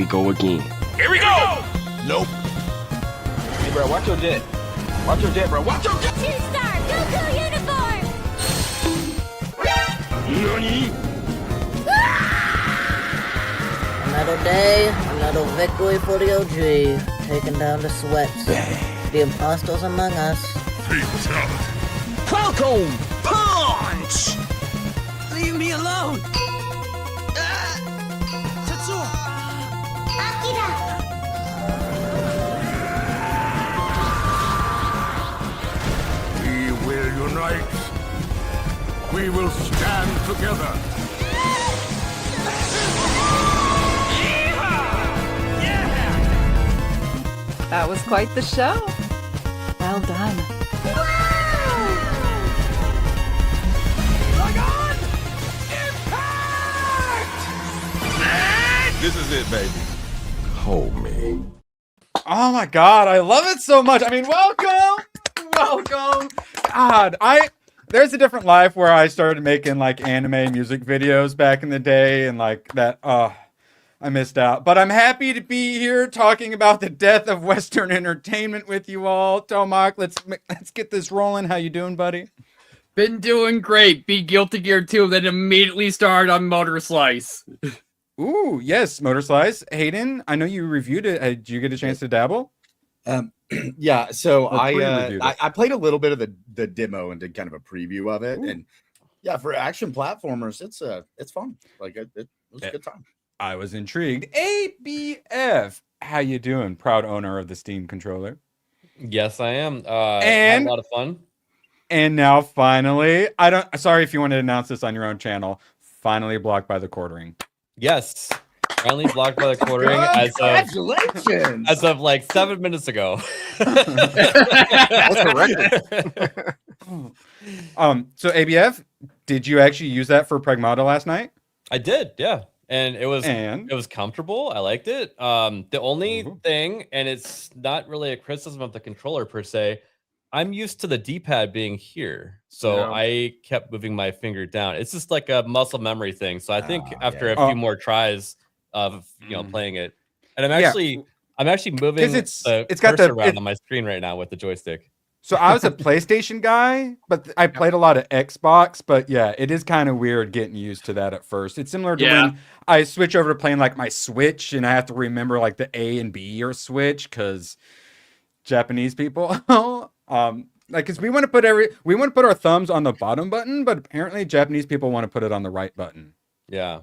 we go again. Here we go! Nope. Hey, bro, watch your jet. Watch your jet, bro. Watch your jet! Two-star Goku uniform! Nani? Another day, another victory for the OG. Taking down the sweats. The imposters among us. Fatality. Falcon Punch! leave me alone. We will unite. We will stand together. That was quite the show. Well done. This is it, baby. Hold me. Oh my god, I love it so much. I mean, welcome. God, there's a different life where I started making like anime music videos back in the day, and like that. I missed out, but I'm happy to be here talking about the death of Western entertainment with you all. Tomac, let's get this rolling. How you doing, buddy? Been doing great. Beat Guilty Gear 2, then immediately started on Motor Slice. Ooh, yes, Motor Slice. Hayden, I know you reviewed it. Did you get a chance to dabble? Yeah, so pre-reviewed it. I played a little bit of the demo and did kind of a preview of it. Ooh. And yeah, for action platformers, it's fun. Like it was a good time. I was intrigued. ABF, how you doing? Proud owner of the Steam controller. Yes, I am. And had a lot of fun. And now finally, sorry if you want to announce this on your own channel. Finally blocked by the quartering. Yes. Finally blocked by the quartering Congratulations! as of like 7 minutes ago. That's a record. So ABF, did you actually use that for Pragmata last night? I did, yeah. And it was comfortable. I liked it. The only thing, and it's not really a criticism of the controller per se, I'm used to the D-pad being here, so I kept moving my finger down. It's just like a muscle memory thing. So I think after a few more tries of playing it, and I'm actually moving it's the got cursor around on my screen right now with the joystick. So I was a PlayStation guy, but I played a lot of Xbox. But yeah, it is kind of weird getting used to that at first. It's similar to when I switch over to playing like my Switch, and I have to remember like the A and B or switch because Japanese people. Like, because we want to put our thumbs on the bottom button, but apparently Japanese people want to put it on the right button. Yeah.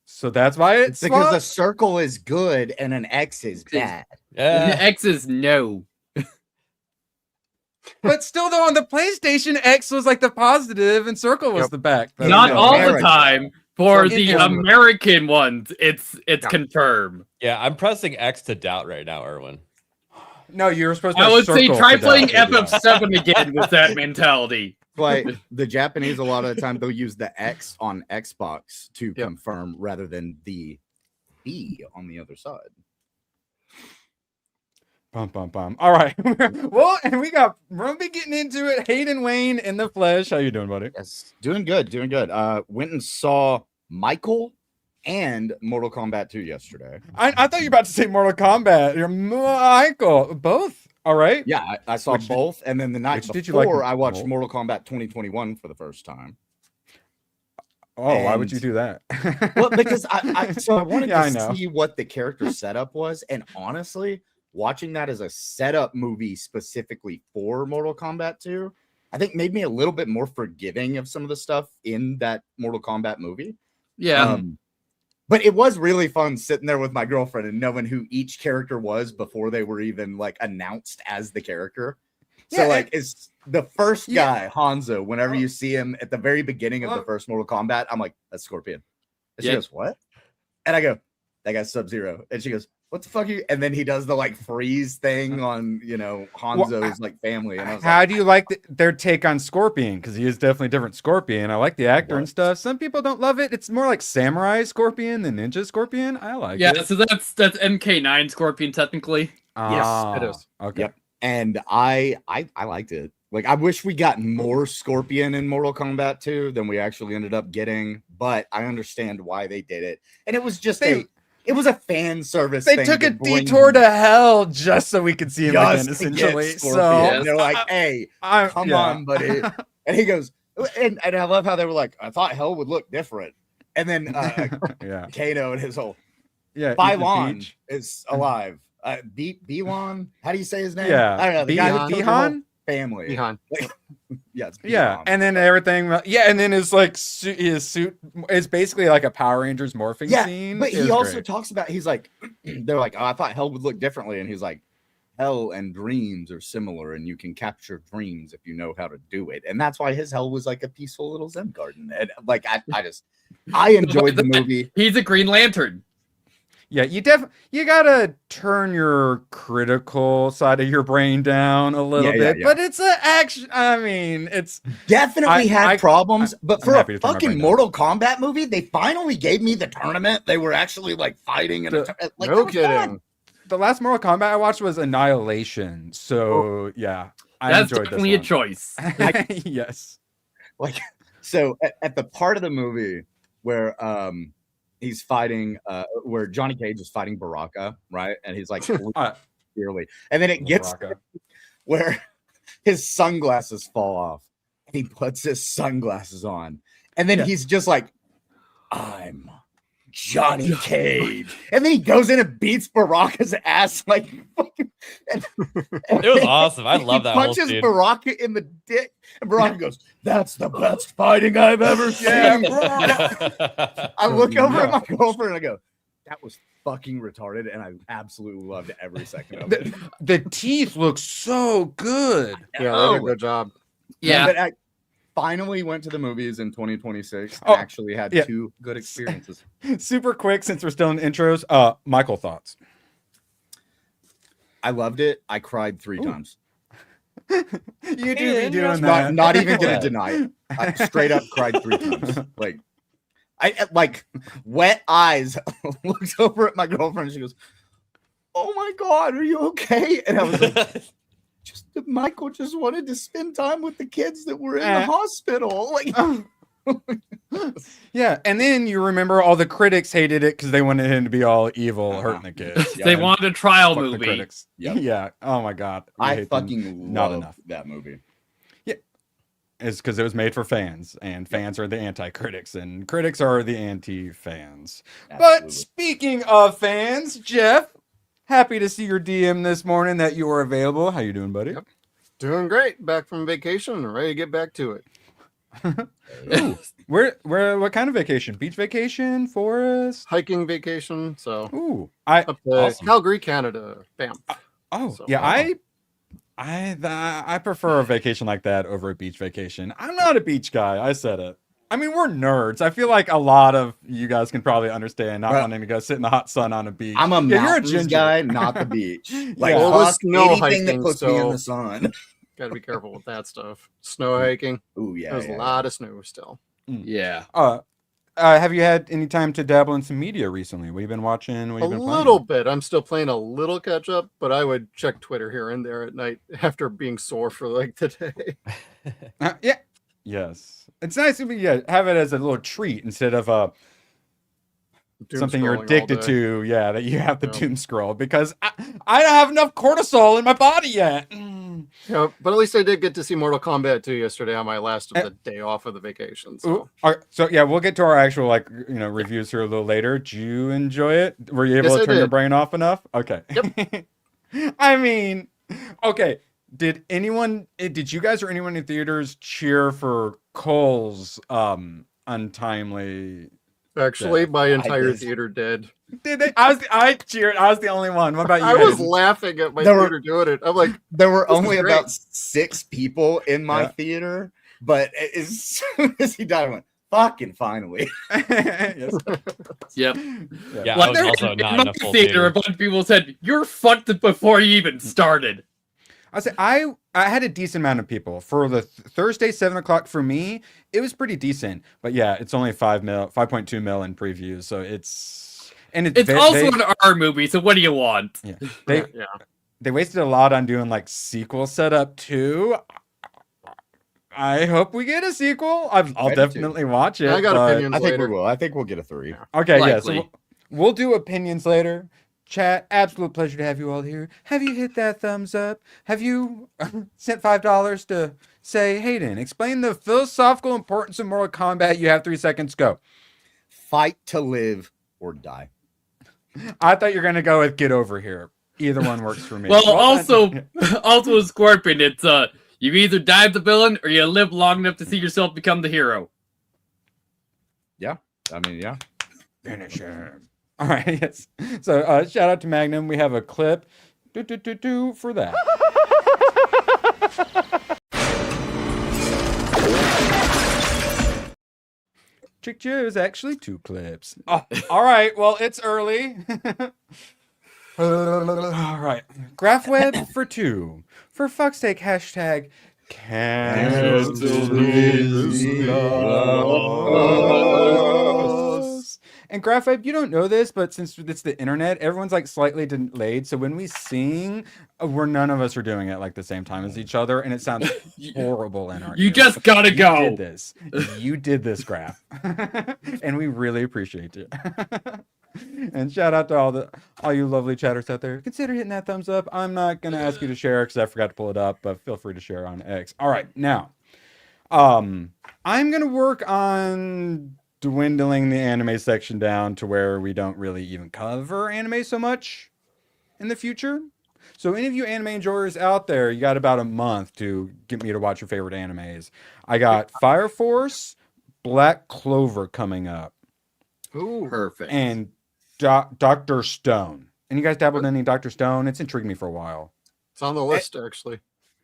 So that's why it's because a circle is good and an X is bad. Yeah. X is no. But still, though, on the PlayStation, X was like the positive and circle was the back. Not all the time. For So the in- American ones, it's confirmed. Yeah, I'm pressing X to doubt right now, Erwin. No, you were supposed to. I would say circle try for playing that. FF7 again with that mentality. But the Japanese, a lot of the time, they'll use the X on Xbox to confirm rather than the B on the other side. Bum, bum, bum. All right. Well, and we'll be getting into it. Hayden Wayne in the flesh. How you doing, buddy? Yes, doing good. Went and saw Michael and Mortal Kombat 2 yesterday. I thought you were about to say Mortal Kombat. You're Michael. Both. All right. Yeah, I saw both, and then the night did you like before, I watched more? Mortal Kombat 2021 for the first time. Oh, why would you do that? Well, because I wanted Yeah, I to know. see what the character setup was, and honestly, watching that as a setup movie specifically for Mortal Kombat 2, I think made me a little bit more forgiving of some of the stuff in that Mortal Kombat movie. Yeah. But it was really fun sitting there with my girlfriend and knowing who each character was before they were even like announced as the character. So like it's the first guy, Hanzo, whenever you see him at the very beginning of the first Mortal Kombat, I'm like, that's Scorpion. And she goes, what? And I go, that guy's Sub-Zero. And she goes, what the fuck are you? And then he does the like freeze thing on, Hanzo's like family. And I was How do you like their take on Scorpion? Because he is definitely a different Scorpion. I like the actor and stuff. Some people don't love it. It's more like Samurai Scorpion than Ninja Scorpion. I like it. Yeah, so that's MK9 Scorpion technically. Ah, it is. Okay. Yep. And I liked it. Like, I wish we got more Scorpion in Mortal Kombat 2 than we actually ended up getting, but I understand why they did it. And it was just It was a fan service. They thing took a to bring detour to hell just so we could see him again, just to get essentially. Scorpion. So They're like, "Hey, come on, buddy," and he goes, and I love how they were like, "I thought hell would look different," and then Kano and his whole Bylon is alive. Biwan, how do you say his name? Yeah, I don't know. The guy who took Bihan? the whole family. Bihan. It's yeah, Bihan. and then everything. Yeah, and then his like his suit is basically like a Power Rangers morphing scene. But It he was also great. talks about he's like, they're like, "Oh, I thought hell would look differently," and he's like, "Hell and dreams are similar, and you can capture dreams if you know how to do it." And that's why his hell was like a peaceful little Zen garden. And like, I enjoyed the movie. He's a Green Lantern. Yeah, you gotta turn your critical side of your brain down a little bit, but it's an action. I mean, it's definitely had problems, but for happy a to turn my brain fucking down. Mortal Kombat movie, they finally gave me the tournament. They were actually like fighting and like, no kidding. The last Mortal Kombat I watched was Annihilation, so yeah, I That's enjoyed definitely a this choice. one. Yes, like so at the part of the movie where he's fighting where Johnny Cage is fighting Baraka, right? And he's like dearly. And then it gets where his sunglasses fall off and he puts his sunglasses on. And then he's just like, "I'm Johnny Cage." And then he goes in and beats Baraka's ass like fucking, It was awesome. I love that whole punches scene. Baraka in the dick, and Baraka goes, "That's the best fighting I've ever seen." I look over at my girlfriend and I go, "That was fucking retarded," and I absolutely loved every second of it. the teeth look so good. Yeah, they did a good job. Yeah. But I finally went to the movies in 2026 and actually had 2 good experiences. Super quick, since we're still in intros. Michael, thoughts? I loved it. I cried 3 times. You do be doing that. Not even gonna deny it. I straight up cried 3 times. Like I like wet eyes. Looks over at my girlfriend and she goes, "Oh my god, are you okay?" And I was like, Michael just wanted to spend time with the kids that were in the hospital. Like Yeah, and then you remember all the critics hated it because they wanted him to be all evil, hurting the kids. They wanted a trial Fuck the movie. critics. Yeah. Oh my god. We I hate them. fucking not love enough. that movie. Yeah, it's because it was made for fans, and fans are the anti-critics, and critics are the anti-fans. But speaking of fans, Jeff, happy to see your DM this morning that you were available. How you doing, buddy? Yep. Doing great. Back from vacation and ready to get back to it. Ooh, where what kind of vacation? Beach vacation, forest, hiking vacation. So up to Calgary, Canada. Bam. I prefer a vacation like that over a beach vacation. I'm not a beach guy. I said it. I mean, we're nerds. I feel like a lot of you guys can probably understand not wanting to go sit in the hot sun on a beach. I'm a mountains ginger guy, not the beach. Like fuck snow hiking, anything that puts me in the sun. Gotta be careful with that stuff. Snow hiking. Ooh, yeah. There's a lot of snow still. Yeah. Have you had any time to dabble in some media recently? What have you been watching? What have you been little bit. I'm still playing a little catch up, but I would check Twitter here and there at night after being sore for like the day. Yeah. Yes. It's nice to have it as a little treat instead of something you're addicted to. Yeah, that you have to doom scroll because I don't have enough cortisol in my body yet. Yeah, but at least I did get to see Mortal Kombat 2 yesterday on my last of the day off of the vacation. So. So yeah, we'll get to our actual reviews here a little later. Did you enjoy it? Were you able to turn your brain off enough? Okay. Yep. I mean, okay. Did you guys or anyone in theaters cheer for Cole's untimely? Actually, my entire theater did. Did they? I cheered. I was the only one. What about you? I was laughing at my theater doing it. I'm like, there were only about 6 people in my theater, but as soon as he died, I went, "Fucking finally!" Yes. Yep. Yeah, Like, I was also not in a full theater. A bunch of people said, "You're fucked" before you even started. I said I had a decent amount of people for the Thursday 7 o'clock. For me, it was pretty decent. But yeah, it's only 5.2 mil in previews, so it's also an R movie. So what do you want? Yeah, they wasted a lot on doing like sequel setup too. I hope we get a sequel. I'll definitely watch it. I got opinions. I think we will. I think we'll get a 3. Okay, likely. yeah. So We'll do opinions later. Chat, absolute pleasure to have you all here. Have you hit that thumbs up? Have you sent $5 to say, Hayden, explain the philosophical importance of Mortal Kombat? You have 3 seconds. Go. Fight to live or die. I thought you were going to go with get over here. Either one works for me. Well, also a Scorpion, it's you either die the villain or you live long enough to see yourself become the hero. Yeah. I mean, yeah. Finish him. All right, yes. So shout out to Magnum. We have a clip for that. Chick Joe is actually 2 clips. Oh, all right, well, it's early. All right. Graph web for 2. For fuck's sake, hashtag cancel this loss. And Graph web, you don't know this, but since it's the internet, everyone's like slightly delayed. So when we sing, none of us are doing it like the same time as each other, and it sounds horrible in our You ears. just gotta go. You did this. You did this, Graph. And we really appreciate you. And shout out to all you lovely chatters out there. Consider hitting that thumbs up. I'm not gonna ask you to share because I forgot to pull it up, but feel free to share on X. All right, now, I'm gonna work on dwindling the anime section down to where we don't really even cover anime so much in the future. So any of you anime enjoyers out there, you got about a month to get me to watch your favorite animes. I got Fire Force, Black Clover coming up. Ooh, perfect. And Dr. Stone. And you guys dabbled in any Dr. Stone? It's intrigued me for a while. It's on the list, actually.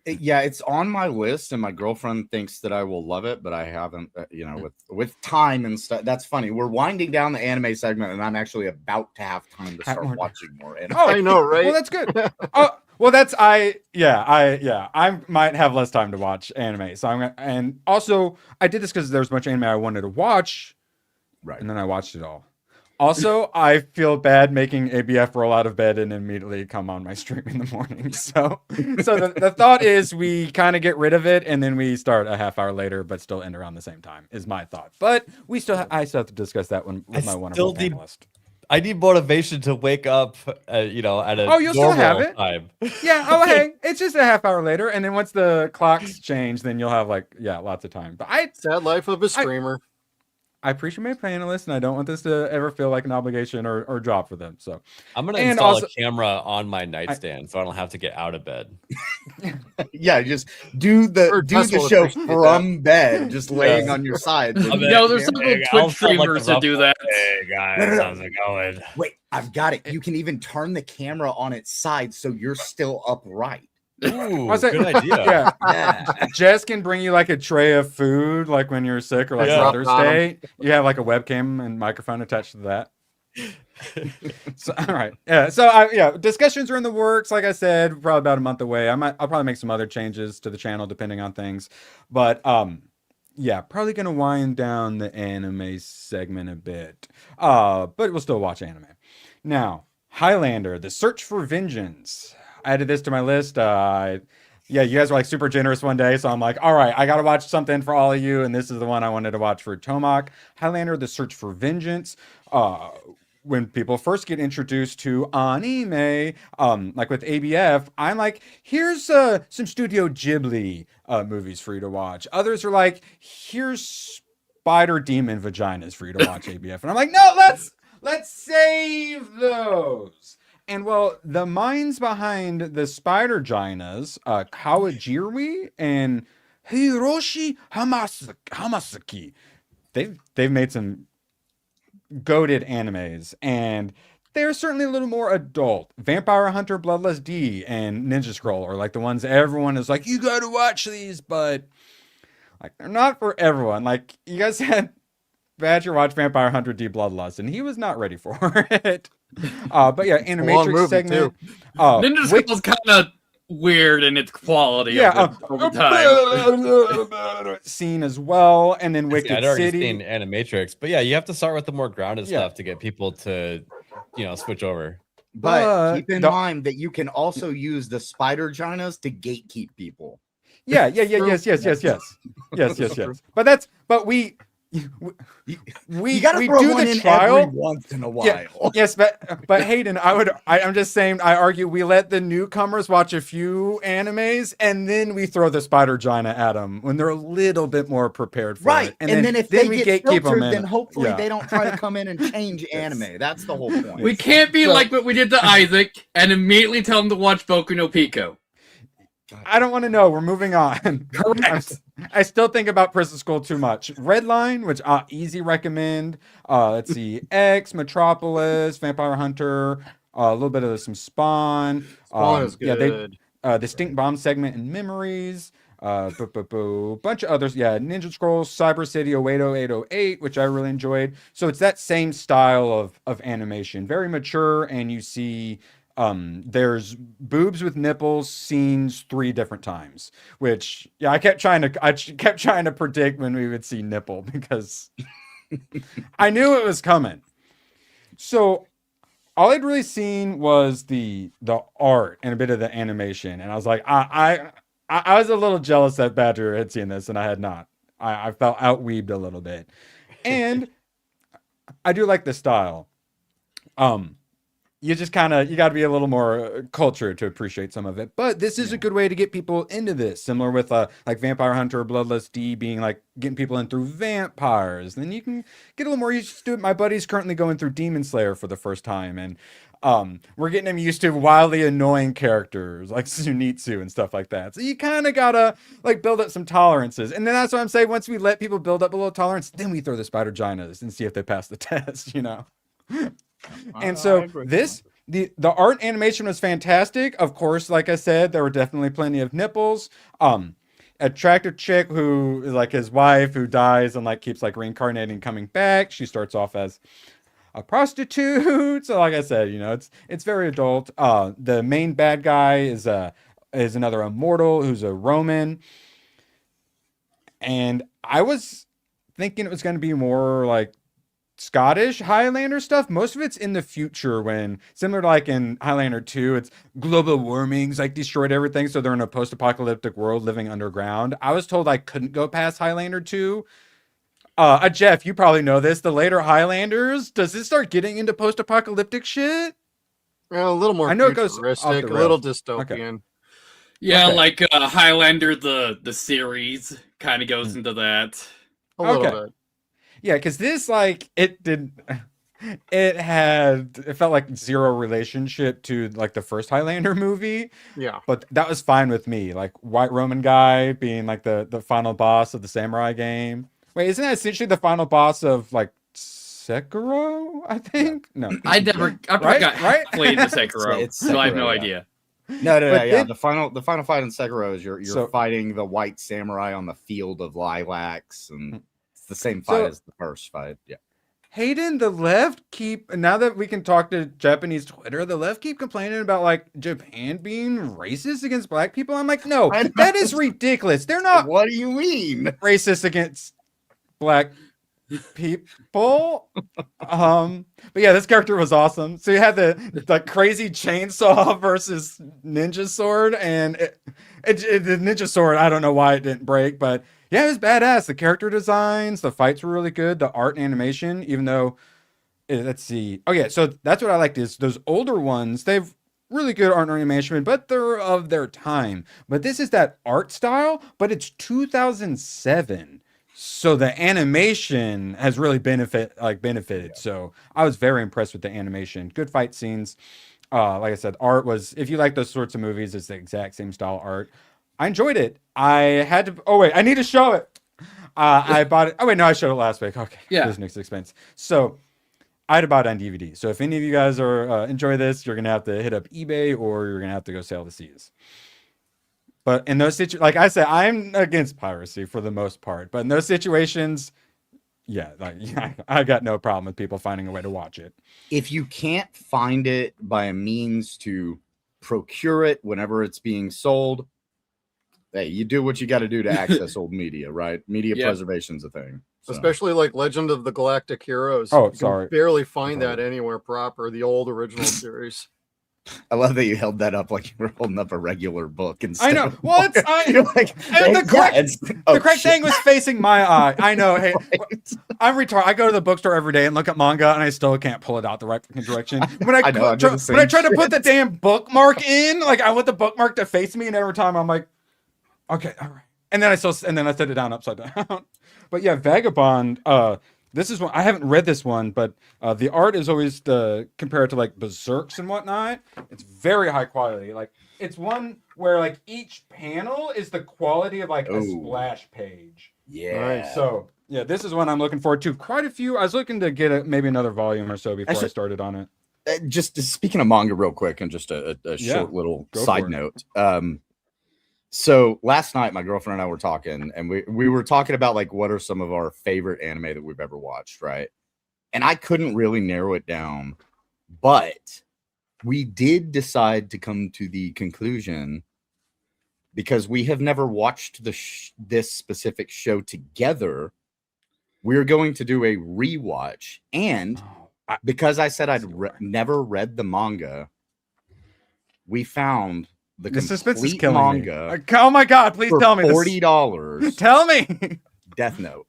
Yeah, it's on my list, and my girlfriend thinks that I will love it, but I haven't. With time and stuff. That's funny. We're winding down the anime segment, and I'm actually about to have time to start watching more anime. Oh, I know, right? Well, that's good. Well, I might have less time to watch anime, so and also I did this because there was much anime I wanted to watch, right? And then I watched it all. Also, I feel bad making ABF roll out of bed and immediately come on my stream in the morning. So the thought is we kind of get rid of it and then we start a half hour later, but still end around the same time. Is my thought. But I still have to discuss that one with my wonderful panelist. I need motivation to wake up, at a you'll still have it. Time. Yeah. Oh, hey, it's just a half hour later, and then once the clocks change, then you'll have lots of time. But sad life of a streamer. I appreciate my panelists, and I don't want this to ever feel like an obligation or job for them. So I'm gonna install a camera on my nightstand so I don't have to get out of bed. Yeah, just do the show from bed, just laying on your side. There's some Twitch streamers that do that. Hey guys, how's it going? Wait, I've got it. You can even turn the camera on its side so you're still upright. Ooh, good idea. Yeah. Jess can bring you like a tray of food, like when you're sick or like Mother's Day. You have like a webcam and microphone attached to that. So, all right. Yeah. So discussions are in the works. Like I said, probably about a month away. I'll probably make some other changes to the channel depending on things. But probably gonna wind down the anime segment a bit. But we'll still watch anime. Now, Highlander, The Search for Vengeance. I added this to my list. You guys were like super generous one day, so I'm like, all right, I gotta watch something for all of you, and this is the one I wanted to watch for Tomak. Highlander, The Search for Vengeance. When people first get introduced to anime, like with ABF, I'm like, here's some Studio Ghibli movies for you to watch. Others are like, here's spider demon vaginas for you to watch ABF, and I'm like, no, let's save those. And well, the minds behind the spider ginas, Kawajiri and Hiroshi Hamasaki, they've made some goated animes, and they're certainly a little more adult. Vampire Hunter, Bloodlust D, and Ninja Scroll are like the ones everyone is like, you gotta watch these, but like they're not for everyone. Like you guys had Badger watch Vampire Hunter D Bloodlust, and he was not ready for it. But yeah, Animatrix segment. Ninja Scroll's kind of weird in its quality. Over time. Scene as well, and then Wicked I'd already City. seen Animatrix, but yeah, you have to start with the more grounded stuff to get people to, switch over. But keep in mind that you can also use the spider ginas to gatekeep people. Yes. But You gotta we throw do one the in trial every once in a while. Yeah, yes, but Hayden, I'm just saying. I argue we let the newcomers watch a few animes, and then we throw the Spider Giant at them when they're a little bit more prepared for Right, it. and then if they we get gatekeep them filtered, in. then hopefully Yeah. they don't try to come in and change anime. That's the whole point. We can't be So- like what we did to Isaac and immediately tell him to watch Boku no Pico. I don't want to know. We're moving on. Correct. I still think about Prison School too much. Redline, which I easy recommend. Let's see, X, Metropolis, Vampire Hunter, a little bit of some Spawn. Spawn is Yeah, good. the Stink Bomb segment and Memories. Bunch of others. Yeah, Ninja Scrolls, Cyber City 080808, which I really enjoyed. So it's that same style of animation, very mature, and you see. There's boobs with nipples scenes 3 different times, which I kept trying to predict when we would see nipple because I knew it was coming. So all I'd really seen was the art and a bit of the animation, and I was like, I was a little jealous that Badger had seen this and I had not. I felt outweebed a little bit, and I do like the style. You just got to be a little more cultured to appreciate some of it. But this is a good way to get people into this. Similar with like Vampire Hunter or Bloodless D being like getting people in through vampires. Then you can get a little more used to it. My buddy's currently going through Demon Slayer for the first time. And we're getting him used to wildly annoying characters like Sunitsu and stuff like that. So you kind of got to like build up some tolerances. And then that's what I'm saying. Once we let people build up a little tolerance, then we throw the Spider Giants and see if they pass the test, you know? And so the art animation was fantastic. Of course, like I said, there were definitely plenty of nipples. Attractive chick who is like his wife who dies and like keeps like reincarnating, coming back. She starts off as a prostitute. So like I said, you know, it's very adult. The main bad guy is another immortal who's a Roman. And I was thinking it was going to be more like Scottish Highlander stuff. Most of it's in the future when, similar to like in Highlander 2, it's global warming's like destroyed everything, so they're in a post-apocalyptic world living underground. I was told I couldn't go past Highlander 2. Jeff, you probably know this. The later Highlanders, does this start getting into post-apocalyptic shit? Well, a little more I know it goes off futuristic, the a little rails. dystopian. Okay. Yeah, Okay. like Highlander, the series kind of goes into that. A little Okay. bit. Yeah, because this, like, it felt like zero relationship to like the first Highlander movie. Yeah. But that was fine with me. Like white Roman guy being like the final boss of the samurai game. Wait, isn't that essentially the final boss of like Sekiro? I think. No, I forgot played the Sekiro, so I have no idea. No, But yeah. then- The final fight in Sekiro is you're So- fighting the white samurai on the field of lilacs, and it's the same fight So- as the first fight. Yeah. Hayden, the left now that we can talk to Japanese Twitter, the left keep complaining about like Japan being racist against black people. I'm like, no, I know. that is ridiculous. They're not What do you mean? racist against black people. But yeah, this character was awesome. So you had the crazy chainsaw versus ninja sword, and the ninja sword, I don't know why it didn't break, but yeah, it was badass. The character designs, the fights were really good, the art and animation, even though let's see. Oh yeah, so that's what I liked is those older ones, they've really good art and animation, but they're of their time. But this is that art style, but it's 2007. So the animation has really benefited. So I was very impressed with the animation. Good fight scenes. Like I said, art was, if you like those sorts of movies, it's the exact same style art. I enjoyed it. I had to, oh wait, I need to show it. I bought it. Oh wait, no, I showed it last week. Okay. Yeah. Business expense. So I had to buy it on DVD. So if any of you guys are enjoy this, you're going to have to hit up eBay or you're going to have to go sail the seas. But in those situations, like I said, I'm against piracy for the most part. But in those situations, yeah, I got no problem with people finding a way to watch it. If you can't find it by a means to procure it whenever it's being sold, hey, you do what you got to do to access old media, right? Media preservation's a thing. So. Especially like Legend of the Galactic Heroes. Oh, You can sorry. barely find that anywhere proper. The old original series. I love that you held that up like you were holding up a regular book. I know. Well, it's You're like, the correct thing was facing my eye. I know. Hey, I'm retarded. I go to the bookstore every day and look at manga, and I still can't pull it out the right direction. When I try to put the damn bookmark in, like I want the bookmark to face me, and every time I'm like, okay, all right, and then I set it down upside down. But yeah, Vagabond. This is one I haven't read this one, but the art is always compared to like Berserks and whatnot. It's very high quality. Like it's one where like each panel is the quality of like a splash page. Yeah. Nice. So yeah, this is one I'm looking forward to. Quite a few. I was looking to get maybe another volume or so before I started on it. Just speaking of manga real quick and just a short little side note. So last night, my girlfriend and I were talking, and we were talking about like what are some of our favorite anime that we've ever watched, right? And I couldn't really narrow it down, but we did decide to come to the conclusion, because we have never watched this specific show together. We're going to do a rewatch, and because I said I'd never read the manga, we found the suspense is complete killing manga. Me. Oh my god! Please tell me $40. Tell me. Death Note.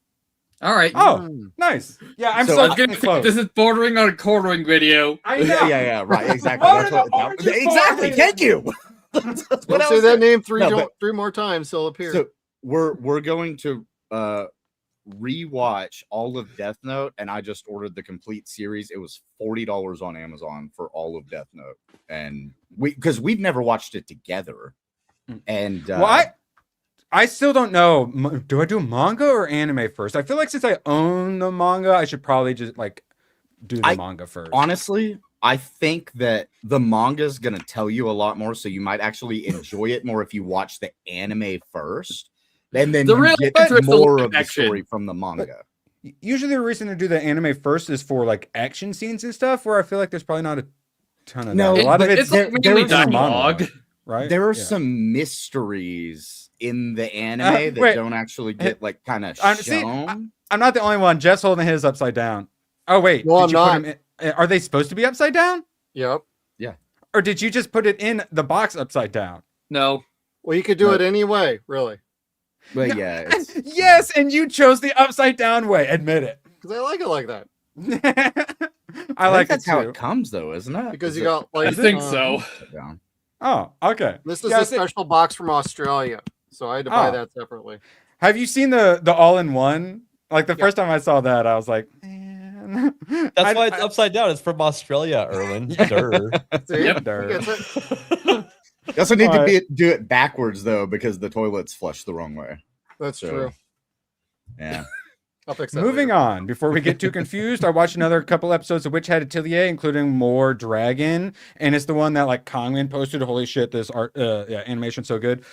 All right. Oh, nice. Yeah, I'm so close. This is bordering on a quartering video. I know. Yeah. Right. Exactly. Exactly. Thank you. What say that name three more times, he'll appear. So we're going to rewatch all of Death Note, and I just ordered the complete series. It was $40 on Amazon for all of Death Note, and because we've never watched it together. And I still don't know. Do I do manga or anime first? I feel like since I own the manga, I should probably just like do the manga first. Honestly, I think that the manga is going to tell you a lot more, so you might actually enjoy it more if you watch the anime first. And then you get more of the story from the manga. But usually the reason to do the anime first is for like action scenes and stuff, where I feel like there's probably not a ton of that. A lot of it's like mainly dialogue, right? There are some mysteries in the anime that don't actually get like kind of shown. I'm not the only one. Jeff's holding his upside down. Oh wait, no, I'm not. Are they supposed to be upside down? Yep. Yeah. Or did you just put it in the box upside down? No. Well, you could do it anyway, really. But yeah. Yes, and you chose the upside down way. Admit it. Because I like it like that. I like that's it how too. it comes, though, isn't it? Because you got like. I think so. Oh, okay. This is a special box from Australia, so I had to buy that separately. Have you seen the all-in-one? Like the first time I saw that, I was like, man. That's why it's upside down. It's from Australia, Erwin. Durr. Yep. You also need to do it backwards, though, because the toilet's flushed the wrong way. That's true. Yeah. I'll fix that Moving later. on, before we get too confused, I watched another couple episodes of Witch Hat Atelier, including More Dragon, and it's the one that like Kongman posted. Holy shit, this art, animation's so good.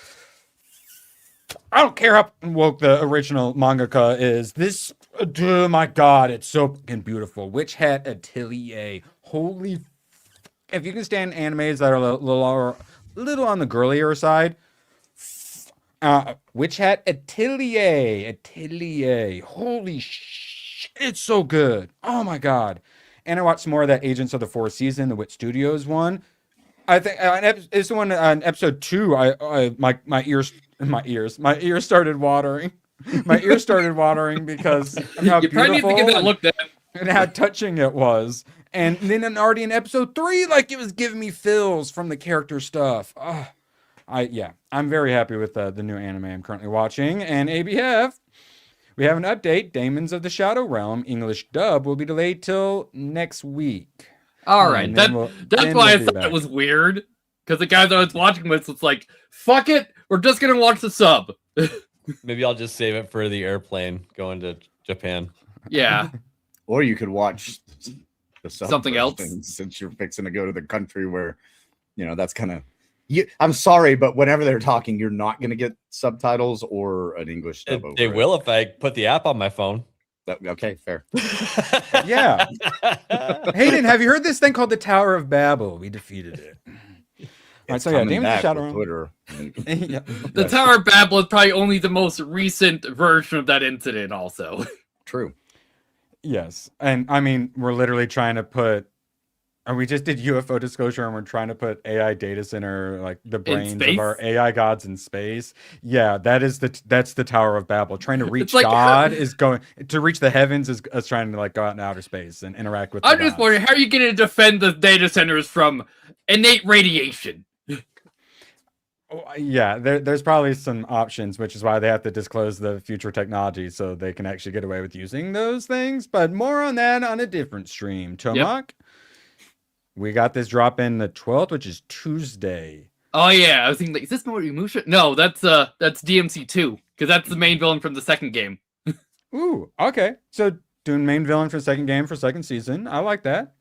I don't care how woke the original mangaka is. This, oh my god, it's so fucking beautiful. Witch Hat Atelier, holy! If you can stand animes that are a little on the girlier side. Witch Hat Atelier. Holy shit, it's so good. Oh my god. And I watched some more of that Agents of the Fourth Season, the Wit Studios one. I think it's the one on episode 2. My ears started watering. My ears started watering because of how you probably need to get that looked at and how touching it was. And then already in episode 3, like it was giving me feels from the character stuff. I'm very happy with the new anime I'm currently watching. And ABF, we have an update. Daemons of the Shadow Realm English dub will be delayed till next week. All right, that's why I thought it was weird, because the guys I was watching with was like, "Fuck it, we're just gonna watch the sub." Maybe I'll just save it for the airplane going to Japan. Yeah. Or you could watch the sub something else, since you're fixing to go to the country where, that's kind of. I'm sorry, but whenever they're talking, you're not going to get subtitles or an English dub. They will if I put the app on my phone. Okay, fair. Yeah. Hayden, have you heard this thing called the Tower of Babel? We defeated it. All right, so Daemons of the Shadow Realm. Twitter. Yeah. The Tower of Babel is probably only the most recent version of that incident. Also, true. Yes, and I mean we're literally trying to put And we just did UFO disclosure, and we're trying to put AI data center, like the brains of our AI gods in space. Yeah, that's the Tower of Babel. Trying to reach God is going to reach the heavens is trying to like go out in outer space and interact with. I'm just wondering, how are you going to defend the data centers from innate radiation? Yeah, there's probably some options, which is why they have to disclose the future technology so they can actually get away with using those things. But more on that on a different stream. Tomak. Yep. We got this drop in the 12th, which is Tuesday. Oh yeah, I was thinking, like, is this more Musha? No, that's DMC2, because that's the main villain from the second game. Ooh, okay. So doing main villain for second game for second season. I like that.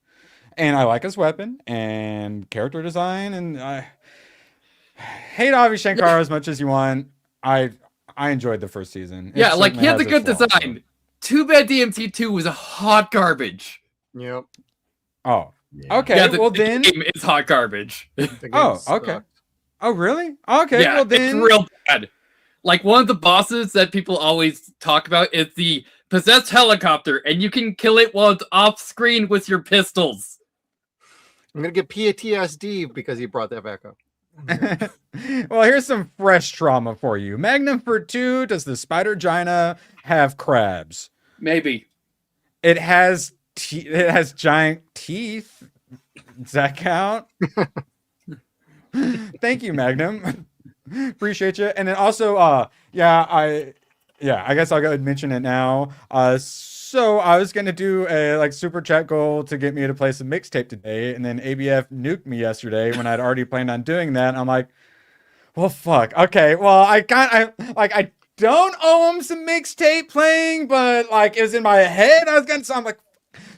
And I like his weapon and character design. And I hate Avi Shankar as much as you want. I enjoyed the first season. Yeah, like he has a good design. Too bad DMC2 was a hot garbage. Yep. Oh. Yeah. Okay, yeah, well then game is hot garbage. Oh, okay. Oh, really? Okay, yeah, well then it's real bad. Like one of the bosses that people always talk about is the possessed helicopter, and you can kill it while it's off screen with your pistols. I'm gonna get PTSD because he brought that back up. Well, here's some fresh trauma for you. Magnum for 2, does the spider gina have crabs? Maybe. It has giant teeth. Does that count? Thank you, Magnum. Appreciate you. And then also, I guess I'll go ahead and mention it now. So I was gonna do a super chat goal to get me to play some Mixtape today, and then ABF nuked me yesterday when I'd already planned on doing that. And I'm like, well, fuck. Okay, well, I don't owe him some Mixtape playing, but like it was in my head.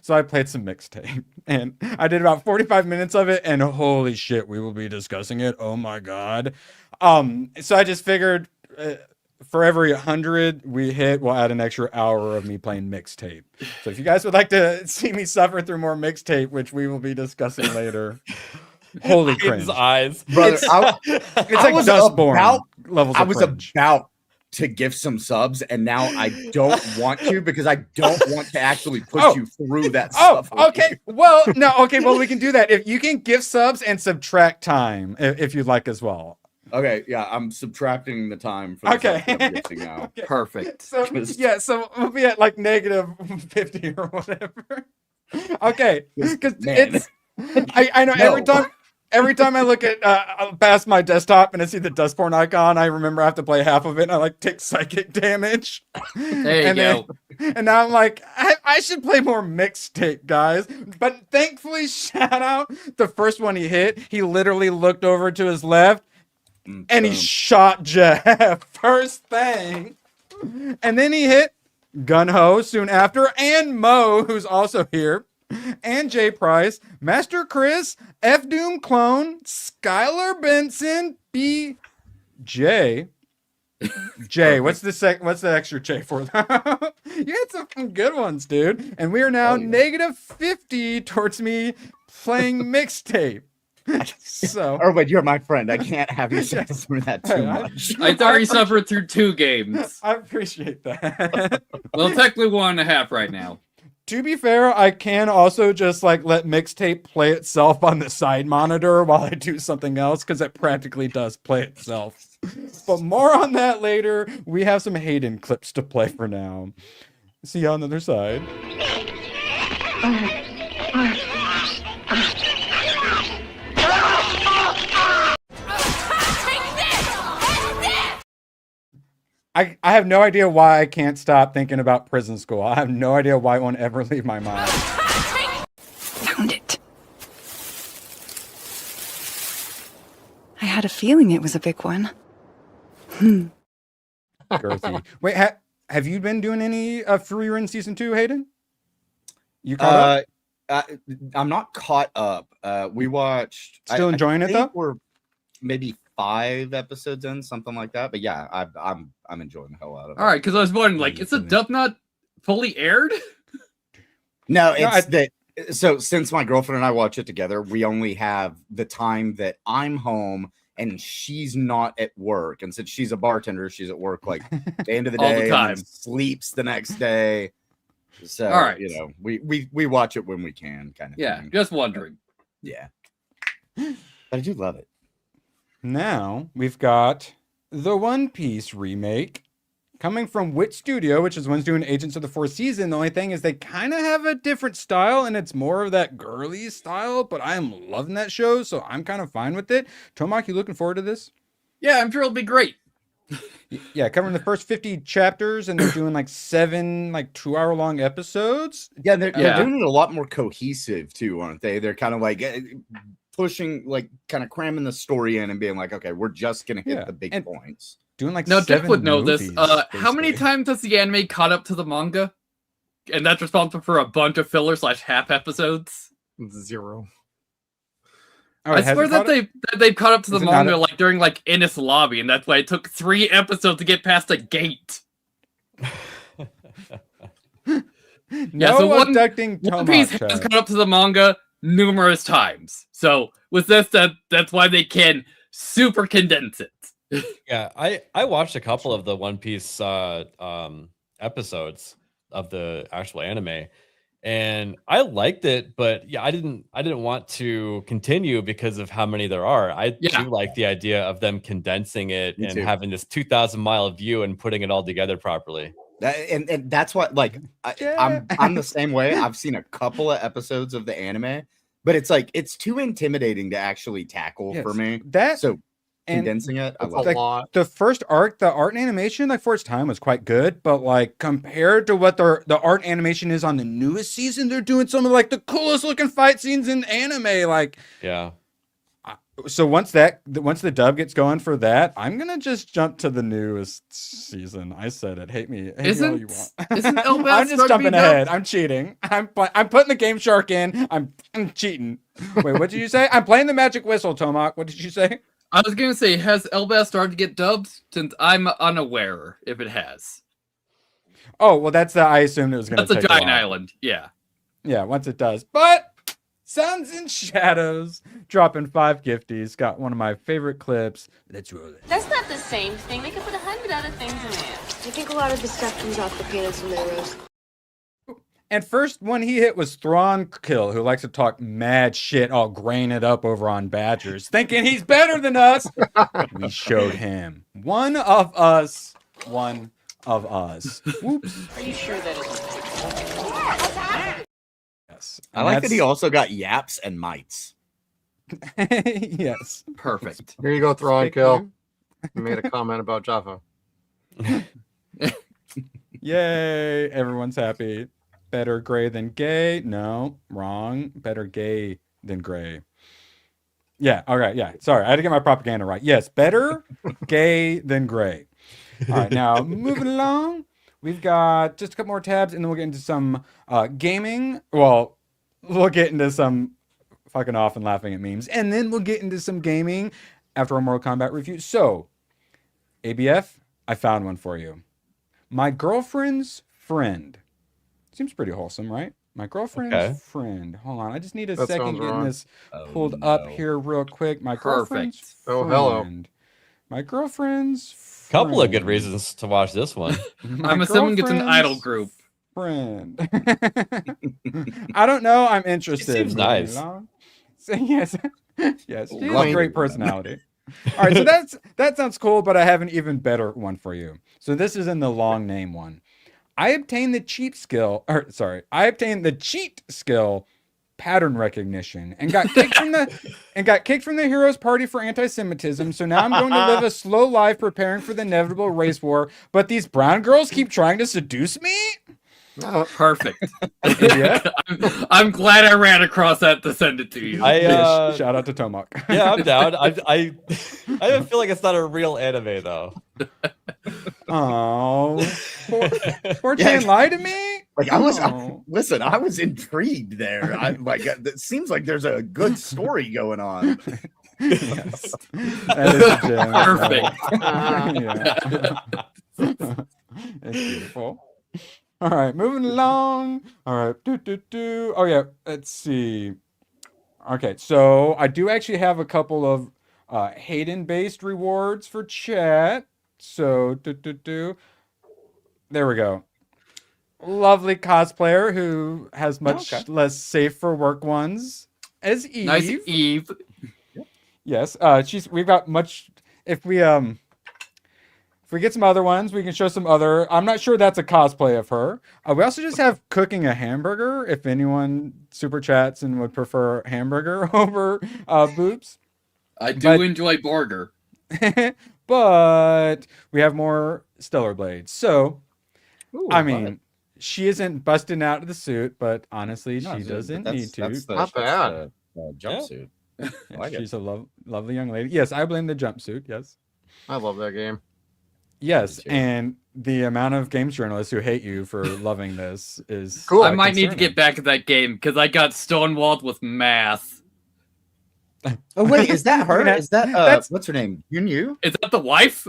So I played some Mixtape, and I did about 45 minutes of it, and holy shit, we will be discussing it. Oh my god. So I just figured for every 100 we hit, we'll add an extra hour of me playing Mixtape. So if you guys would like to see me suffer through more Mixtape, which we will be discussing later, holy cringe. His eyes. Brother, it's like Dustborn levels of I was cringe. about to give some subs, and now I don't want to because I don't want to actually put you through that stuff. Okay. Well, no, okay, well, we can do that. If you can give subs and subtract time if you'd like as well. Okay, yeah, I'm subtracting the time for the subs that I'm getting now. Okay. Perfect. So we'll be at like negative 50 or whatever. Okay, because it's I know every time I look at past my desktop and I see the Dustborn icon, I remember I have to play half of it and I like take psychic damage. There you go. And now I'm like, I should play more Mixtape, guys. But thankfully, shout out, the first one he hit, he literally looked over to his left and he shot Jeff. First thing. And then he hit Gunho soon after, and Mo, who's also here, and Jay Price, Master Chris, F Doom Clone, Skylar Benson, B J. What's the extra J for? You had some good ones, dude. And we are now negative 50 towards me playing Mixtape. So, Erwin, you're my friend. I can't have you suffer through that too much. I've already suffered through 2 games. I appreciate that. Well, technically 1.5 right now. To be fair, I can also just like let Mixtape play itself on the side monitor while I do something else, because it practically does play itself. But more on that later. We have some Hayden clips to play for now. See you on the other side. I have no idea why I can't stop thinking about prison school. I have no idea why it won't ever leave my mind. Found it. I had a feeling it was a big one. Girthy. Wait, have you been doing any Free Run Season 2, Hayden? You caught up? I'm not caught up. We watched... Still enjoying it, though? We're maybe 5 episodes in, something like that. But yeah, I'm enjoying the hell out of it. All right, because I was wondering, like, is the dub not fully aired? No, it's that. So since my girlfriend and I watch it together, we only have the time that I'm home and she's not at work. And since she's a bartender, she's at work like the end of the All day the time. and sleeps the next day. So All right. we watch it when we can, kind of Yeah, thing. just wondering. Yeah. But I do love it. Now we've got the One Piece remake coming from Wit Studio, which is the ones doing Agents of the Fourth Season. The only thing is they kind of have a different style, and it's more of that girly style, but I'm loving that show, so I'm kind of fine with it. Tomak, you looking forward to this? Yeah, I'm sure it'll be great. Yeah, covering the first 50 chapters, and they're doing like 7 2-hour-long episodes. Yeah, they're doing it a lot more cohesive too, aren't they? They're kind of like pushing, like kind of cramming the story in and being like, okay, we're just gonna hit the big points. Doing like now, Jeff 7 would know movies, this. How many times has the anime caught up to the manga? And that's responsible for a bunch of filler / half episodes. 0. Oh, I swear that they've caught up to the manga like during like Ennis Lobby, and that's why it took 3 episodes to get past the gate. No abducting One Piece has caught up to the manga numerous times. So with this, that's why they can super condense it. Yeah, I watched a couple of the One Piece episodes of the actual anime, and I liked it, but yeah, I didn't want to continue because of how many there are. I do like the idea of them condensing it and having this 2,000-mile view and putting it all together properly. And that's what, like, I'm the same way. I've seen a couple of episodes of the anime, but it's like it's too intimidating to actually tackle for me. Condensing it, I love it. The first arc, the art and animation, like for its time, was quite good. But like compared to what the art animation is on the newest season, they're doing some of like the coolest looking fight scenes in anime. Like, yeah. So once the dub gets going for that, I'm gonna just jump to the newest season. I said it. Hate me all you want. Isn't Elbas I'm just jumping ahead. I'm cheating. I'm putting the Game Shark in. I'm cheating. Wait, what did you say? I'm playing the magic whistle, Tomak. What did you say? I was gonna say, has Elbas started to get dubbed? Since I'm unaware if it has. Oh well, I assumed it was gonna. That's a giant island. Yeah. Yeah. Once it does, but. Suns and Shadows dropping 5 gifties. Got one of my favorite clips. Let's roll it. That's not the same thing. They could put 100 other things in there. I think a lot of the stuff comes off the peanuts and Rose. And first one he hit was Thrawn Kill, who likes to talk mad shit, all grain it up over on Badgers, thinking he's better than us. We showed him. One of us. Whoops. Are you sure that isn't? Yes. I like that he also got yaps and mites. Yes. Perfect. Here you go, Thrawn Kill. You made a comment about Jaffa. Yay. Everyone's happy. Better gray than gay. No, wrong. Better gay than gray. Yeah. All right. Yeah. Sorry. I had to get my propaganda right. Yes. Better gay than gray. All right. Now, moving along. We've got just a couple more tabs, and then we'll get into some gaming. Well, we'll get into some fucking off and laughing at memes, and then we'll get into some gaming after a Mortal Kombat review. So, ABF, I found one for you. My girlfriend's friend. Seems pretty wholesome, right? My girlfriend's friend. Hold on, I just need a second getting this pulled up here real quick. My girlfriend's friend. Oh, hello. My girlfriend's friend. Couple of good reasons to watch this one. I'm assuming it's an idol group. Friend. I don't know. I'm interested. It seems nice. So, yes. Yes. She has a great personality. All right. So that sounds cool, but I have an even better one for you. So this is in the long name one. I obtained the cheat skill pattern recognition and got kicked from the heroes party for anti-Semitism. So now I'm going to live a slow life preparing for the inevitable race war, but these brown girls keep trying to seduce me. Perfect. I'm glad I ran across that to send it to you. Shout out to Tomak. Yeah, I'm down. I feel like it's not a real anime though. Oh, poor Chan lied to me. Like I was intrigued there. It seems like there's a good story going on. Yes. That is perfect. It's beautiful. All right, moving along. All right, Oh yeah, let's see. Okay, so I do actually have a couple of Hayden-based rewards for chat. So there we go. Lovely cosplayer who has much less safe for work ones. as Eve. Nice Eve. Yes. We've got much. If we get some other ones, we can show some other. I'm not sure that's a cosplay of her. We also just have cooking a hamburger. If anyone super chats and would prefer hamburger over boobs, I do enjoy burger. But we have more Stellar Blades. So, Ooh, I mean, she isn't busting out of the suit, but honestly, she doesn't need to. That's not bad. Jumpsuit. She's a lovely young lady. Yes, I blame the jumpsuit. Yes. I love that game. Yes, and the amount of games journalists who hate you for loving this is cool. I might need to get back at that game because I got stonewalled with math. Oh wait, is that her? Is that what's her name? Yun? Is that the wife?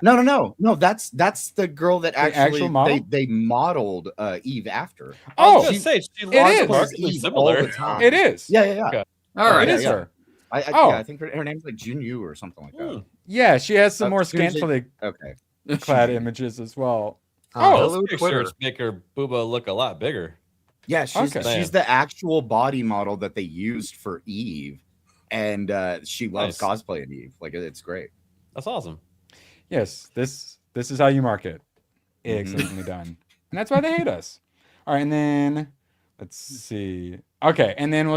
No. That's the girl that actually they modeled Eve after. I was gonna say she looks Eve similar. all the time. It is. Yeah. Okay. All right, it is her. I think her name's like Junyu or something like that. Yeah, she has some more Seriously? scantily clad images as well. Those pictures make her booba look a lot bigger. Yeah, she's the actual body model that they used for Eve, and she loves cosplaying Eve. Like it's great. That's awesome. Yes, this is how you market. Excellently done, and that's why they hate us. All right, and then let's see. Okay, and then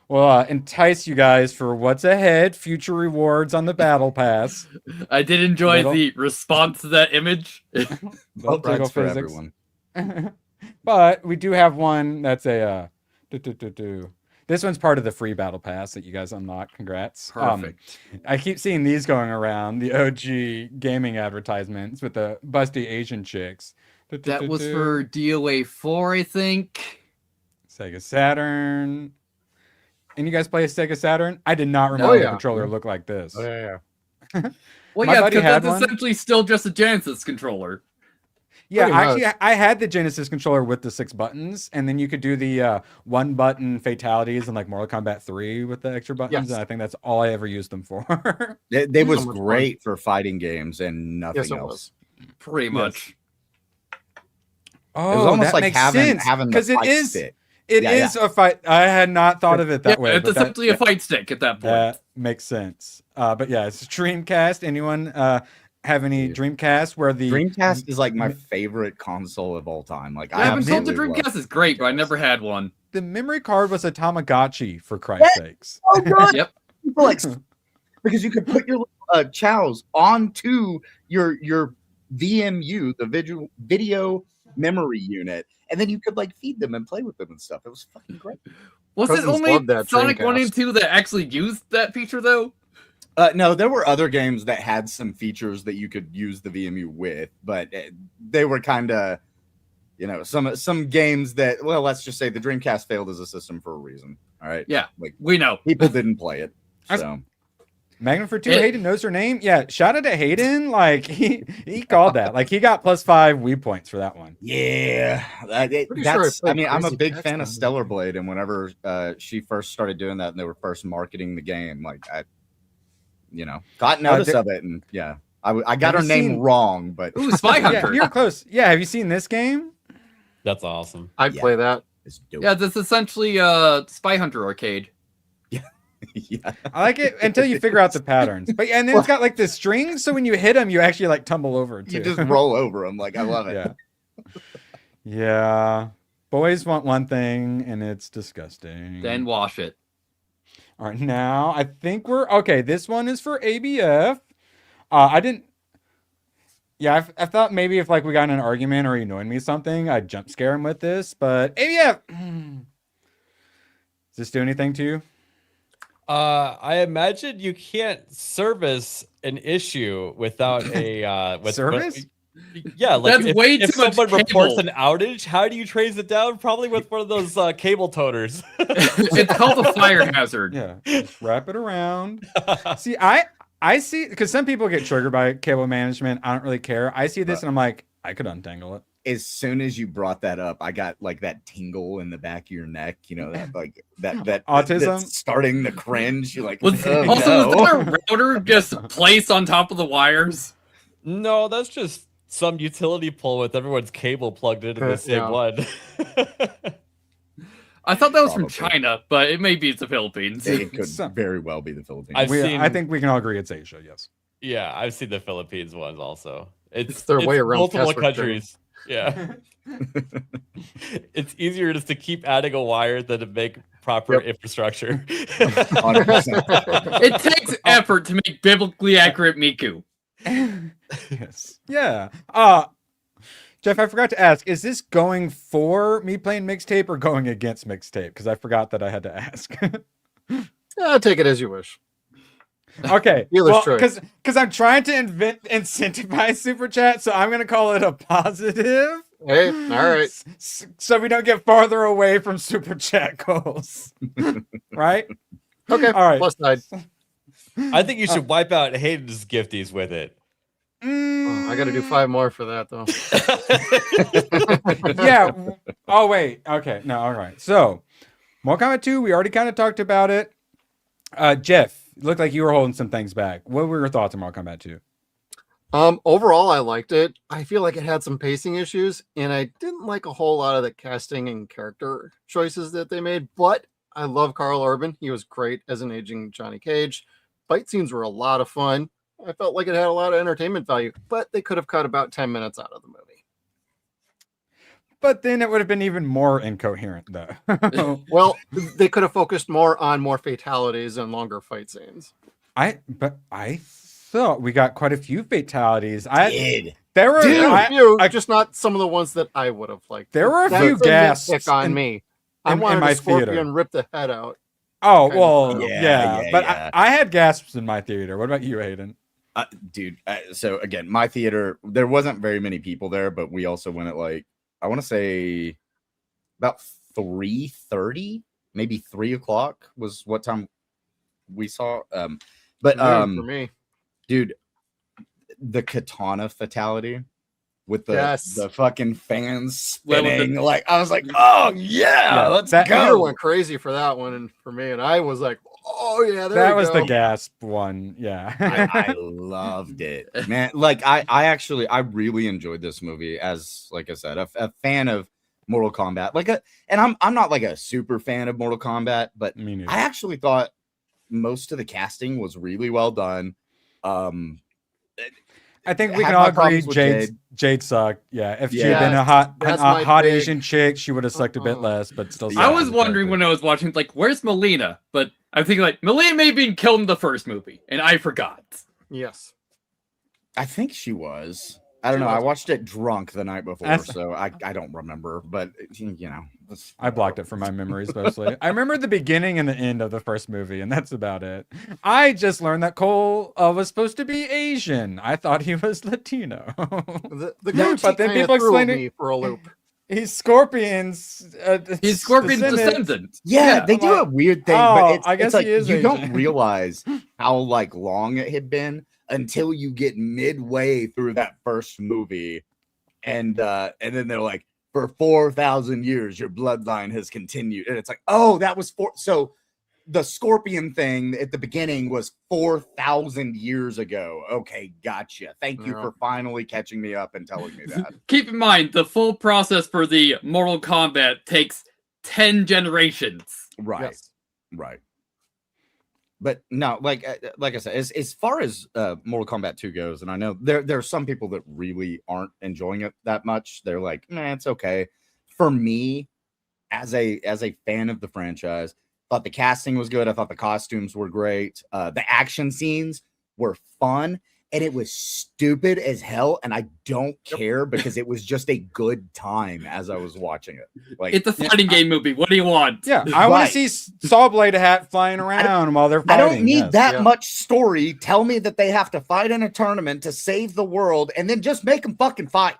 we'll entice you guys for what's ahead. Future rewards on the battle pass. I did enjoy the response to that image. Well, that's for everyone. But we do have one that's a This one's part of the free battle pass that you guys unlock. Congrats. Perfect. I keep seeing these going around, the OG gaming advertisements with the busty Asian chicks. That was for DOA 4, I think. Sega Saturn. And you guys play a Sega Saturn? I did not remember the controller looked like this. Oh, yeah. Well, yeah, because that's essentially still just a Genesis controller. Yeah, actually, I had the Genesis controller with the 6 buttons, and then you could do the 1-button fatalities in like Mortal Kombat 3 with the extra buttons, and I think that's all I ever used them for. They was great for fighting games and nothing else. Pretty much. Oh, it was almost that like makes having sense, the because fight stick. It is a fight. I had not thought of it that way. It's essentially a fight stick at that point. That makes sense. But yeah, it's Dreamcast. Anyone have any Dreamcast where the Dreamcast is like my favorite console of all time? Like I haven't told the Dreamcast is great, but I never had one. The memory card was a Tamagotchi, for Christ's sakes. Oh god. Yep. People like because you could put your chows onto your VMU, the video memory unit, and then you could like feed them and play with them and stuff. It was fucking great. Was it only Sonic 1 and 2 that actually used that feature though? No, there were other games that had some features that you could use the VMU with, but they were kind of, some games that, well, let's just say the Dreamcast failed as a system for a reason. All right. Yeah, like we know people didn't play it. So. Magnum for 2, Hayden knows her name. Yeah, shout out to Hayden. Like he called that. Like he got +5 Wii points for that one. Yeah, I'm a big fan of Stellar Blade, and whenever she first started doing that, and they were first marketing the game, like I got notice of it, and I got her name wrong, but Ooh, Spy Hunter. You're close. Yeah, have you seen this game? That's awesome. I'd play that. It's dope. Yeah, that's essentially Spy Hunter arcade. Yeah, I like it until you figure out the patterns. But and then it's got like the strings, so when you hit them, you actually like tumble over too. You just roll over them. Like I love it. Yeah. Boys want one thing, and it's disgusting. Then wash it. All right, now I think we're okay. This one is for ABF. I didn't. Yeah, I thought maybe if like we got in an argument or he annoyed me something, I'd jump scare him with this. But ABF, does this do anything to you? I imagine you can't service an issue without a service. Yeah, like that's way if too much someone reports cable. an outage, how do you trace it down? Probably with one of those cable toters. It's called a fire hazard. Yeah, just wrap it around. See, I see, because some people get triggered by cable management. I don't really care. I see this and I'm like, I could untangle it. As soon as you brought that up, I got like that tingle in the back of your neck. That like that autism that's starting to cringe. You're like, was there a router just placed on top of the wires? No, that's just some utility pole with everyone's cable plugged into the same one. I thought that was Probably. from China, but it may be it's the Philippines. It could very well be the Philippines. I think we can all agree it's Asia. Yes. Yeah, I've seen the Philippines ones also. It's their way around multiple password countries. Yeah. It's easier just to keep adding a wire than to make proper infrastructure. 100%. It takes effort to make biblically accurate Miku. Yes. Yeah. Jeff, I forgot to ask, is this going for me playing Mixtape or going against Mixtape? Because I forgot that I had to ask. Take it as you wish. Okay. Dealer's Well, choice. because I'm trying to incentivize Super Chat, so I'm going to call it a positive. Hey, all right. So we don't get farther away from Super Chat goals. Right? Okay. All right. Plus side. I think you should wipe out Hayden's gifties with it. Oh, I got to do 5 more for that, though. Yeah. Oh, wait. Okay. No. All right. So, Mortal Kombat 2, we already kind of talked about it. Jeff, it looked like you were holding some things back. What were your thoughts on Mortal Kombat 2? Overall, I liked it. I feel like it had some pacing issues, and I didn't like a whole lot of the casting and character choices that they made, but I love Carl Urban. He was great as an aging Johnny Cage. Fight scenes were a lot of fun. I felt like it had a lot of entertainment value, but they could have cut about 10 minutes out of the movie. But then it would have been even more incoherent, though. Well, they could have focused more on more fatalities and longer fight scenes. I thought we got quite a few fatalities. There were just not some of the ones that I would have liked. There were a That's few gasps nitpick on me. I wanted my a scorpion theater. rip the head out. Oh, Kind well, of. yeah. But I had gasps in my theater. What about you, Hayden? Dude, so again, my theater, there wasn't very many people there, but we also went at like, I want to say about 3:30, maybe 3 o'clock was what time we saw. But for me, dude, the katana fatality with the fucking fans spinning, like I was like, oh yeah, let's Peter go. went crazy for that one, and for me, and I was like, oh yeah, that was the gasp one. Yeah. I loved it, man. Like I really enjoyed this movie as, like I said, a fan of Mortal Kombat. And I'm not like a super fan of Mortal Kombat, but I actually thought most of the casting was really well done. I think we can all agree Jade sucked. Yeah, if she had been a hot Asian chick, she would have sucked a bit less, but still. I was wondering when I was watching, like, where's Melina? But I'm thinking, like, Melina may have been killed in the first movie, and I forgot. Yes. I think she was. I don't know. I watched it drunk the night before, so I don't remember. But you know, I blocked it from my memories mostly. I remember the beginning and the end of the first movie, and that's about it. I just learned that Cole was supposed to be Asian. I thought he was Latino. But then people explained it for a loop. He's Scorpion's. He's Scorpion's descendant. Yeah, they do a weird thing, but I guess it's like he is you Asian. don't realize how like long it had been until you get midway through that first movie, and then they're like, for 4,000 years your bloodline has continued, and it's like, oh, that was so the Scorpion thing at the beginning was 4,000 years ago. Okay, gotcha. Thank you for finally catching me up and telling me that. Keep in mind, the full process for the Mortal Kombat takes 10 generations. Right. Yes. Right. But no, like I said, as far as Mortal Kombat 2 goes, and I know there are some people that really aren't enjoying it that much. They're like, nah, it's okay. For me, as a fan of the franchise, thought the casting was good. I thought the costumes were great. The action scenes were fun, and it was stupid as hell. And I don't care because it was just a good time as I was watching it. Like, it's a fighting game movie. What do you want? Yeah, I want to see Saw Blade hat flying around while they're fighting. I don't need that much story. Tell me that they have to fight in a tournament to save the world, and then just make them fucking fight.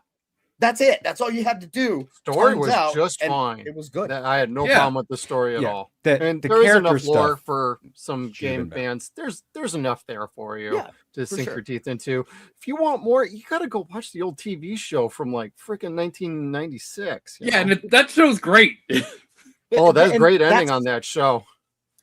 That's it. That's all you had to do. Story was just fine. It was good. I had no problem with the story at all. And there is character enough lore stuff for some game fans. There's enough there for you to sink your teeth into. If you want more, you got to go watch the old TV show from like freaking 1996. Yeah, and that show's great. Oh, that's a great ending on that show.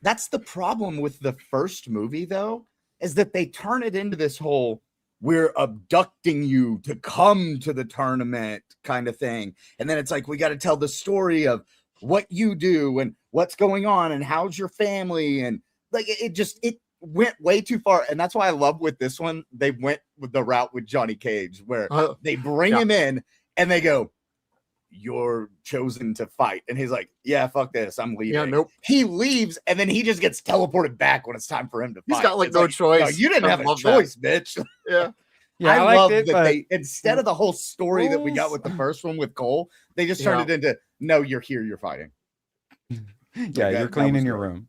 That's the problem with the first movie, though, is that they turn it into this whole we're abducting you to come to the tournament kind of thing. And then it's like, we got to tell the story of what you do and what's going on and how's your family, and like it went way too far. And that's why I love with this one, they went with the route with Johnny Cage where they bring him in and they go, "You're chosen to fight," and he's like, "Yeah, fuck this, I'm leaving." Yeah, nope. He leaves and then he just gets teleported back when it's time for him to fight. He's got like It's no choice. "No, you didn't I have a love choice, bitch." Yeah. Yeah, I love liked it, that but they, instead of the whole story that we got with the first one with Cole, they just turned it into, "No, you're here, you're fighting." Yeah, you're cleaning your room.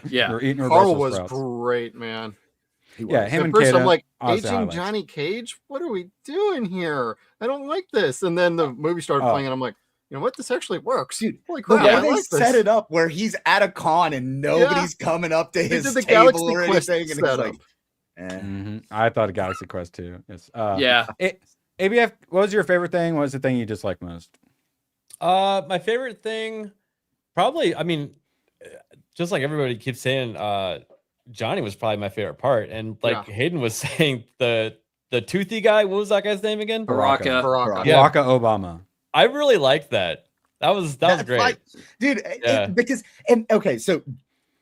Yeah. You're eating your Carl Brussels was sprouts. great, man. Yeah, him At and first Kata, I'm like, honestly, aging highlights. Johnny Cage? What are we doing here? I don't like this. And then the movie started playing, and I'm like, you know what? This actually works. Dude, holy the crap, way I they like set this. it up where he's at a con and nobody's coming up to They his did the table Galaxy or Quest anything, and he's setup. like, eh. I thought of Galaxy Quest too. Yes. Yeah. ABF, what was your favorite thing? What was the thing you disliked most? My favorite thing, probably, I mean, just like everybody keeps saying, Johnny was probably my favorite part. And like Hayden was saying, the toothy guy, what was that guy's name again? Baraka. Yeah, Barack Obama. I really liked that. That was great. Like, dude, because okay, so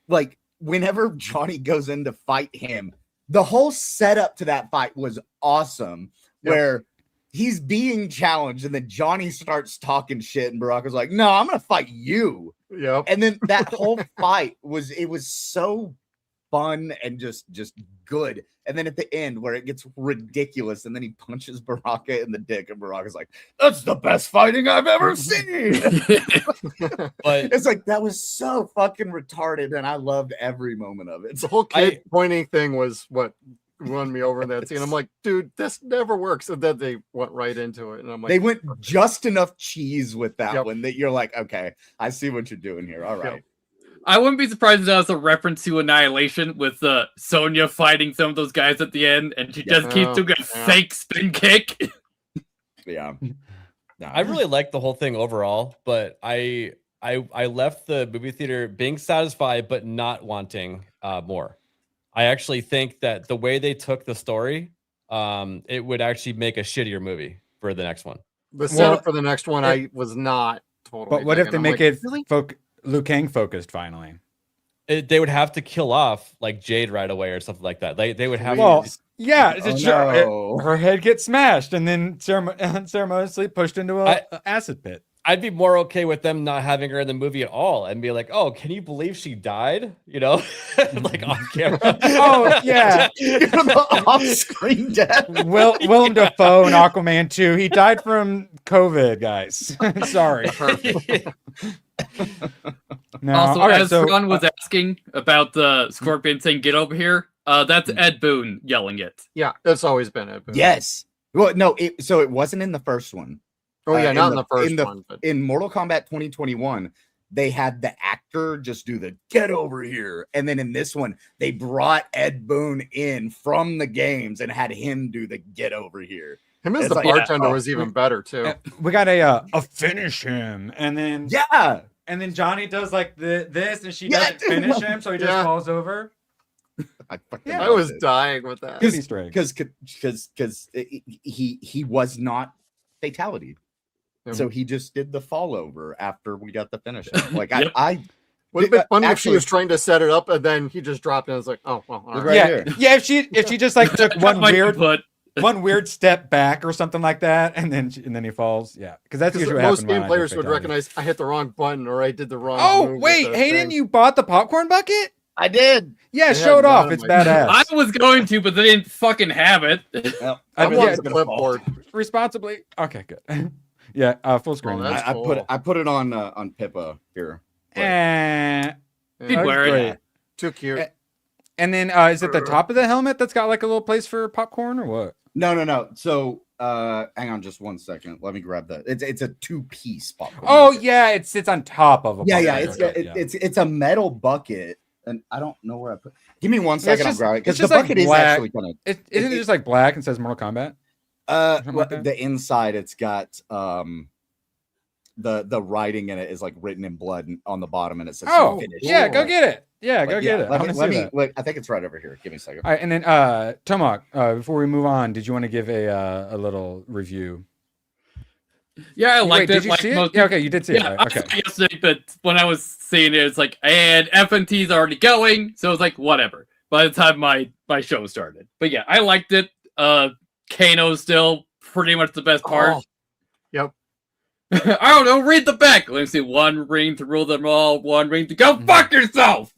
like whenever Johnny goes in to fight him, the whole setup to that fight was awesome. Where he's being challenged, and then Johnny starts talking shit, and Baraka's like, "No, I'm gonna fight you." Yep. And then that whole fight was so fun and just good. And then at the end where it gets ridiculous, and then he punches Baraka in the dick, and Baraka's like, "That's the best fighting I've ever seen." But it's like, that was so fucking retarded, and I loved every moment of it. The whole kid pointing thing was what won me over in that scene. I'm like, dude, this never works. And then they went right into it. And I'm like, they went just enough cheese with that one that you're like, okay, I see what you're doing here. All right. I wouldn't be surprised if that was a reference to Annihilation with Sonya fighting some of those guys at the end, and she just keeps doing a fake spin kick. Yeah. I really liked the whole thing overall, but I left the movie theater being satisfied but not wanting more. I actually think that the way they took the story, it would actually make a shittier movie for the next one. The setup for the next one, I was not totally. But what if they make like, it really? Liu Kang focused finally? They would have to kill off like Jade right away or something like that. They would have. Well, to... yeah, her head gets smashed and then ceremoniously pushed into a acid pit. I'd be more okay with them not having her in the movie at all and be like, "Oh, can you believe she died?" You know, like off camera. Oh yeah, off-screen death. Willem Dafoe in Aquaman 2. He died from COVID, guys. Sorry. No, Also, all right, as Ron was asking about the Scorpion saying, "Get over here," that's Ed Boon yelling it. Yeah, that's always been Ed Boon. Yes. Well, no, so it wasn't in the first one. Oh yeah, not in the first one. But... In Mortal Kombat 2021, they had the actor just do the "get over here," and then in this one, they brought Ed Boon in from the games and had him do the "get over here." Him as the bartender was even better too. We got a finish him, and then and then Johnny does like this, and she doesn't finish him, so he just falls over. I was dying with that because he was not fatality. So he just did the fall over after we got the finish. Like I would have been funny if she was trying to set it up and then he just dropped it and was like, "Oh well, all right." Yeah. If she just like took one weird step back or something like that, and then he falls. Yeah, because that's usually what most game players would recognize I hit the wrong button or I did the wrong. Oh wait, Hayden, you bought the popcorn bucket? I did. Yeah, show it off. It's badass. I was going to, but they didn't fucking have it. I mean, the clipboard responsibly. Okay, good. Yeah, full screen. Oh, I put it on Pippa here. He'd wear it. Too cute. And then is it the top of the helmet that's got like a little place for popcorn or what? No. So hang on just 1 second. Let me grab that. It's a 2-piece popcorn. Oh yeah, it sits on top of a bucket. It's a metal bucket. And I don't know where I put. Give me 1 second. I'll grab it because the bucket is actually kind of. Isn't it just like black and says Mortal Kombat? The inside it's got the writing in it is like written in blood on the bottom, and it says finish. Yeah, go get it. Yeah, go get it. Let me. Look, I think it's right over here. Give me a second. All right, and then Tomak, before we move on, did you want to give a little review? Yeah, I liked Wait, it. did you like see it? most Yeah, okay, you did see it. Yeah, Right? I Okay. saw it yesterday, but when I was seeing it, it's like, and FNT's already going, so it's like, whatever. By the time my show started. But yeah, I liked it. Kano's still pretty much the best part. Oh, yep. I don't know, read the back. Let me see, one ring to rule them all, one ring to go fuck yourself!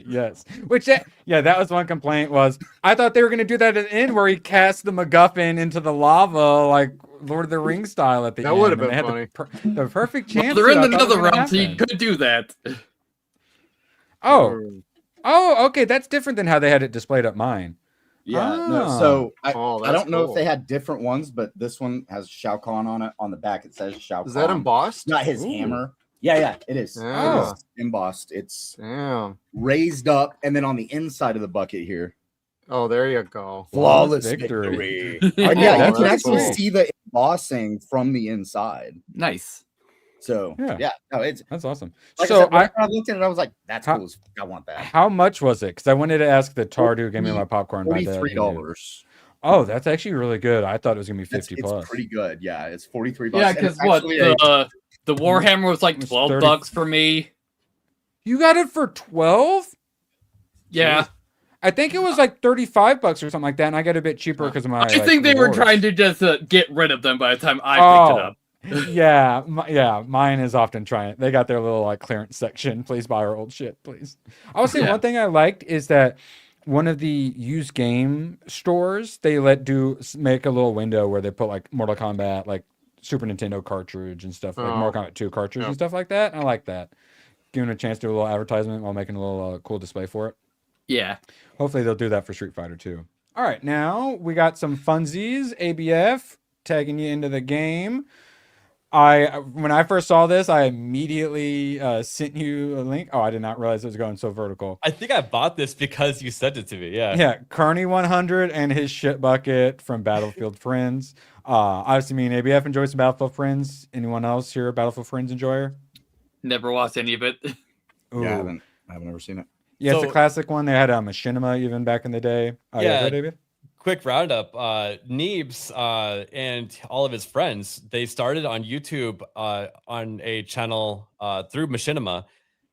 Yes. Which, yeah, that was one complaint was, I thought they were going to do that at the end where he cast the MacGuffin into the lava, like Lord of the Rings style at the end. That would have and been they had funny. The perfect chance. Well, they're to, in I thought it was another gonna realm, so you happen. could do that. Oh, okay, that's different than how they had it displayed at mine. Yeah, no, so I that's don't know if cool. they had different ones, but this one has Shao Kahn on it. On the back, it says Shao Kahn. Is that embossed? Not his hammer. Yeah, it is. Yeah. It is embossed. It's Damn. raised up, and then on the inside of the bucket here, Oh, there you go. flawless victory. victory. Yeah, Oh, you can that's actually cool. see the embossing from the inside. Nice. So Yeah. no, it's That's awesome. like So I, said, when I looked at it, I was like, "That's How- cool. I want that." how much was it? Because I wanted to ask the Tardu who gave me my popcorn. My dad, $43. Oh, that's actually really good. I thought it was gonna be 50 It's plus. pretty good. Yeah, it's $43. Yeah, and because it's what, actually the Warhammer was like It's 12 30. bucks for me. You got it for 12? Yeah. I think it was like 35 bucks or something like that, and I got it a bit cheaper because of my. I think they were trying to just get rid of them by the time I picked it up. Yeah, mine is often trying. They got their little like clearance section. Please buy our old shit, please. I would say one thing I liked is that one of the used game stores they make a little window where they put like Mortal Kombat, like Super Nintendo cartridge and stuff, like Mortal Kombat 2 cartridge and stuff like that. I like that. Giving a chance to do a little advertisement while making a little cool display for it. Yeah. Hopefully they'll do that for Street Fighter 2. All right, now we got some funsies. ABF tagging you into the game. When I first saw this, I immediately sent you a link. Oh, I did not realize it was going so vertical. I think I bought this because you sent it to me. Yeah. Yeah, Kearney 100 and his shit bucket from Battlefield Friends. Obviously, me and ABF enjoy some Battlefield Friends. Anyone else here a Battlefield Friends enjoyer? Never watched any of it. Ooh. Yeah, I haven't ever seen it. Yeah, it's So- a classic one. They had a machinima even back in the day. Yeah. David? Quick roundup. Neebs and all of his friends, they started on YouTube on a channel through Machinima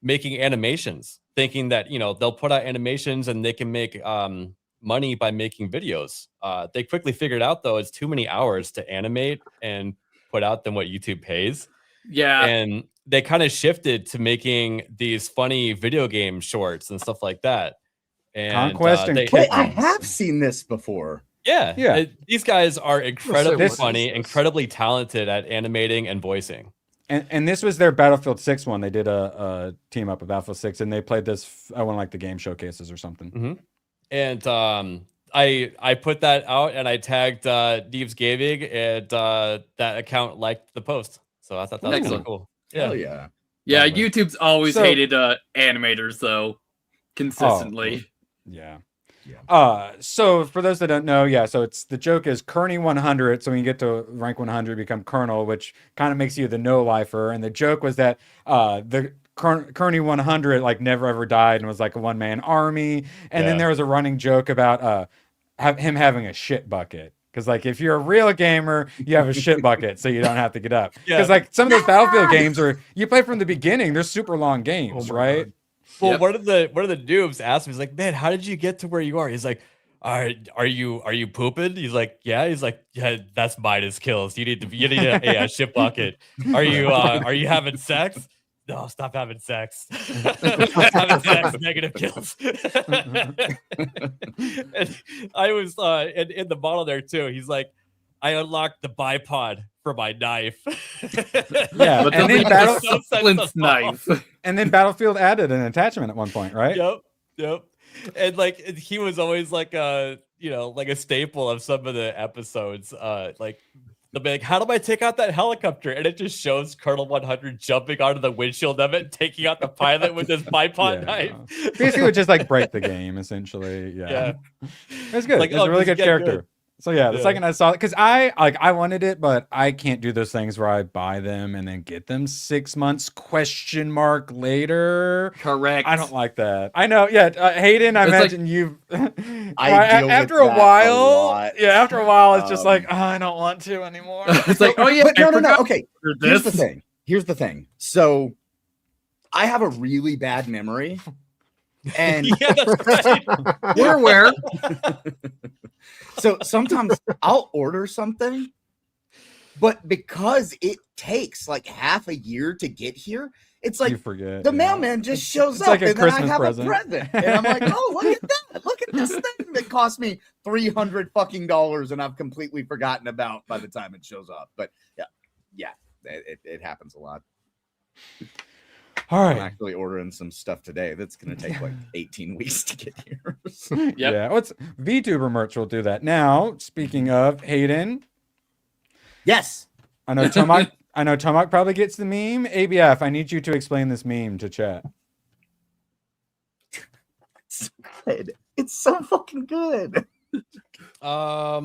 making animations, thinking that, they'll put out animations and they can make money by making videos. They quickly figured out, though, it's too many hours to animate and put out than what YouTube pays. Yeah. And they kind of shifted to making these funny video game shorts and stuff like that. And Conquest and Wait, I have seen this before. Yeah. These guys are incredibly This- funny, incredibly talented at animating and voicing. And this was their Battlefield 6 one. They did a team up of Battlefield 6, and they played this. I want like the game showcases or something. Mm-hmm. And I put that out and I tagged Neebs Gaming, and that account liked the post. So I thought that was kind of cool. Hell yeah. Yeah, Definitely. YouTube's always So- hated animators, though, consistently. Yeah. So for those that don't know, so it's the joke is Kearney 100. So when you get to rank 100, you become Colonel, which kind of makes you the no-lifer. And the joke was that the Kearney 100 like never ever died and was like a one-man army. And then there was a running joke about him having a shit bucket. Because like if you're a real gamer, you have a shit bucket, so you don't have to get up. Because like some of those Battlefield games you play from the beginning. They're super long games, right? God. Well, one of the noobs asked me, he's like, "Man, how did you get to where you are?" He's like, "Are you pooping?" He's like, "Yeah." He's like, "Yeah, that's minus kills. You need a shit bucket. Are you having sex?" No, stop having sex. Having sex, negative kills. And I was in the model there too. He's like, I unlocked the bipod for my knife. Yeah, But and then then Flint's knife. And then Battlefield added an attachment at one point, right? Yep. And like he was always like like a staple of some of the episodes. Like they'll be like, "How do I take out that helicopter?" And it just shows Colonel 100 jumping onto the windshield of it, taking out the pilot with his bipod knife. Basically, would just like break the game, essentially. Yeah. It's good. Like, It's a really does good it get character. So yeah, the second I saw it, because I wanted it, but I can't do those things where I buy them and then get them 6 months later. Correct. I don't like that. I know. Yeah, Hayden, I imagine you've. After a while, after a while, it's just like, oh, I don't want to anymore. It's like, oh yeah, but no. Okay, here's the thing. So, I have a really bad memory, and we're aware. So sometimes I'll order something, but because it takes like half a year to get here, it's like you forget, the mailman just shows up like and Christmas then I have present. a present. And I'm like, oh, look at that. Look at this thing that cost me $300 fucking and I've completely forgotten about by the time it shows up. But it happens a lot. All right. I'm actually ordering some stuff today that's going to take like 18 weeks to get here. Yeah, what's VTuber merch will do that. Now, speaking of Hayden. Yes. I know Tomac probably gets the meme. ABF, I need you to explain this meme to chat. It's good. It's so fucking good. I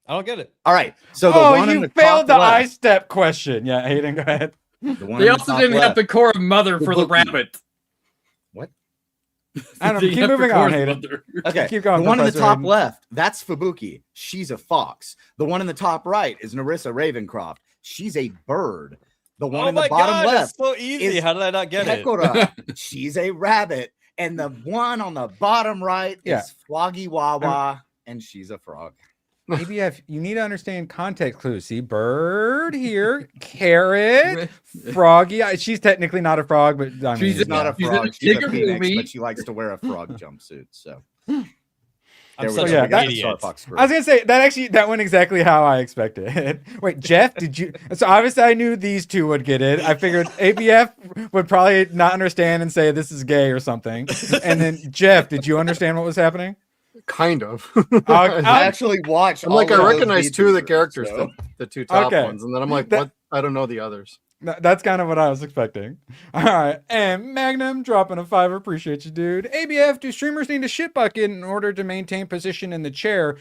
don't get it. All right. So the one you in the failed the top left, I-step question. Yeah, Hayden, go ahead. They also didn't have the core mother for the rabbit. What? I don't know. Keep moving on, Hayden. Okay. Keep going. The one in the Professor top Hayden. left, that's Fubuki. She's a fox. The one in the top right is Narissa Ravencroft. She's a bird. The one in the bottom left it's so easy. is How did I not get Pecora. She's a rabbit. And the one on the bottom right is Floggy Wawa, and she's a frog. ABF, you need to understand context clues. See, bird here, carrot, froggy. She's technically not a frog, but I mean, She's not a frog. She's a phoenix, movie. but she likes to wear a frog jumpsuit. So I'm there such we an go. We got the idiot. Star Fox I was gonna say that went exactly how I expected. Wait, Jeff, did you? So obviously I knew these two would get it. I figured ABF would probably not understand and say this is gay or something. And then Jeff, did you understand what was happening? Kind of. I actually watched. I'm like, all I of those recognize two of the VTubers, characters, so. the two top Okay. ones, and then I'm like, what? I don't know the others. That's kind of what I was expecting. All right. And Magnum dropping a $5. Appreciate you, dude. ABF, do streamers need a shit bucket in order to maintain position in the chair?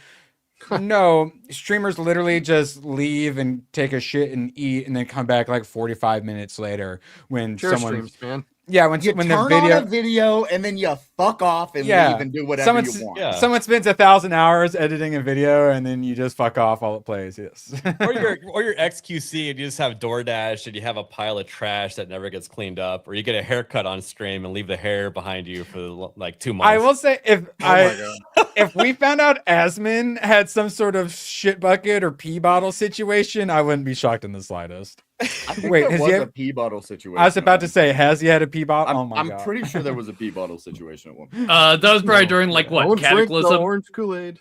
No, streamers literally just leave and take a shit and eat and then come back like 45 minutes later when Chair someone streams, man. Yeah, when You the turn video on a video and then you fuck off and leave and do whatever you want. Someone spends 1,000 hours editing a video and then you just fuck off while it plays. Yes. or your XQC and you just have DoorDash and you have a pile of trash that never gets cleaned up, or you get a haircut on stream and leave the hair behind you for like 2 months. I will say if we found out Asmin had some sort of shit bucket or pee bottle situation, I wouldn't be shocked in the slightest. I think Wait, there has was he a pee bottle situation. I was about to say, has he had a pee bottle? I'm pretty sure there was a pee bottle situation at one point. That was probably during like what, Don't drink the Cataclysm? orange Kool-Aid.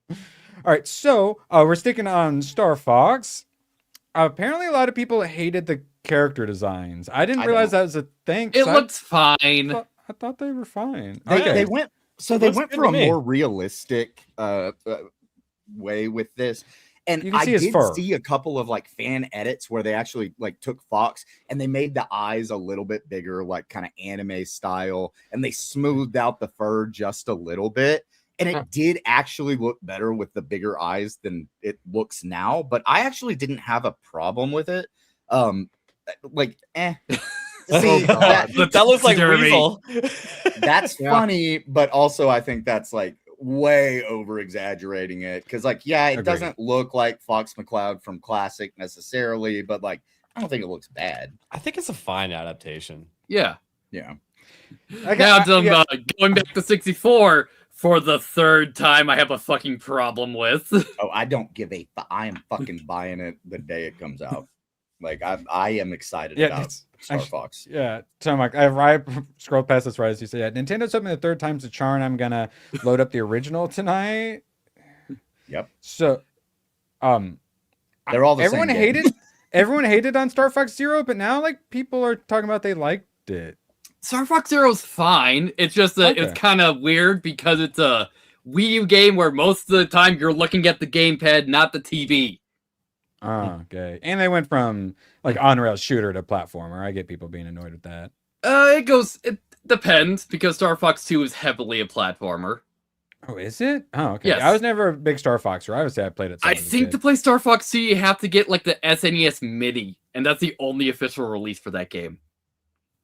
All right, so we're sticking on Star Fox. Apparently, a lot of people hated the character designs. I didn't realize that was a thing. It looks fine. I thought they were fine. They went for a me. more realistic way with this. And You can I see his did fur. see a couple of like fan edits where they actually like took Fox and they made the eyes a little bit bigger, like kind of anime style, and they smoothed out the fur just a little bit. And it did actually look better with the bigger eyes than it looks now. But I actually didn't have a problem with it. See, that looks like Weasel. That's funny, but also I think that's like way over exaggerating it, because like it doesn't look like Fox McCloud from Classic necessarily, but like I don't think it looks bad. I think it's a fine adaptation. Yeah. Now, going back to 64 for the third time, I have a fucking problem with. Oh, I don't give a I am fucking buying it the day it comes out. Like I am excited about Star Fox. Yeah, Tom, I scrolled past this right as you say. Nintendo's opening the third time's a charm. I'm gonna load up the original tonight. Yep. So, they're all the everyone same hated. Everyone hated on Star Fox Zero, but now like people are talking about they liked it. Star Fox Zero's fine. It's just that it's kind of weird because it's a Wii U game where most of the time you're looking at the gamepad, not the TV. Oh, okay. And they went from like on-rail shooter to platformer. I get people being annoyed with that. It depends because Star Fox 2 is heavily a platformer. Oh, is it? Oh, okay. Yes. I was never a big Star Foxer. I obviously I played it. I think to play Star Fox 2, you have to get like the SNES Mini, and that's the only official release for that game.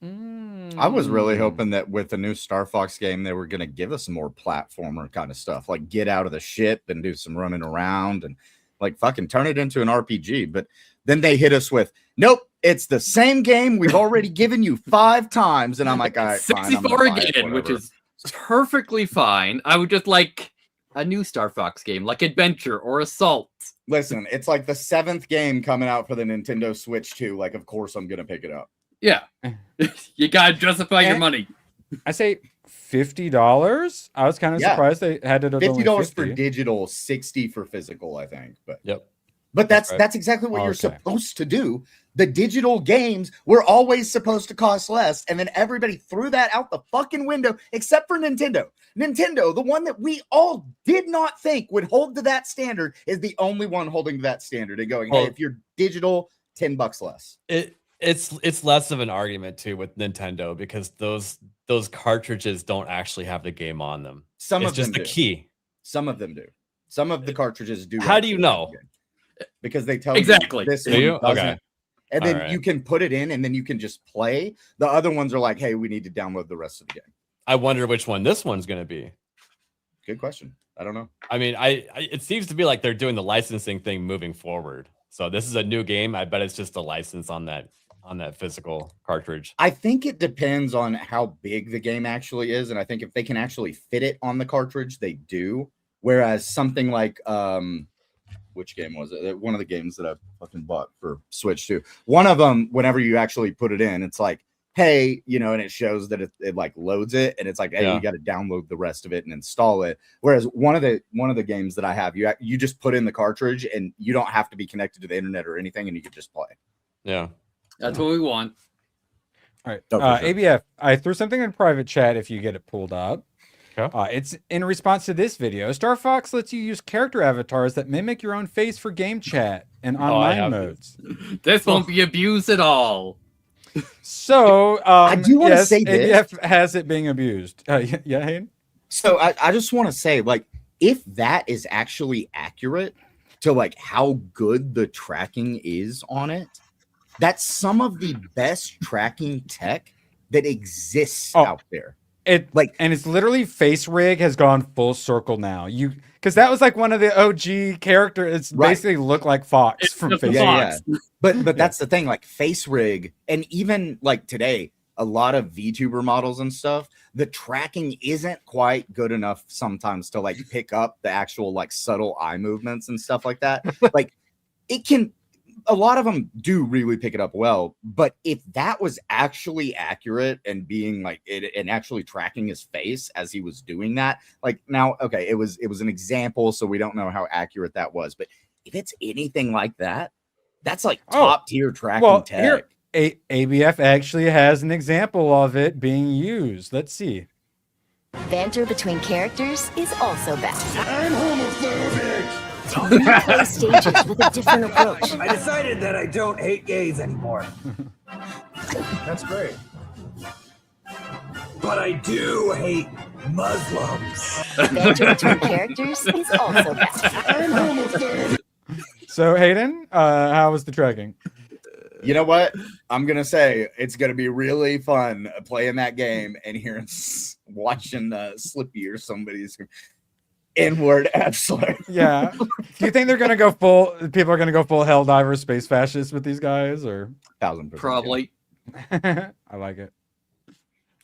I was really hoping that with the new Star Fox game, they were going to give us some more platformer kind of stuff, like get out of the ship and do some running around and like fucking turn it into an RPG. But then they hit us with, nope, it's the same game we've already given you 5 times. And I'm like, all right, 64 again, which is perfectly fine. I would just like a new Star Fox game, like Adventure or Assault. Listen, it's like the 7th game coming out for the Nintendo Switch 2. Like, of course I'm going to pick it up. Yeah. You gotta justify your money. I say $50. I was kind of surprised they had it at $50 for digital, $60 for physical, I think. But yep. But that's exactly what you're supposed to do. The digital games were always supposed to cost less, and then everybody threw that out the fucking window, except for Nintendo. Nintendo, the one that we all did not think would hold to that standard, is the only one holding to that standard and going, hey, if you're digital, $10 less. It's less of an argument too with Nintendo because those cartridges don't actually have the game on them. Some it's of them just the do. key. Some of them do. Some of the cartridges do. How do you know? Because they tell exactly you this do one you? doesn't. Okay. And then you can put it in and then you can just play. The other ones are like, hey, we need to download the rest of the game. I wonder which one this one's going to be. Good question. I don't know. I mean, it seems to be like they're doing the licensing thing moving forward. So this is a new game. I bet it's just a license on that physical cartridge. I think it depends on how big the game actually is. And I think if they can actually fit it on the cartridge, they do. Whereas something like, which game was it? One of the games that I fucking bought for Switch 2. One of them, whenever you actually put it in, it's like, hey, and it shows that it like loads it. And it's like, hey, you got to download the rest of it and install it. Whereas one of the games that I have, you just put in the cartridge and you don't have to be connected to the internet or anything. And you can just play. Yeah. That's what we want. All right. Oh, for sure. ABF, I threw something in private chat if you get it pulled up. Okay. It's in response to this video. Star Fox lets you use character avatars that mimic your own face for game chat and online modes. This won't be abused at all. So, I do want to say ABF this. has it being abused. Yeah, Hayden? So I just want to say, like, if that is actually accurate to like how good the tracking is on it, that's some of the best tracking tech that exists out there. And it's literally face rig has gone full circle now. Because that was like one of the OG characters. It's basically looked like Fox from face. Yeah. But that's the thing, like face rig, and even like today, a lot of VTuber models and stuff, the tracking isn't quite good enough sometimes to like pick up the actual like subtle eye movements and stuff like that. Like it can. A lot of them do really pick it up well, but if that was actually accurate and being like it and actually tracking his face as he was doing that, like now, okay, it was an example, so we don't know how accurate that was, but if it's anything like that, that's like top tier tracking tech. Here, ABF actually has an example of it being used. Let's see. Banter between characters is also bad. I'm homophobic. Play stages with a different approach. I decided that I don't hate gays anymore. That's great. But I do hate Muslims. Banter between characters is also bad. I'm homophobic. So Hayden, how was the tracking? You know what? I'm gonna say it's gonna be really fun playing that game and hearing watching Slippy or somebody's N-word absolute. Yeah. Do you think they're gonna go full? People are gonna go full Helldiver space fascist with these guys, or 1000%? Probably. I like it.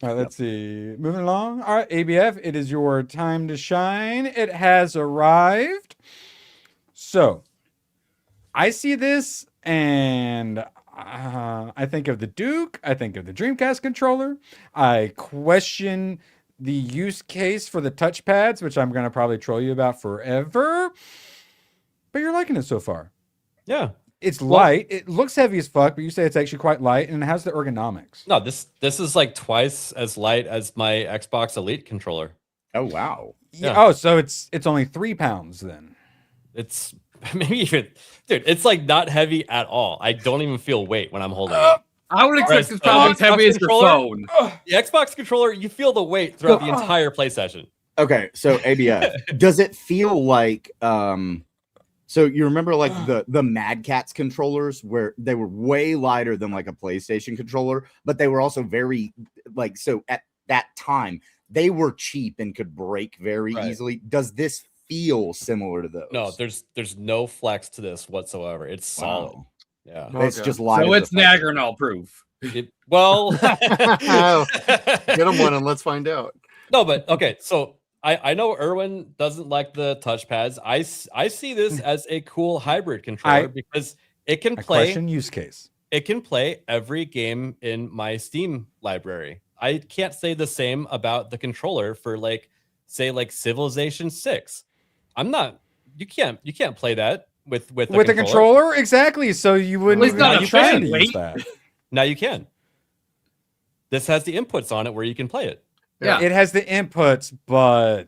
All right, let's see. Moving along. All right, ABF, it is your time to shine. It has arrived. So, I see this and I think of the Duke. I think of the Dreamcast controller. I question the use case for the touchpads, which I'm going to probably troll you about forever. But you're liking it so far. Yeah. It's light. It looks heavy as fuck, but you say it's actually quite light, and it has the ergonomics. No, this is like twice as light as my Xbox Elite controller. Oh wow. Yeah. Oh, so it's only 3 pounds then. It's maybe even, dude. It's like not heavy at all. I don't even feel weight when I'm holding it. I would expect it's probably as heavy as your phone. The Xbox controller, you feel the weight throughout the entire play session. Okay, so ABF, does it feel like so you remember like the Mad Catz controllers where they were way lighter than like a PlayStation controller, but they were also very like, so at that time they were cheap and could break very easily. Does this feel similar to those? No, there's no flex to this whatsoever. It's solid. Yeah, it's just light. So it's Nagranol proof. Well, get him one and let's find out. No, but okay, so I know Erwin doesn't like the touchpads. I see this as a cool hybrid controller because it can play question use case. It can play every game in my Steam library. I can't say the same about the controller for like say like Civilization 6. You can't play that with a controller. Exactly. So you wouldn't even try to use that. Now you can. This has the inputs on it where you can play it. Yeah, it has the inputs, but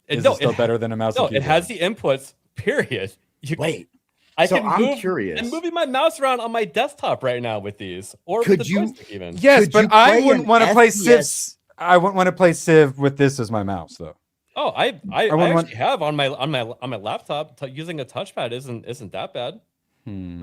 is it still better than a mouse? No, and keyboard? It has the inputs. Period. I'm curious. I'm moving my mouse around on my desktop right now with these, or could with the you? joystick even. Yes, but I wouldn't want to play Civ. I wouldn't want to play Civ with this as my mouse, though. Oh, I actually have on my laptop using a touchpad isn't that bad.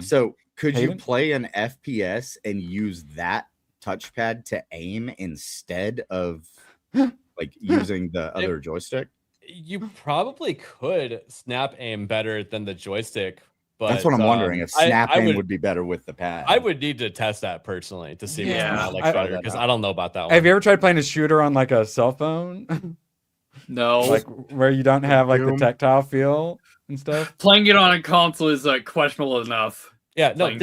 So could you play an FPS and use that touchpad to aim instead of like using the other joystick? You probably could snap aim better than the joystick, but that's what I'm wondering, if snap aim would be better with the pad. I would need to test that personally to see what's better, because I don't know about that one. Have you ever tried playing a shooter on like a cell phone? No, like where you don't have like the tactile feel and stuff. Playing it on a console is questionable enough. Yeah, no,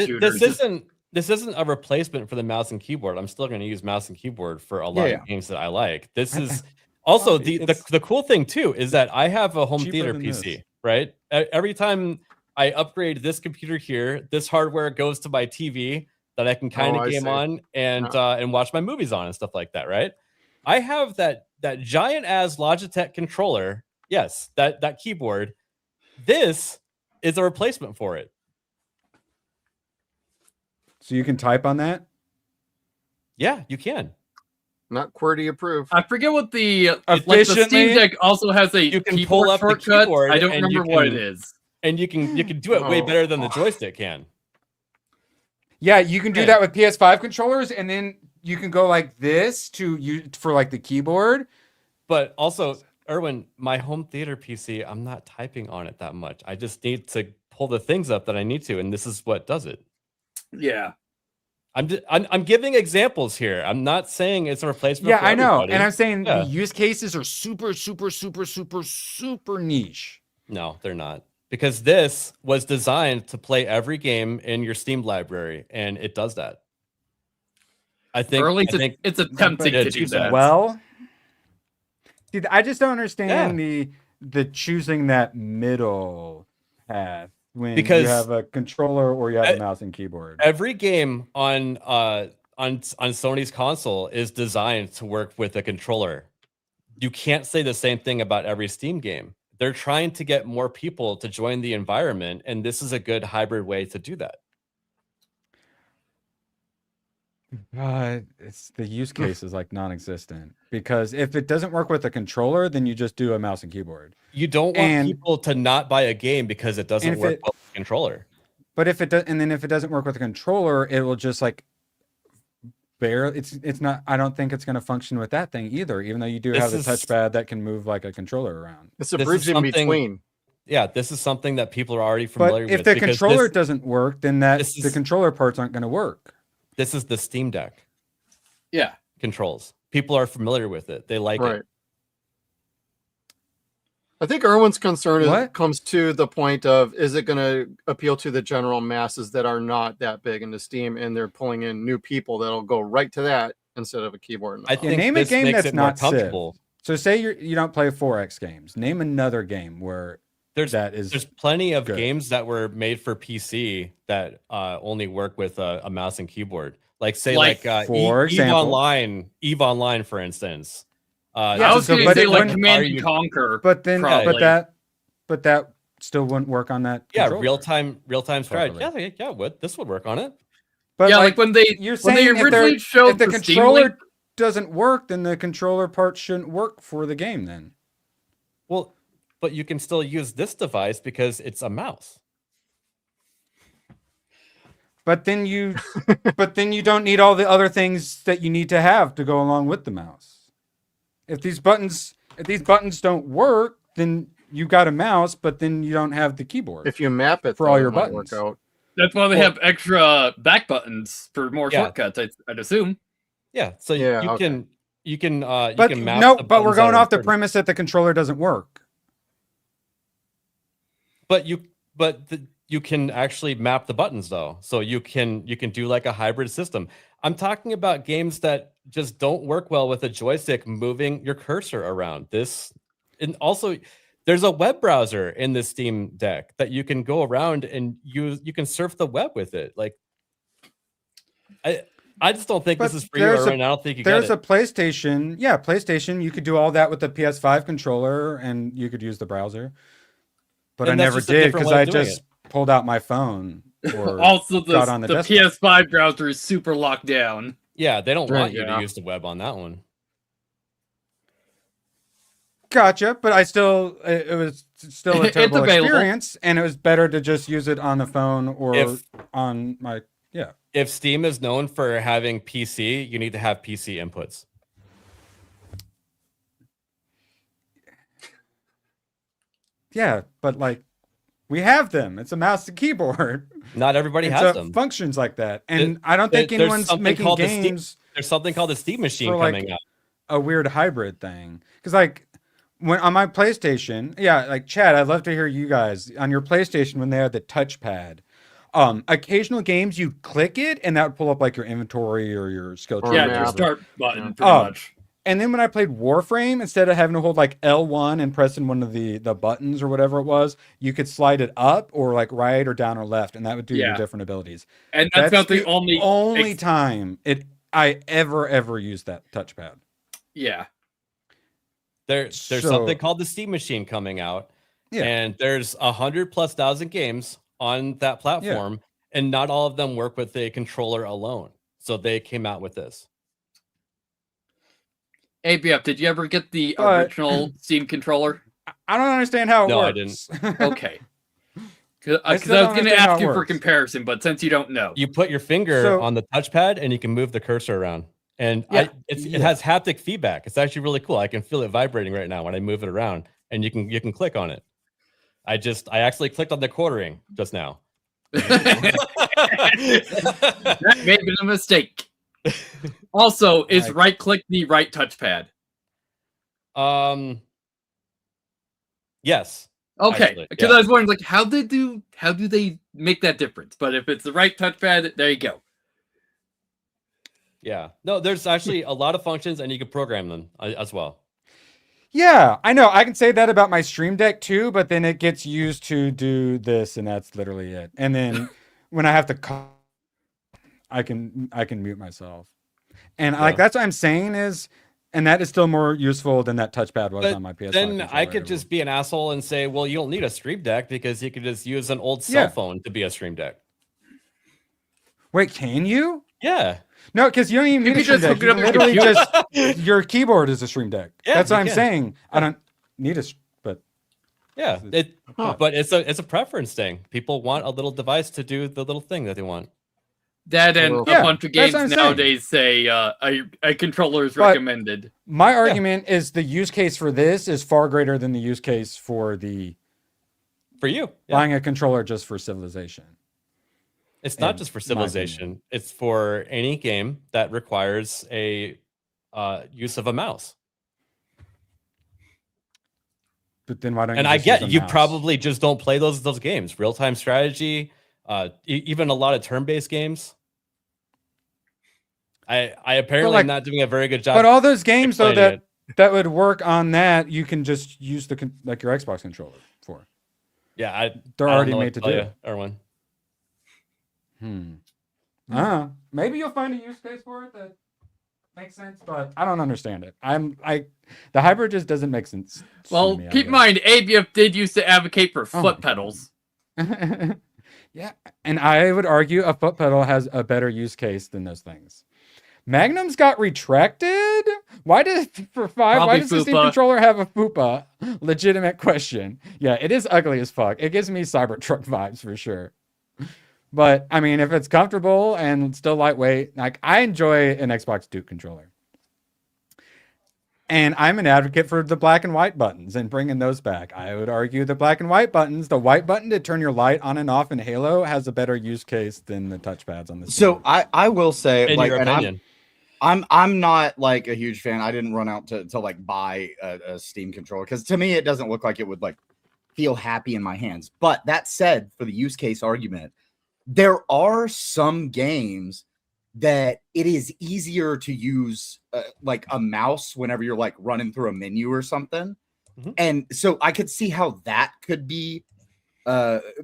this isn't a replacement for the mouse and keyboard. I'm still going to use mouse and keyboard for a lot of games that I like. This is also the cool thing too is that I have a home theater PC, right? Every time I upgrade this computer here, this hardware goes to my TV that I can kind of game on and watch my movies on and stuff like that, right? I have that giant ass Logitech controller. Yes, that keyboard. This is a replacement for it. So you can type on that? Yeah, you can. Not QWERTY approved. I forget what the the Steam Deck also has a you can keyboard pull up shortcut. the keyboard. I don't remember what it is. And you can do it way better than the joystick can. Yeah, you can do that with PS5 controllers, and then you can go like this for like the keyboard. But also, Erwin, my home theater PC, I'm not typing on it that much. I just need to pull the things up that I need to, and this is what does it. Yeah. I'm giving examples here. I'm not saying it's a replacement. Yeah, for I know, everybody. and I'm saying the use cases are super niche. No, they're not, because this was designed to play every game in your Steam library, and it does that. I think it's attempting to do that. Well, see, I just don't understand the choosing that middle path. Because you have a controller or you have a mouse and keyboard. Every game on Sony's console is designed to work with a controller. You can't say the same thing about every Steam game. They're trying to get more people to join the environment, and this is a good hybrid way to do that. It's the use case is like non-existent, because if it doesn't work with a controller, then you just do a mouse and keyboard. You don't want people to not buy a game because it doesn't work with a controller. But if it does, and then if it doesn't work with a controller, it will just like it's not. I don't think it's going to function with that thing either. Even though you do have the touchpad that can move like a controller around. It's a bridge in between. Yeah, this is something that people are already familiar with. But if the controller doesn't work, then the controller parts aren't going to work. This is the Steam Deck. Yeah. Controls. People are familiar with it. They like it. I think Erwin's concern comes to the point of, is it going to appeal to the general masses that are not that big into Steam, and they're pulling in new people that'll go right to that instead of a keyboard? I think name a game that's not comfortable. So say you don't play 4X games. Name another game where there's plenty of good. Games that were made for PC that only work with a mouse and keyboard. Like say for example, Eve Online, for instance. I was going to say like Command and Conquer, but then but that still wouldn't work on that. Controller. real time strategy. Yeah, this would work on it. But yeah, like when they you're saying when they originally showed the controller, doesn't work, then the controller part shouldn't work for the game then. Well, but you can still use this device because it's a mouse. But then you don't need all the other things that you need to have to go along with the mouse. If these buttons don't work, then you got a mouse, but then you don't have the keyboard. If you map it for all your buttons. work out. That's why they have extra back buttons for more shortcuts, I'd assume. Yeah, so you can map But the but we're buttons going that are off the important. premise that the controller doesn't work. But you can actually map the buttons though, so you can do like a hybrid system. I'm talking about games that just don't work well with a joystick moving your cursor around. And also, there's a web browser in the Steam Deck that you can go around and you can surf the web with it. Like, I just don't think this is for you, and I don't think you get it. There's a PlayStation. Yeah, PlayStation. You could do all that with the PS5 controller, and you could use the browser. But I never did because I just pulled out my phone. Or Also, got on the PS5 browser is super locked down. Yeah, they don't want you to use the web on that one. Gotcha, but it was still a terrible experience, and it was better to just use it on the phone or on my If Steam is known for having PC, you need to have PC inputs. Yeah, but like we have them. It's a mouse and keyboard. Not everybody has them. Functions like that, and I don't think anyone's making games. There's something called the Steam Machine coming out. A weird hybrid thing, because like when on my PlayStation, like Chad, I'd love to hear you guys on your PlayStation when they had the touchpad. Occasional games you click it and that would pull up like your inventory or your skill tree. Yeah, your start button pretty much. And then when I played Warframe, instead of having to hold like L1 and pressing one of the buttons or whatever it was, you could slide it up or like right or down or left, and that would do your different abilities. And that's not the only time I ever used that touchpad. Yeah. There's something called the Steam Machine coming out, and there's 100,000+ games on that platform, and not all of them work with a controller alone. So they came out with this. ABF, did you ever get the original Steam controller? I don't understand how it works. I didn't. Okay. Because I was going to ask you for comparison, but since you don't know. You put your finger on the touchpad and you can move the cursor around. And it has haptic feedback. It's actually really cool. I can feel it vibrating right now when I move it around, and you can click on it. I actually clicked on the quartering just now. That may have been a mistake. Also, is right click the right touchpad? Yes. Okay, because I was wondering, like, how do they make that difference? But if it's the right touchpad, there you go. Yeah. No, there's actually a lot of functions, and you can program them as well. Yeah, I know. I can say that about my Stream Deck too, but then it gets used to do this, and that's literally it. And then when I have to call, I can mute myself. And like that's what I'm saying is, and that is still more useful than that touchpad was on my PS5. Then I could just be an asshole and say, well, you don't need a Stream Deck because you could just use an old cell phone to be a Stream Deck. Wait, can you? Yeah. No, because you don't even need a Stream Deck. You literally just your keyboard is a Stream Deck. Yeah, that's what I'm saying. I don't need but but it's a preference thing. People want a little device to do the little thing that they want. That and a bunch of games nowadays say a controller is recommended. My argument is the use case for this is far greater than the use case for buying a controller just for Civilization. It's not just for Civilization. It's for any game that requires a use of a mouse. But then why don't you? And I get you probably just don't play those games. Real-time strategy, even a lot of turn-based games. I apparently am not doing a very good job. But all those games though that would work on that, you can just use your Xbox controller for. Yeah, they're already made to do it. Erwin. Maybe you'll find a use case for it that makes sense, but I don't understand it. The hybrid just doesn't make sense. Well, keep in mind, ABF did used to advocate for foot pedals. Yeah, and I would argue a foot pedal has a better use case than those things. Magnum's got retracted? Why did for 5? Probably Why does the Steam fupa. controller have a fupa? Legitimate question. Yeah, it is ugly as fuck. It gives me Cybertruck vibes for sure. But I mean, if it's comfortable and still lightweight, like I enjoy an Xbox Duke controller. And I'm an advocate for the black and white buttons and bringing those back. I would argue the black and white buttons, the white button to turn your light on and off in Halo has a better use case than the touchpads on this. So I will say, In like, your and opinion. I'm not like a huge fan. I didn't run out to like buy a Steam controller because to me it doesn't look like it would like feel happy in my hands. But that said, for the use case argument, there are some games that it is easier to use like a mouse whenever you're like running through a menu or something. And so I could see how that could be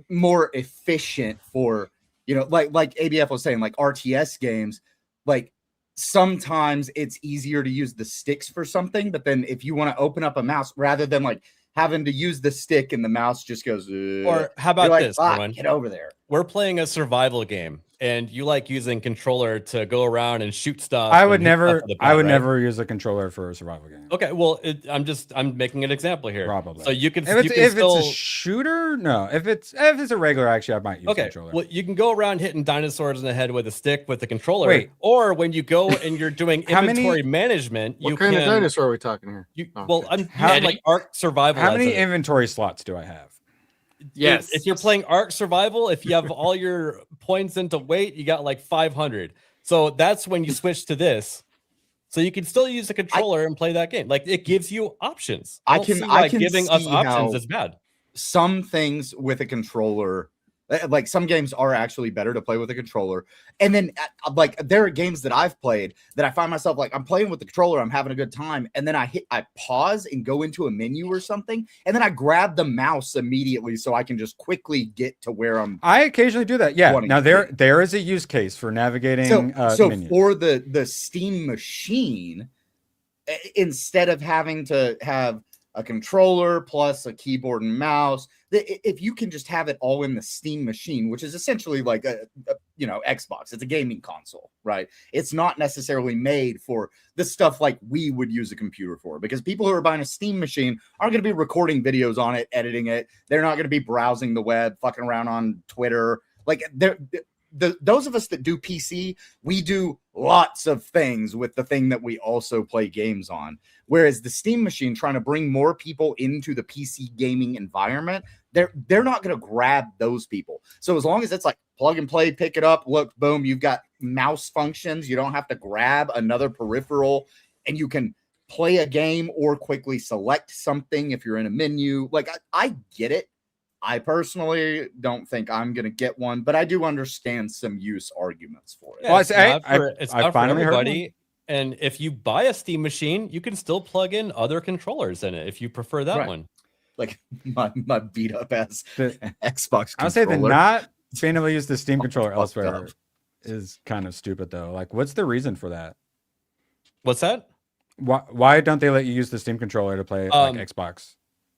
more efficient for, you know, like ABF was saying, like RTS games, like sometimes it's easier to use the sticks for something, but then if you want to open up a mouse rather than like having to use the stick and the mouse just goes, or how about like, this, "Ah, Rowan? get over there." We're playing a survival game, and you like using controller to go around and shoot stuff. I would and hit stuff never, with the I pad, would right? never use a controller for a survival game. Okay, well, I'm making an example here. Probably. So you can, If you it's, can if still, it's a shooter, no. If it's a regular, actually, I might use a okay. controller. Well, you can go around hitting dinosaurs in the head with a stick with the controller. Wait. Or when you go and you're doing How many- inventory management, What you kind can. of dinosaur are we talking here? Well, I'm How using, like Ark Survival. How as many a- inventory slots do I have? Yes. If you're playing Ark Survival, if you have all your points into weight, you got like 500. So that's when you switch to this. So you can still use the controller and play that game. Like it gives you options. I don't can see I why can giving us see options how is bad. some things with a controller, like some games are actually better to play with a controller. And then like there are games that I've played that I find myself like I'm playing with the controller, I'm having a good time, and then I pause and go into a menu or something, and then I grab the mouse immediately so I can just quickly get to where I'm. I occasionally do that. Yeah. wanting Now to there is a use case for navigating. So menus. for the Steam machine, instead of having to have a controller plus a keyboard and mouse, if you can just have it all in the Steam machine, which is essentially like a Xbox, it's a gaming console, right? It's not necessarily made for the stuff like we would use a computer for, because people who are buying a Steam machine aren't going to be recording videos on it, editing it. They're not going to be browsing the web, fucking around on Twitter. Like those of us that do PC, we do lots of things with the thing that we also play games on. Whereas the Steam machine, trying to bring more people into the PC gaming environment, they're not going to grab those people. So as long as it's like plug and play, pick it up, look, boom, you've got mouse functions. You don't have to grab another peripheral, and you can play a game or quickly select something if you're in a menu. Like I get it. I personally don't think I'm going to get one, but I do understand some use arguments for it. Yeah, Well, it's not for, it's I not for finally heard everybody. And if you buy a Steam machine, you can still plug in other controllers in it if you prefer that Right. one. Like my beat up ass The- Xbox I'll say that controller. not being able to use the Steam controller fucked elsewhere up. is kind of stupid though. Like, what's the reason for that? What's that? Why don't they let you use the Steam controller to play like Xbox?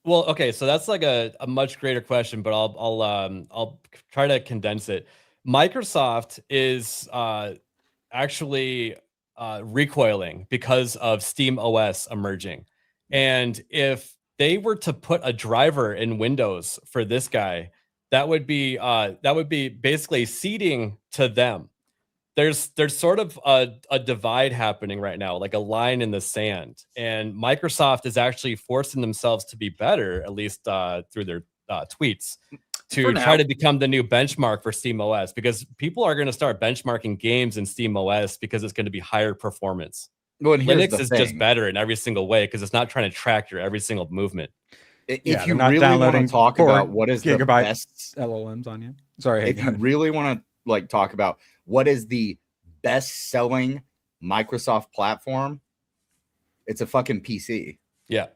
Well, okay, so that's like a much greater question, but I'll try to condense it. Microsoft is actually recoiling because of Steam OS emerging, and if they were to put a driver in Windows for this guy, that would be basically ceding to them. There's sort of a divide happening right now, like a line in the sand, and Microsoft is actually forcing themselves to be better, at least through their tweets, to try to become the new benchmark for SteamOS, because people are going to start benchmarking games in SteamOS because it's going to be higher performance. Well, and here's Linux the is thing. just better in every single way because it's not trying to track your every single movement. If Yeah, you they're not really want downloading to talk 4 about what is the gigabyte best LLMs on you. Sorry, if you really want to like talk about what is the best selling Microsoft platform, it's a fucking PC. Yeah.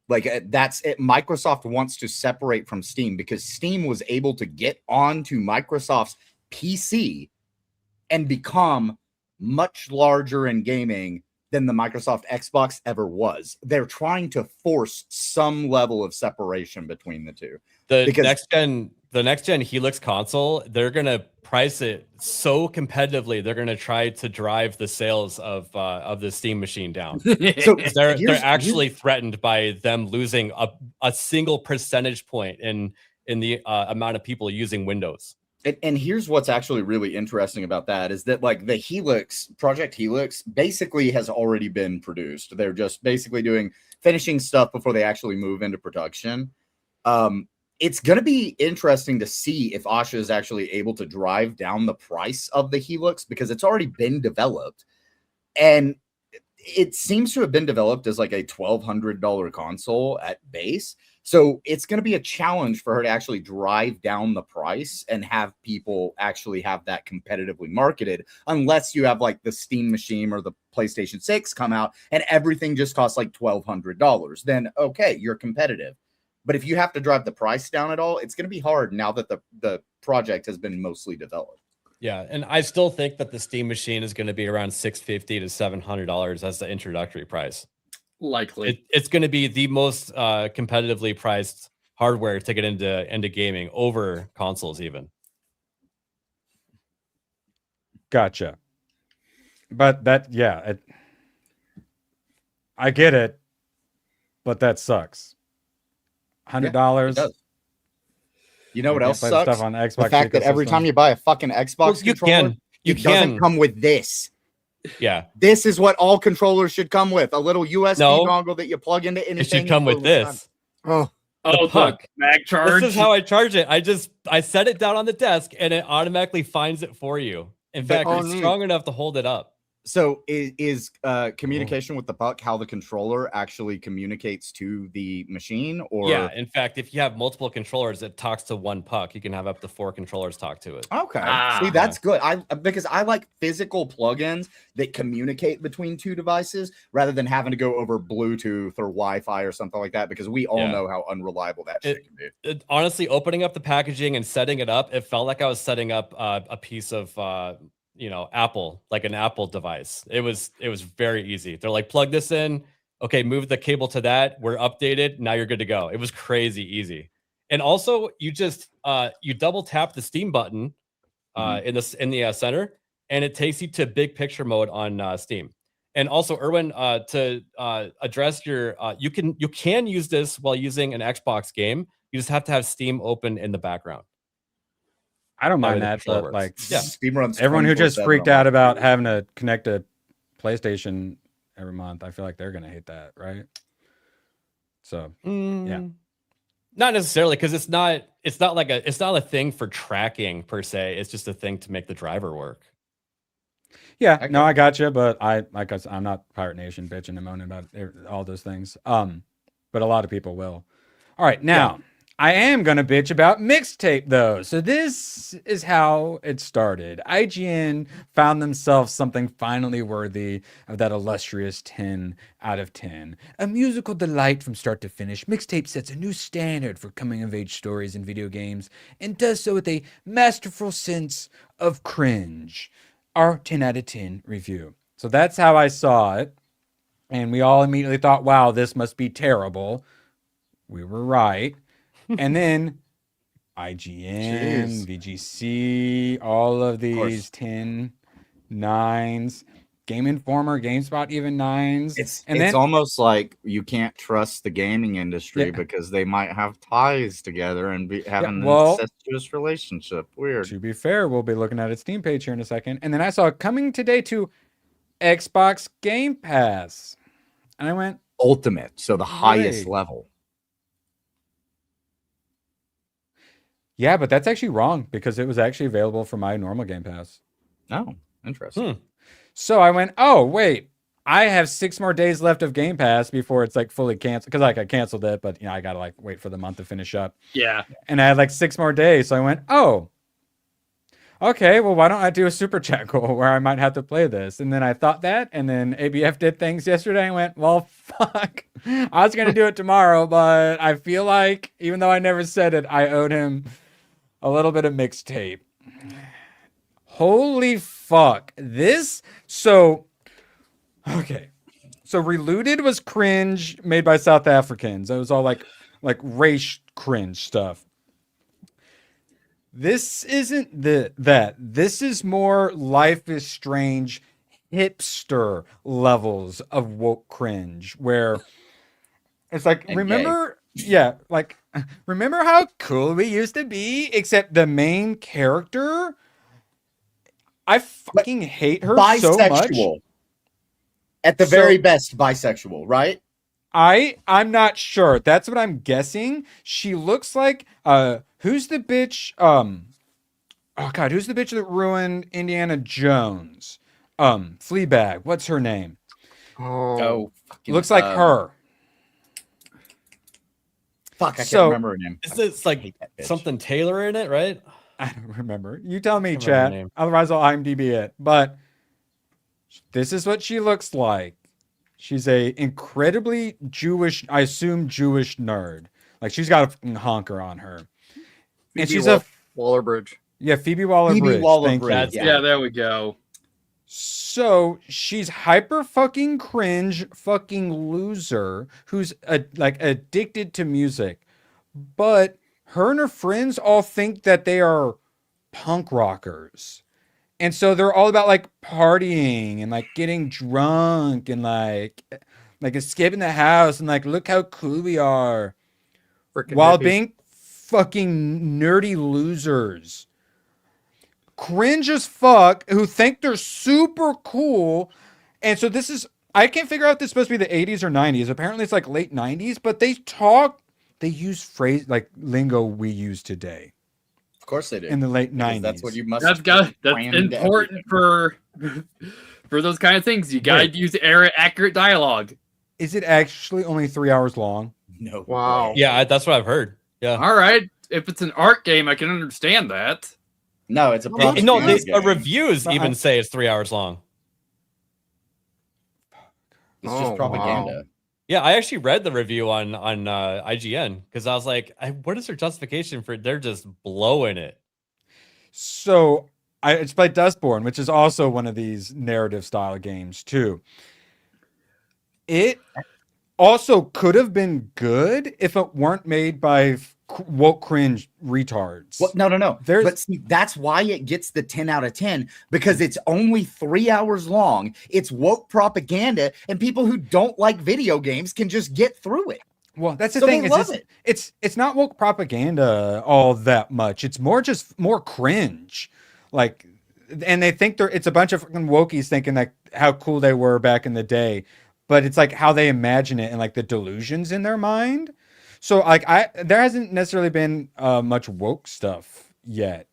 Like that's it. Microsoft wants to separate from Steam because Steam was able to get onto Microsoft's PC and become much larger in gaming than the Microsoft Xbox ever was. They're trying to force some level of separation between the two. The next gen Helix console, they're gonna price it so competitively, they're going to try to drive the sales of the Steam machine down. So they're actually threatened by them losing a single percentage point in the amount of people using Windows. And here's what's actually really interesting about that is that like the Project Helix basically has already been produced. They're just basically finishing stuff before they actually move into production. It's going to be interesting to see if Asha is actually able to drive down the price of the Helix because it's already been developed. And it seems to have been developed as like a $1,200 console at base. So it's going to be a challenge for her to actually drive down the price and have people actually have that competitively marketed, unless you have like the Steam machine or the PlayStation 6 come out and everything just costs like $1,200. Then, okay, you're competitive. But if you have to drive the price down at all, it's going to be hard now that the project has been mostly developed. Yeah, and I still think that the Steam machine is going to be around $650 to $700 as the introductory price. Likely, it's going to be the most competitively priced hardware to get into gaming over consoles, even. Gotcha. But I get it, but that sucks. $100. Yeah, you know what else sucks? Stuff on Xbox the fact that every time you buy a fucking Xbox controller, it doesn't come with this. Yeah, this is what all controllers should come with: a little USB dongle that you plug into anything. It should come with this. Oh, the puck. Mag charge. This is how I charge it. I set it down on the desk and it automatically finds it for you. In fact, it's strong enough to hold it up. So is communication with the puck how the controller actually communicates to the machine? Or yeah, in fact, if you have multiple controllers, it talks to one puck. You can have up to 4 controllers talk to it. Okay, see, that's good. Because I like physical plugins that communicate between two devices rather than having to go over Bluetooth or Wi-Fi or something like that. Because we all know how unreliable that shit can be. Honestly, opening up the packaging and setting it up, it felt like I was setting up a piece of Apple, like an Apple device. It was very easy. They're like, plug this in. Okay, move the cable to that. We're updated. Now you're good to go. It was crazy easy. And also, you just you double tap the Steam button in the center, and it takes you to big picture mode on Steam. And also, Erwin, to address your, you can use this while using an Xbox game. You just have to have Steam open in the background. I don't mind that, but works. like Steam runs everyone who just freaked out about having to connect a PlayStation every month, I feel like they're gonna hate that, right? So yeah, not necessarily, because it's not a thing for tracking per se. It's just a thing to make the driver work. Yeah, no, I gotcha, but I'm not Pirate Nation bitching and moaning about all those things. But a lot of people will. All right, now. Yeah. I am going to bitch about Mixtape, though. So this is how it started. IGN found themselves something finally worthy of that illustrious 10 out of 10. A musical delight from start to finish, Mixtape sets a new standard for coming-of-age stories in video games and does so with a masterful sense of cringe. Our 10 out of 10 review. So that's how I saw it. And we all immediately thought, wow, this must be terrible. We were right. And then IGN, VGC, all of these 10 9s, Game Informer, GameSpot, even 9s. It's almost like you can't trust the gaming industry because they might have ties together and be having an incestuous relationship. Weird. To be fair, we'll be looking at its Steam page here in a second. And then I saw coming today to Xbox Game Pass. And I went, Ultimate, so the highest level. Yeah, but that's actually wrong because it was actually available for my normal Game Pass. Oh, interesting. So I went, oh, wait, I have 6 more days left of Game Pass before it's like fully canceled. Because like I canceled it, but I got to like wait for the month to finish up. Yeah. And I had like 6 more days. So I went, oh, okay, well, why don't I do a super chat goal where I might have to play this? And then I thought that, and then ABF did things yesterday and went, well, fuck. I was going to do it tomorrow, but I feel like, even though I never said it, I owed him a little bit of Mixtape. Holy fuck. Okay. So Relooted was cringe made by South Africans. It was all like race cringe stuff. This isn't that. This is more Life is Strange hipster levels of woke cringe, where it's like, And remember, yeah, like, remember how cool we used to be? Except the main character, I fucking hate her so much. Bisexual. At the very best, bisexual, right? I'm not sure. That's what I'm guessing. She looks like who's the bitch? Oh god, who's the bitch that ruined Indiana Jones? Fleabag. What's her name? Oh, looks like her. Fuck, I can't remember her name. It's like something Taylor in it, right? I don't remember. You tell me, I don't remember her chat. name. Otherwise, I'll IMDb it. But this is what she looks like. She's a incredibly Jewish, I assume Jewish nerd. Like she's got a fucking honker on her, and she's a Waller-Bridge. Yeah, Phoebe Waller-Bridge. Thank you. Yeah, there we go. So she's hyper fucking cringe, fucking loser who's like addicted to music, but her and her friends all think that they are punk rockers. And so they're all about like partying and like getting drunk and like escaping the house and like, look how cool we are. Frickin' While hippies. being fucking nerdy losers. Cringe as fuck, who think they're super cool. And so this is, I can't figure out if this is supposed to be the 80s or 90s. Apparently it's like late 90s, but they use phrase like lingo we use today. Of course they do. In the late 90s. That's what you must. That's cram into important for those kind of things. You gotta use accurate dialogue. Is it actually only 3 hours long? No. Wow. Yeah, that's what I've heard. Yeah. All right. If it's an art game, I can understand that. No, it's a propaganda No, game. reviews even say it's 3 hours long. It's just propaganda. Yeah, I actually read the review on IGN because I was like, what is their justification for it? They're just blowing it. So I just played Dustborn, which is also one of these narrative style games too. It also could have been good if it weren't made by woke cringe retards. Well, no. But see, that's why it gets the 10 out of 10 because it's only 3 hours long. It's woke propaganda, and people who don't like video games can just get through it. Well, that's the So thing. they Is love it's not woke propaganda all that much. It's more cringe. Like, and they think it's a bunch of fucking wokies thinking like how cool they were back in the day, but it's like how they imagine it and like the delusions in their mind. So like there hasn't necessarily been much woke stuff yet.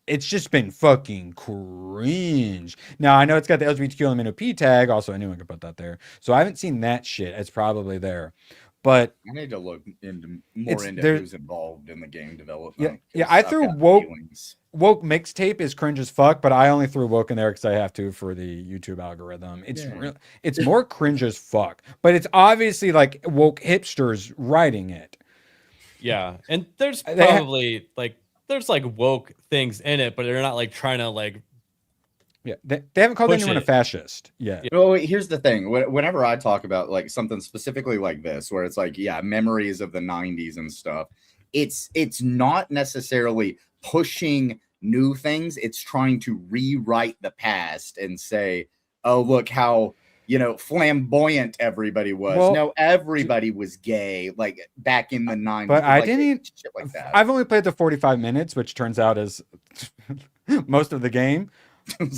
It's just been fucking cringe. Now I know it's got the LGBTQ tag. Also, anyone can put that there. So I haven't seen that shit. It's probably there, but I need to look into who's involved in the game development. Yeah. I threw woke mixtape is cringe as fuck, but I only threw woke in there because I have to for the YouTube algorithm. It's more cringe as fuck, but it's obviously like woke hipsters writing it. Yeah, and there's probably there's like woke things in it, but they're not like trying to like. Yeah, they haven't called anyone a fascist yet. Well, here's the thing. Whenever I talk about like something specifically like this, where it's like, yeah, memories of the 90s and stuff, it's not necessarily pushing new things. It's trying to rewrite the past and say, oh, look how, flamboyant everybody was. Well, no, everybody was gay, like back in the 90s. But I like, didn't. Shit like that. I've only played the 45 minutes, which turns out is most of the game.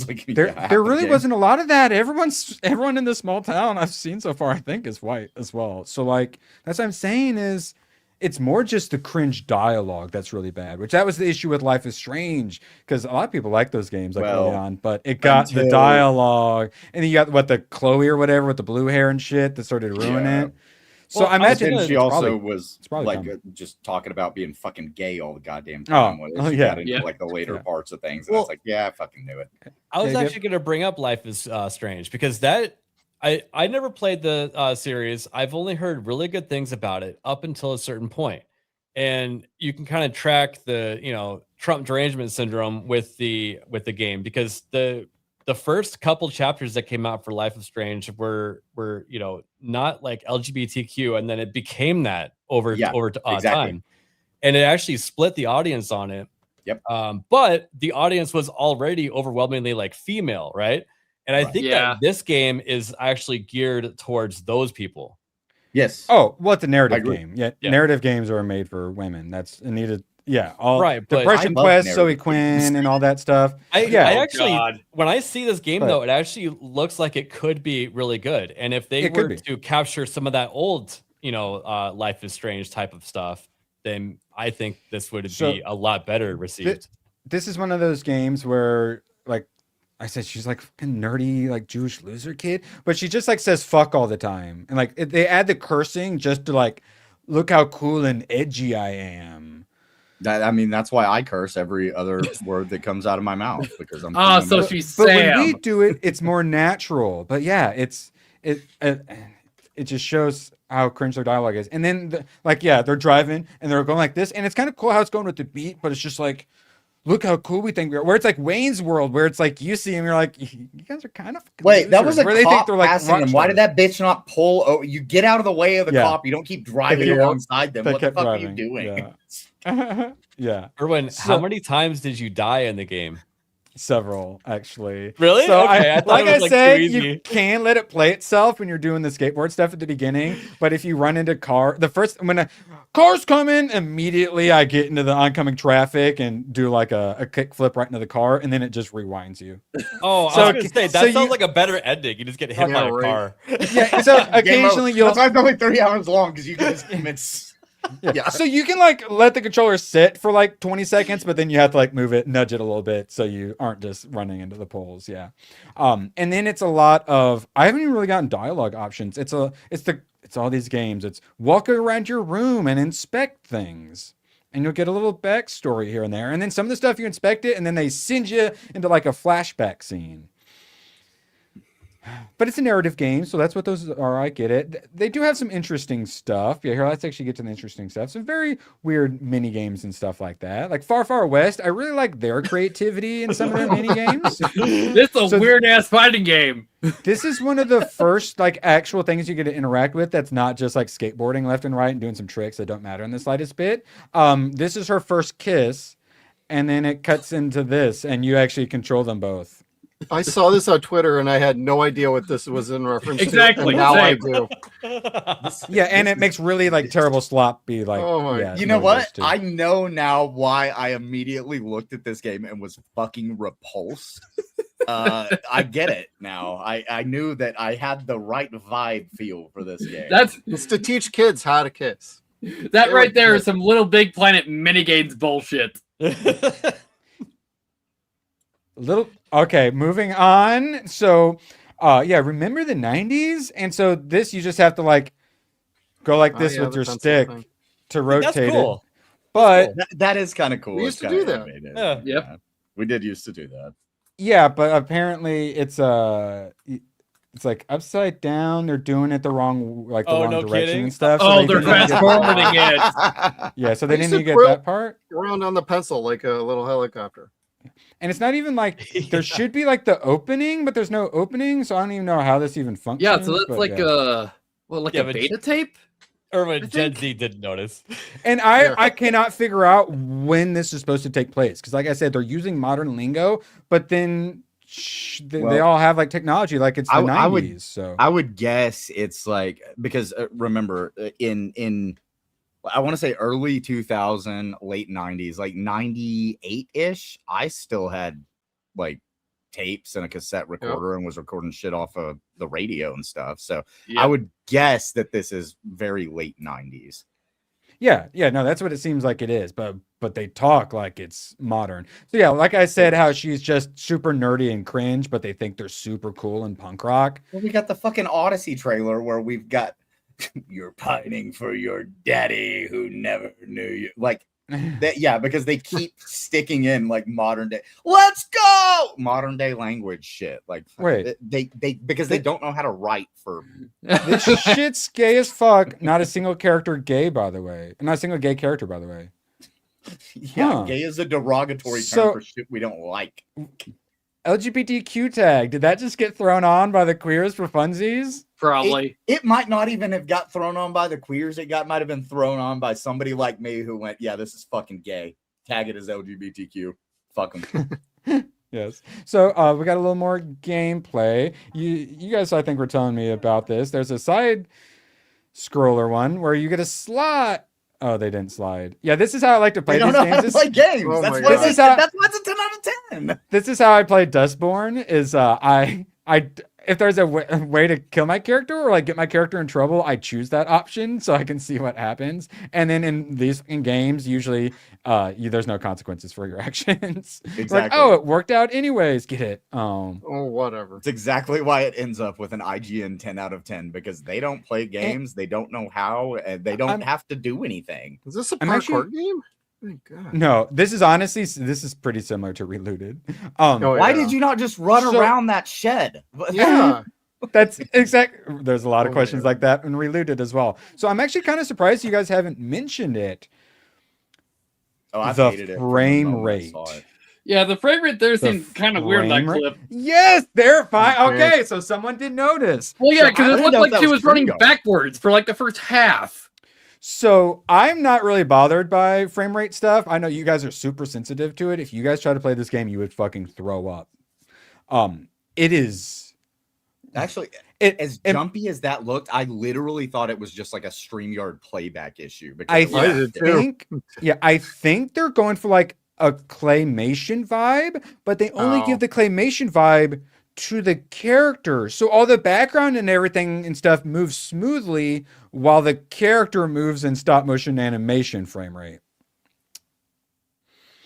Like, there really wasn't a lot of that. Everyone in this small town I've seen so far, I think, is white as well. So like that's what I'm saying is it's more just the cringe dialogue that's really bad, which that was the issue with Life is Strange, because a lot of people like those games early on, but it got the dialogue, and then you got the Chloe or whatever with the blue hair and shit that started ruining it. So I imagine she also was like just talking about being fucking gay all the goddamn time. She got into like the later parts of things, and it's like, yeah, I fucking knew it. I was actually going to bring up Life is Strange because that I never played the series. I've only heard really good things about it up until a certain point, and you can kind of track the Trump derangement syndrome with the game because the first couple chapters that came out for Life is Strange were not like LGBTQ, and then it became that over time, and it actually split the audience on it. Yep. But the audience was already overwhelmingly like female, right? And I think that this game is actually geared towards those people. Yes. Oh, well, it's a narrative game. Yeah, narrative games are made for women. That's Anita. Yeah, all right. But Depression Quest, Zoe Quinn, and all that stuff. I actually, when I see this game though, it actually looks like it could be really good. And if they were to capture some of that old, Life is Strange type of stuff, then I think this would be a lot better received. This is one of those games where, like I said, she's like fucking nerdy, like Jewish loser kid, but she just like says fuck all the time. And like they add the cursing just to like, look how cool and edgy I am. That's why I curse every other word that comes out of my mouth, because I'm so she's But when we do it, it's more natural. But yeah, it just shows how cringe their dialogue is. And then they're driving and they're going like this, and it's kind of cool how it's going with the beat, but it's just like, look how cool we think we are. Where it's like Wayne's World, where it's like you see him, you're like, you guys are kind of wait. That was a where cop they're like passing him. Why did that bitch not pull? Oh, you get out of the way of the cop. You don't keep driving alongside them. What the fuck are you doing? Yeah. Erwin, how many times did you die in the game? Several, actually. Really? So okay. I said, you can let it play itself when you're doing the skateboard stuff at the beginning. But if you run into when cars come in, immediately I get into the oncoming traffic and do like a kick flip right into the car, and then it just rewinds you. Oh, I was gonna say that sounds like a better ending. You just get hit by a car. Yeah. So occasionally that's why it's only 3 hours long, because you can just commit. Yeah. So you can like let the controller sit for like 20 seconds, but then you have to like move it, nudge it a little bit so you aren't just running into the poles. Yeah. And then it's a lot of, I haven't even really gotten dialogue options. It's all these games. It's walk around your room and inspect things. And you'll get a little backstory here and there. And then some of the stuff you inspect it, and then they send you into like a flashback scene. But it's a narrative game, so that's what those are. I get it. They do have some interesting stuff. Yeah, here, let's actually get to the interesting stuff. Some very weird mini games and stuff like that. Like Far Far West, I really like their creativity in some of their mini games. This is a weird ass fighting game. This is one of the first like actual things you get to interact with that's not just like skateboarding left and right and doing some tricks that don't matter in the slightest bit. This is her first kiss, and then it cuts into this, and you actually control them both. I saw this on Twitter and I had no idea what this was in reference to. And now I do. Yeah, and it makes really like terrible sloppy like. Oh my! Yeah, you know what? I know now why I immediately looked at this game and was fucking repulsed. I get it now. I knew that I had the right vibe feel for this game. It's to teach kids how to kiss. That right there is some Little Big Planet minigames bullshit. Okay, moving on. So remember the 90s? And so this, you just have to like go like this with your stick to rotate it. But that is kind of cool. We used to do that. Yeah. We did used to do that. Yeah, but apparently it's like upside down. They're doing it the wrong direction and stuff. So they're transforming it. Yeah, so they didn't even get that part. Around on the pencil like a little helicopter. And it's not even like there should be like the opening, but there's no opening, so I don't even know how this even functions. Yeah, so that's like a beta tape. Or Gen Z didn't notice. And I cannot figure out when this is supposed to take place, because like I said, they're using modern lingo, but then they all have like technology like it's the 90s. I would guess it's like, because remember in I want to say early 2000, late 90s, like 98-ish, I still had like tapes and a cassette recorder and was recording shit off of the radio and stuff. So I would guess that this is very late 90s. Yeah, no, that's what it seems like it is, but they talk like it's modern. So yeah, like I said, how she's just super nerdy and cringe, but they think they're super cool and punk rock. Well, we got the fucking Odyssey trailer where we've got you're pining for your daddy who never knew you. Like that, yeah, because they keep sticking in like modern day. Let's go modern day language shit. Like wait, they because they don't know how to write for this shit's gay as fuck. Not a single character gay, by the way. Not a single gay character, by the way. Yeah, gay is a derogatory term for shit we don't like. LGBTQ tag. Did that just get thrown on by the queers for funsies? Probably. It might not even have got thrown on by the queers. Might have been thrown on by somebody like me who went, yeah, this is fucking gay. tag it as LGBTQ. Fuck them. Yes. So we got a little more gameplay. You guys, I think, were telling me about this. There's a side scroller one where you get a slot. Oh, they didn't slide. Yeah, this is how I like to play these games. How to play games. Oh That's my why God. that's why it's a 10 out of 10. This is how I play Dustborn. Is I if there's a way to kill my character or like get my character in trouble, I choose that option so I can see what happens. And then in games, usually there's no consequences for your actions. Exactly. Like, oh, it worked out anyways. Get it? Oh, whatever. It's exactly why it ends up with an IGN 10 out of 10 because they don't play games, they don't know how, and they don't have to do anything. Is this a parkour game? Oh, God. No, this is pretty similar to Relooted. Why did you not just run around that shed? Yeah. That's exactly. There's a lot of questions like that in Relooted as well. So I'm actually kind of surprised you guys haven't mentioned it. Oh, I the hated it. frame rate. Yeah, the frame rate there seemed kind of weird in that clip. Yes, they're fine. Okay, so someone did notice. Well, yeah, because it looked like she was running Tringo. backwards for like the first half. So I'm not really bothered by frame rate stuff. I know you guys are super sensitive to it. If you guys try to play this game, you would fucking throw up. It is actually as jumpy as that looked. I literally thought it was just like a StreamYard playback issue. Because I think they're going for like a claymation vibe, but they only give the claymation vibe to the character. So all the background and everything and stuff moves smoothly while the character moves in stop motion animation frame rate.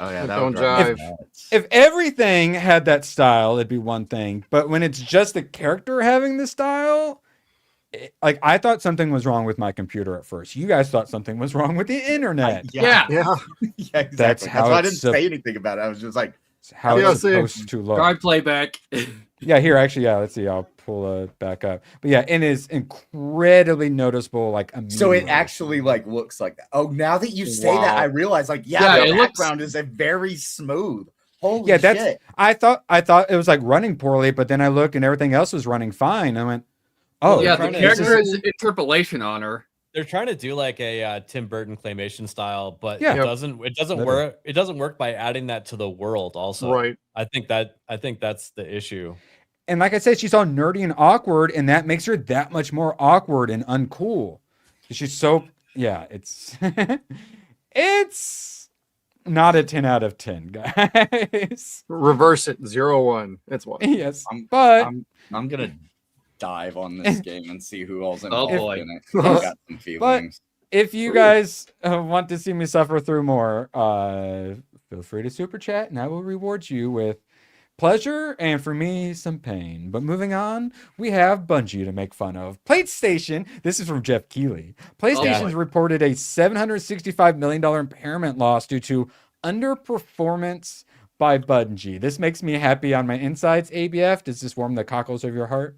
Oh yeah, that don't jive. If everything had that style, it'd be one thing. But when it's just the character having the style, like I thought something was wrong with my computer at first. You guys thought something was wrong with the internet. Yeah, exactly. That's That's why I didn't it's say anything about it. I was just like, how it's supposed to look. Try playback. Yeah, here actually, let's see. I'll pull it back up. But yeah, it is incredibly noticeable. Like so, it actually like looks like that. Oh, now that you say that, I realize like the background is a very smooth. Holy shit! I thought it was like running poorly, but then I looked and everything else was running fine. I went, oh yeah, the character has interpolation on her. They're trying to do like a Tim Burton claymation style, but Yeah. it doesn't work. It doesn't work by adding that to the world. Also, Right. I think that's the issue. And like I said, she's all nerdy and awkward, and that makes her that much more awkward and uncool. She's so it's it's not a 10 out of 10, guys. Reverse it. 0-1. It's 1. Yes, I'm gonna dive on this game and see who all's involved in it. I've got some feelings. But if you guys want to see me suffer through more, feel free to super chat, and I will reward you with pleasure and for me some pain. But moving on, we have Bungie to make fun of. PlayStation, this is from Jeff Keighley. PlayStation's reported a $765 million impairment loss due to underperformance by Bungie. This makes me happy on my insides. ABF, does this warm the cockles of your heart?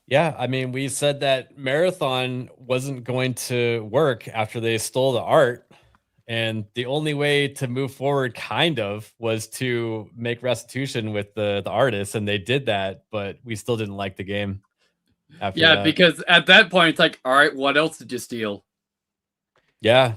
Yeah, I mean, we said that Marathon wasn't going to work after they stole the art. And the only way to move forward kind of was to make restitution with the artists, and they did that, but we still didn't like the game after that. Because at that point it's like, all right, what else did you steal? Yeah.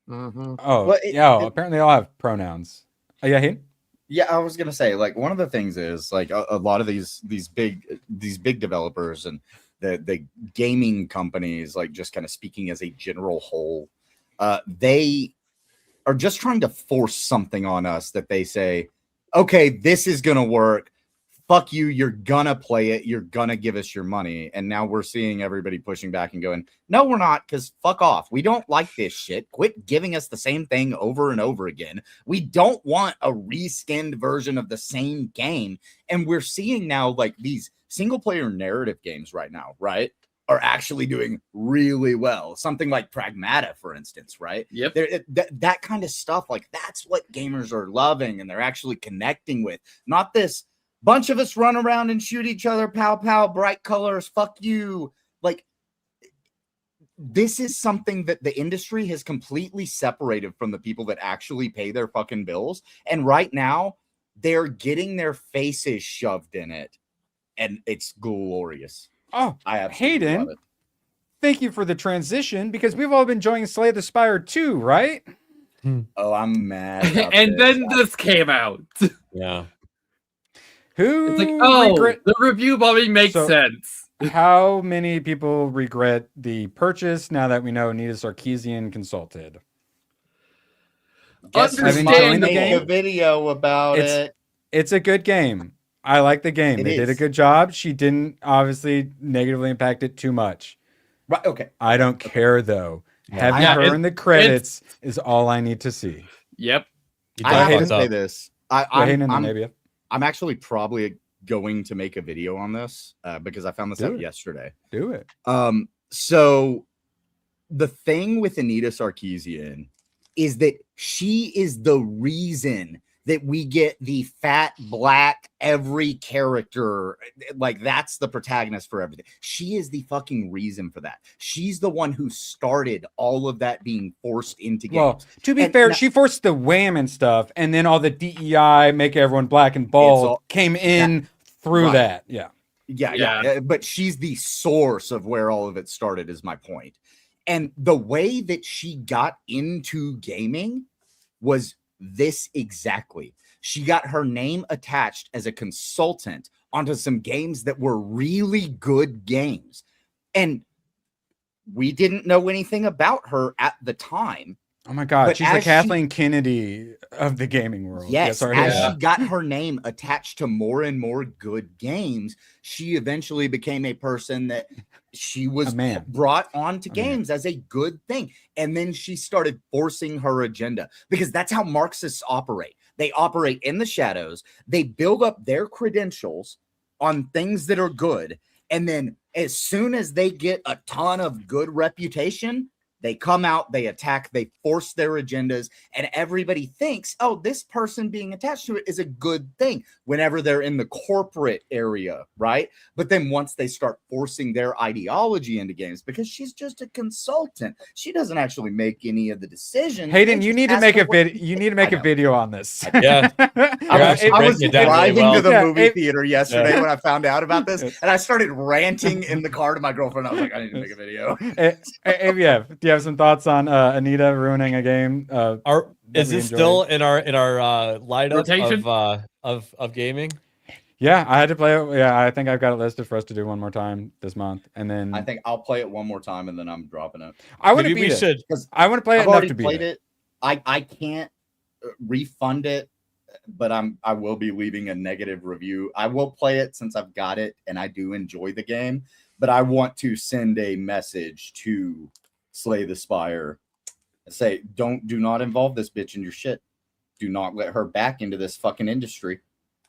Mm-hmm. Apparently they all have pronouns. Oh yeah, Hayden? Yeah, I was gonna say, like, one of the things is like a lot of these big developers and the gaming companies, like just kind of speaking as a general whole, they are just trying to force something on us that they say, okay, this is gonna work. Fuck you, you're gonna play it, you're gonna give us your money. And now we're seeing everybody pushing back and going, no, we're not, because fuck off. We don't like this shit. Quit giving us the same thing over and over again. We don't want a reskinned version of the same game. And we're seeing now like these single player narrative games right now, right, are actually doing really well. Something like Pragmata, for instance, right? Yep. That kind of stuff, like that's what gamers are loving and they're actually connecting with. Not this bunch of us run around and shoot each other, pow, pow, bright colors, fuck you. Like, this is something that the industry has completely separated from the people that actually pay their fucking bills. And right now, they're getting their faces shoved in it. And it's glorious. Oh, I absolutely Hayden, love it. thank you for the transition, because we've all been enjoying Slay the Spire too, right? Oh, I'm mad. And then this came out. Yeah. Who? It's like, oh, the review bombing makes sense. How many people regret the purchase now that we know Anita Sarkeesian consulted? Guess we might make a video about it. It's a good game. I like the game. They did a good job. She didn't obviously negatively impact it too much. Right. Okay. I don't care though. Having her in the credits is all I need to see. Yep. I have to say this. I'm actually probably going to make a video on this because I found this out yesterday. Do it. So the thing with Anita Sarkeesian is that she is the reason that we get the fat black every character, like that's the protagonist for everything. She is the fucking reason for that. She's the one who started all of that being forced into games. Well, to be fair, she forced the wham and stuff, and then all the DEI, make everyone black and bald, came in through that. Yeah. But she's the source of where all of it started, is my point. And the way that she got into gaming was this exactly. She got her name attached as a consultant onto some games that were really good games. And we didn't know anything about her at the time. Oh my God, she's the Kathleen Kennedy of the gaming world. Yes, as she got her name attached to more and more good games, she eventually became a person that she was brought onto games as a good thing. And then she started forcing her agenda, because that's how Marxists operate. They operate in the shadows. They build up their credentials on things that are good. And then as soon as they get a ton of good reputation, they come out, they attack, they force their agendas, and everybody thinks, oh, this person being attached to it is a good thing whenever they're in the corporate area, right? But then once they start forcing their ideology into games, because she's just a consultant, she doesn't actually make any of the decisions. Hayden, you need to make a video. You need to make a video on this. Yeah, I was driving to the movie theater yesterday when I found out about this, and I started ranting in the car to my girlfriend. I was like, I need to make a video. Do you have some thoughts on Anita ruining a game? Is this still in our lineup of gaming? Yeah, I had to play it. Yeah, I think I've got it listed for us to do one more time this month, and then I think I'll play it one more time, and then I'm dropping it. I want to beat it because I want to play it enough to beat it. I can't refund it, but I will be leaving a negative review. I will play it since I've got it, and I do enjoy the game, but I want to send a message to Slay the Spire and say, do not involve this bitch in your shit. Do not let her back into this fucking industry.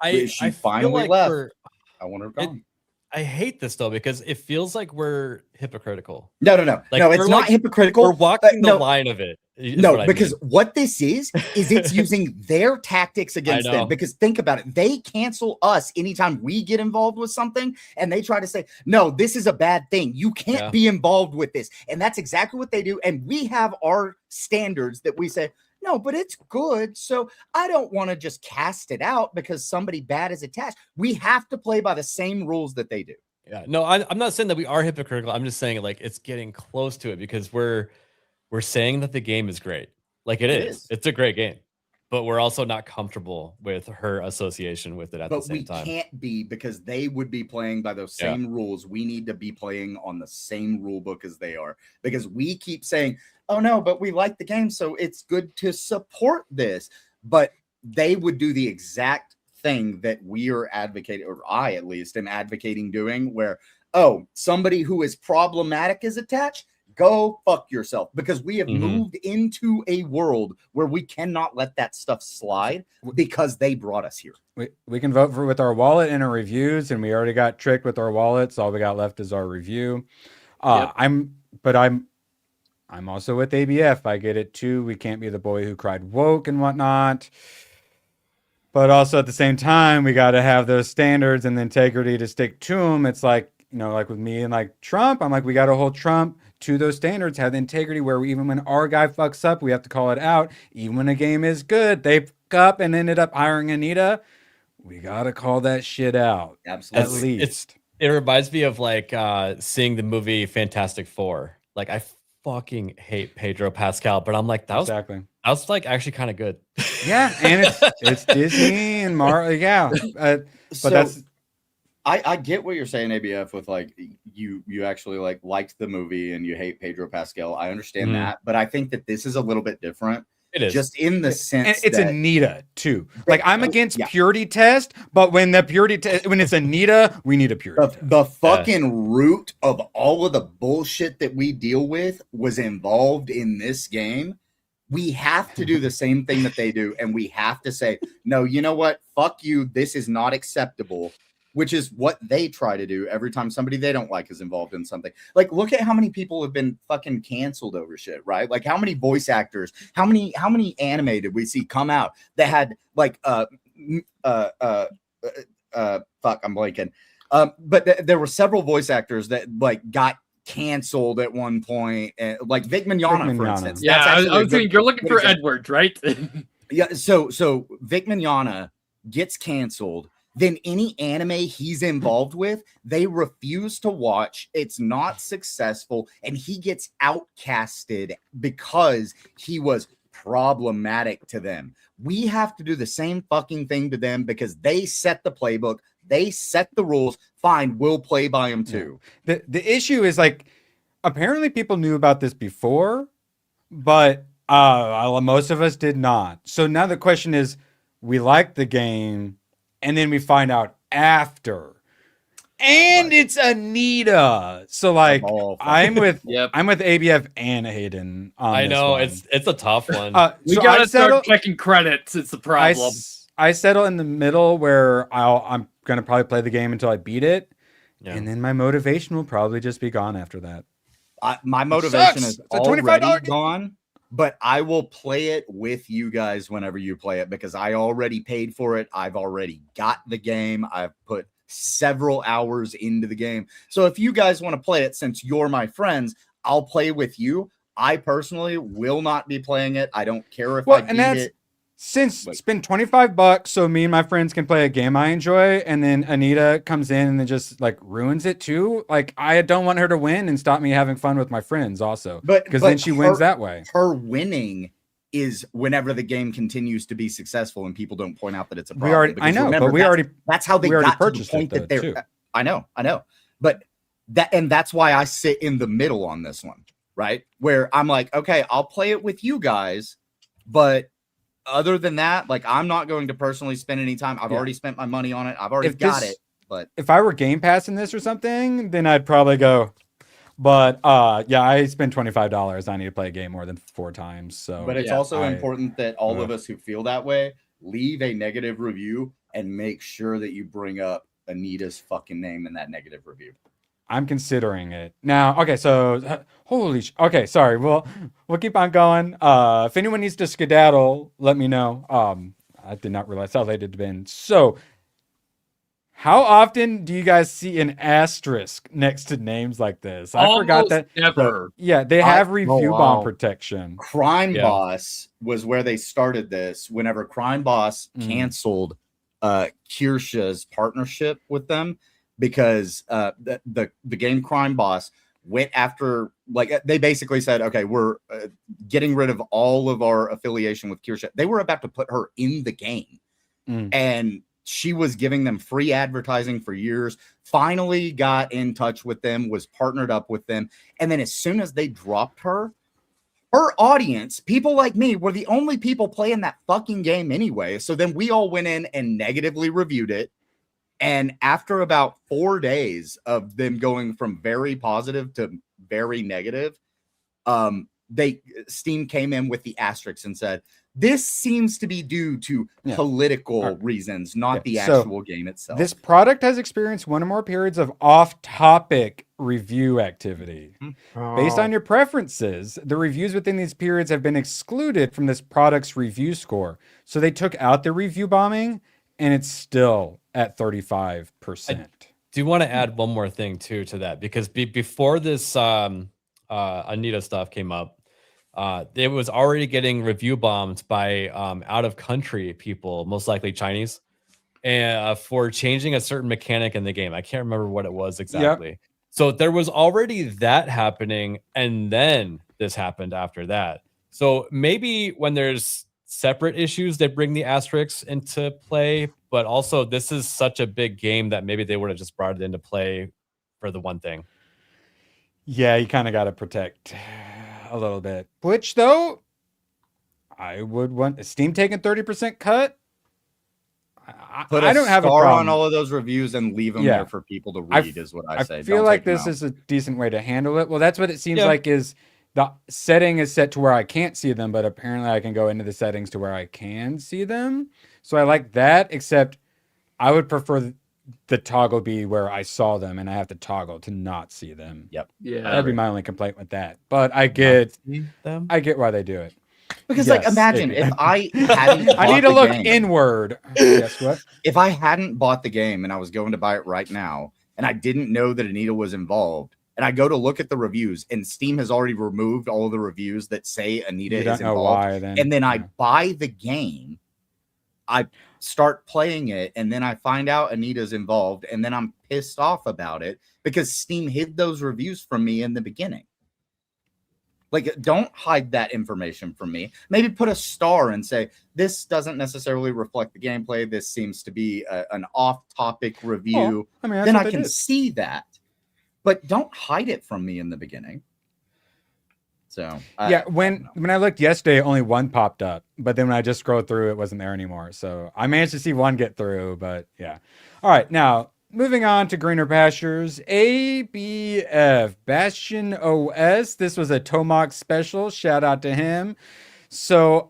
She finally left. I want her gone. I hate this though, because it feels like we're hypocritical. No. Like, no, it's not hypocritical. We're walking the line of it. No, because what this is it's using their tactics against them. Because think about it. They cancel us anytime we get involved with something, and they try to say, no, this is a bad thing. You can't be involved with this. And that's exactly what they do. And we have our standards that we say, no, but it's good. So I don't want to just cast it out because somebody bad is attached. We have to play by the same rules that they do. Yeah, no, I'm not saying that we are hypocritical. I'm just saying like it's getting close to it, because we're saying that the game is great. Like it is. It's a great game. But we're also not comfortable with her association with it at the same time. But we can't be, because they would be playing by those same rules. We need to be playing on the same rule book as they are, because we keep saying, oh no, but we like the game, so it's good to support this. But they would do the exact thing that we are advocating, or I at least am advocating doing, where, oh, somebody who is problematic is attached. Go fuck yourself, because we have moved into a world where we cannot let that stuff slide because they brought us here. We can vote with our wallet and our reviews, and we already got tricked with our wallets. All we got left is our review. I'm also with ABF. I get it too. We can't be the boy who cried woke and whatnot. But also at the same time, we got to have those standards and the integrity to stick to them. It's like, like with me and like Trump, I'm like, we got to hold Trump to those standards, have the integrity where even when our guy fucks up, we have to call it out. Even when a game is good, they fuck up and ended up hiring Anita. We got to call that shit out. Absolutely. At least. It reminds me of like seeing the movie Fantastic Four. Like I fucking hate Pedro Pascal, but I'm like, that was like actually kind of good. Yeah, and it's Disney and Marvel. Yeah, but So, that's I get what you're saying, ABF, with like you actually liked the movie and you hate Pedro Pascal. I understand that, but I think that this is a little bit different. It is just in the sense and it's that Anita too. Like I'm against purity test, but when when it's Anita, we need a purity test. The fucking root of all of the bullshit that we deal with was involved in this game. We have to do the same thing that they do, and we have to say, no, you know what? Fuck you. This is not acceptable. Which is what they try to do every time somebody they don't like is involved in something. Like, look at how many people have been fucking canceled over shit, right? Like, how many voice actors, how many anime did we see come out that had like fuck, I'm blanking. But there were several voice actors that like got canceled at one point, like Vic Mignogna, for instance. Yeah, I was thinking you're looking for Edwards, right? Yeah, so Vic Mignogna gets canceled. Then any anime he's involved with, they refuse to watch. It's not successful, and he gets outcasted because he was problematic to them. We have to do the same fucking thing to them because they set the playbook, they set the rules. Fine, we'll play by them too. The issue is like apparently people knew about this before, but most of us did not. So now the question is, we like the game. And then we find out after, and it's Anita. So like, I'm with ABF and Hayden. I know it's a tough one. We gotta start checking credits. It's the problem. I settle in the middle where I'm gonna probably play the game until I beat it, and then my motivation will probably just be gone after that. My motivation is already gone. But I will play it with you guys whenever you play it because I already paid for it. I've already got the game. I've put several hours into the game. So if you guys want to play it, since you're my friends, I'll play with you. I personally will not be playing it. I don't care if I beat it. Since it's been $25, so me and my friends can play a game I enjoy, and then Anita comes in and then just like ruins it too. Like I don't want her to win and stop me having fun with my friends also. Because then she wins that way. Her winning is whenever the game continues to be successful and people don't point out that it's a problem. That's how they got to the point that they're. I know. But that's why I sit in the middle on this one, right? Where I'm like, okay, I'll play it with you guys, but other than that, like I'm not going to personally spend any time. I've already spent my money on it. I've already got it. But if I were Game Passing this or something, then I'd probably go. But yeah, I spent $25. I need to play a game more than 4 times. So, but it's also important that all of us who feel that way leave a negative review and make sure that you bring up Anita's fucking name in that negative review. I'm considering it now. Okay, so okay, sorry. We'll keep on going. If anyone needs to skedaddle, let me know. I did not realize how late it had been. So, how often do you guys see an asterisk next to names like this? I forgot that. Never. Yeah, they have review bomb protection. Crime Boss was where they started this. Whenever Crime Boss canceled Kirsha's partnership with them. Because the game Crime Boss went after, like, they basically said, okay, we're getting rid of all of our affiliation with Kirsha. They were about to put her in the game. And she was giving them free advertising for years, finally got in touch with them, was partnered up with them. And then as soon as they dropped her audience, people like me, were the only people playing that fucking game anyway. So then we all went in and negatively reviewed it. And after about 4 days of them going from very positive to very negative, Steam came in with the asterisks and said, this seems to be due to political reasons, not the actual game itself. This product has experienced one or more periods of off-topic review activity. Based on your preferences, the reviews within these periods have been excluded from this product's review score. So they took out the review bombing, and it's still at 35%. I do want to add one more thing too to that, because before this Anita stuff came up, it was already getting review bombed by out of country people, most likely Chinese, and for changing a certain mechanic in the game. I can't remember what it was exactly. So there was already that happening, and then this happened after that. So maybe when there's separate issues, they bring the asterisks into play, but also this is such a big game that maybe they would have just brought it into play for the one thing. Yeah, you kind of got to protect a little bit. Which, though, I would want Steam taking 30% cut. I don't have a problem on all of those reviews and leave them there for people to read. Is what I say. I feel like this is a decent way to handle it. Well, that's what it seems like. Is the setting is set to where I can't see them, but apparently I can go into the settings to where I can see them. So I like that. Except I would prefer the toggle be where I saw them and I have to toggle to not see them. Yep. Yeah. That'd be my only complaint with that. But I get why they do it. Because like imagine if I hadn't I need to look inward. Guess what? If I hadn't bought the game and I was going to buy it right now and I didn't know that Anita was involved and I go to look at the reviews and Steam has already removed all the reviews that say Anita is involved, and then I buy the game, I start playing it, and then I find out Anita's involved, and then I'm pissed off about it because Steam hid those reviews from me in the beginning. Like, don't hide that information from me. Maybe put a star and say, this doesn't necessarily reflect the gameplay. This seems to be an off-topic review. Then I can see that. But don't hide it from me in the beginning. So yeah, when I looked yesterday, only one popped up. But then when I just scrolled through, it wasn't there anymore. So I managed to see one get through. But yeah. All right, now moving on to greener pastures. ABF Bastion OS. This was a Tomac special. Shout out to him. So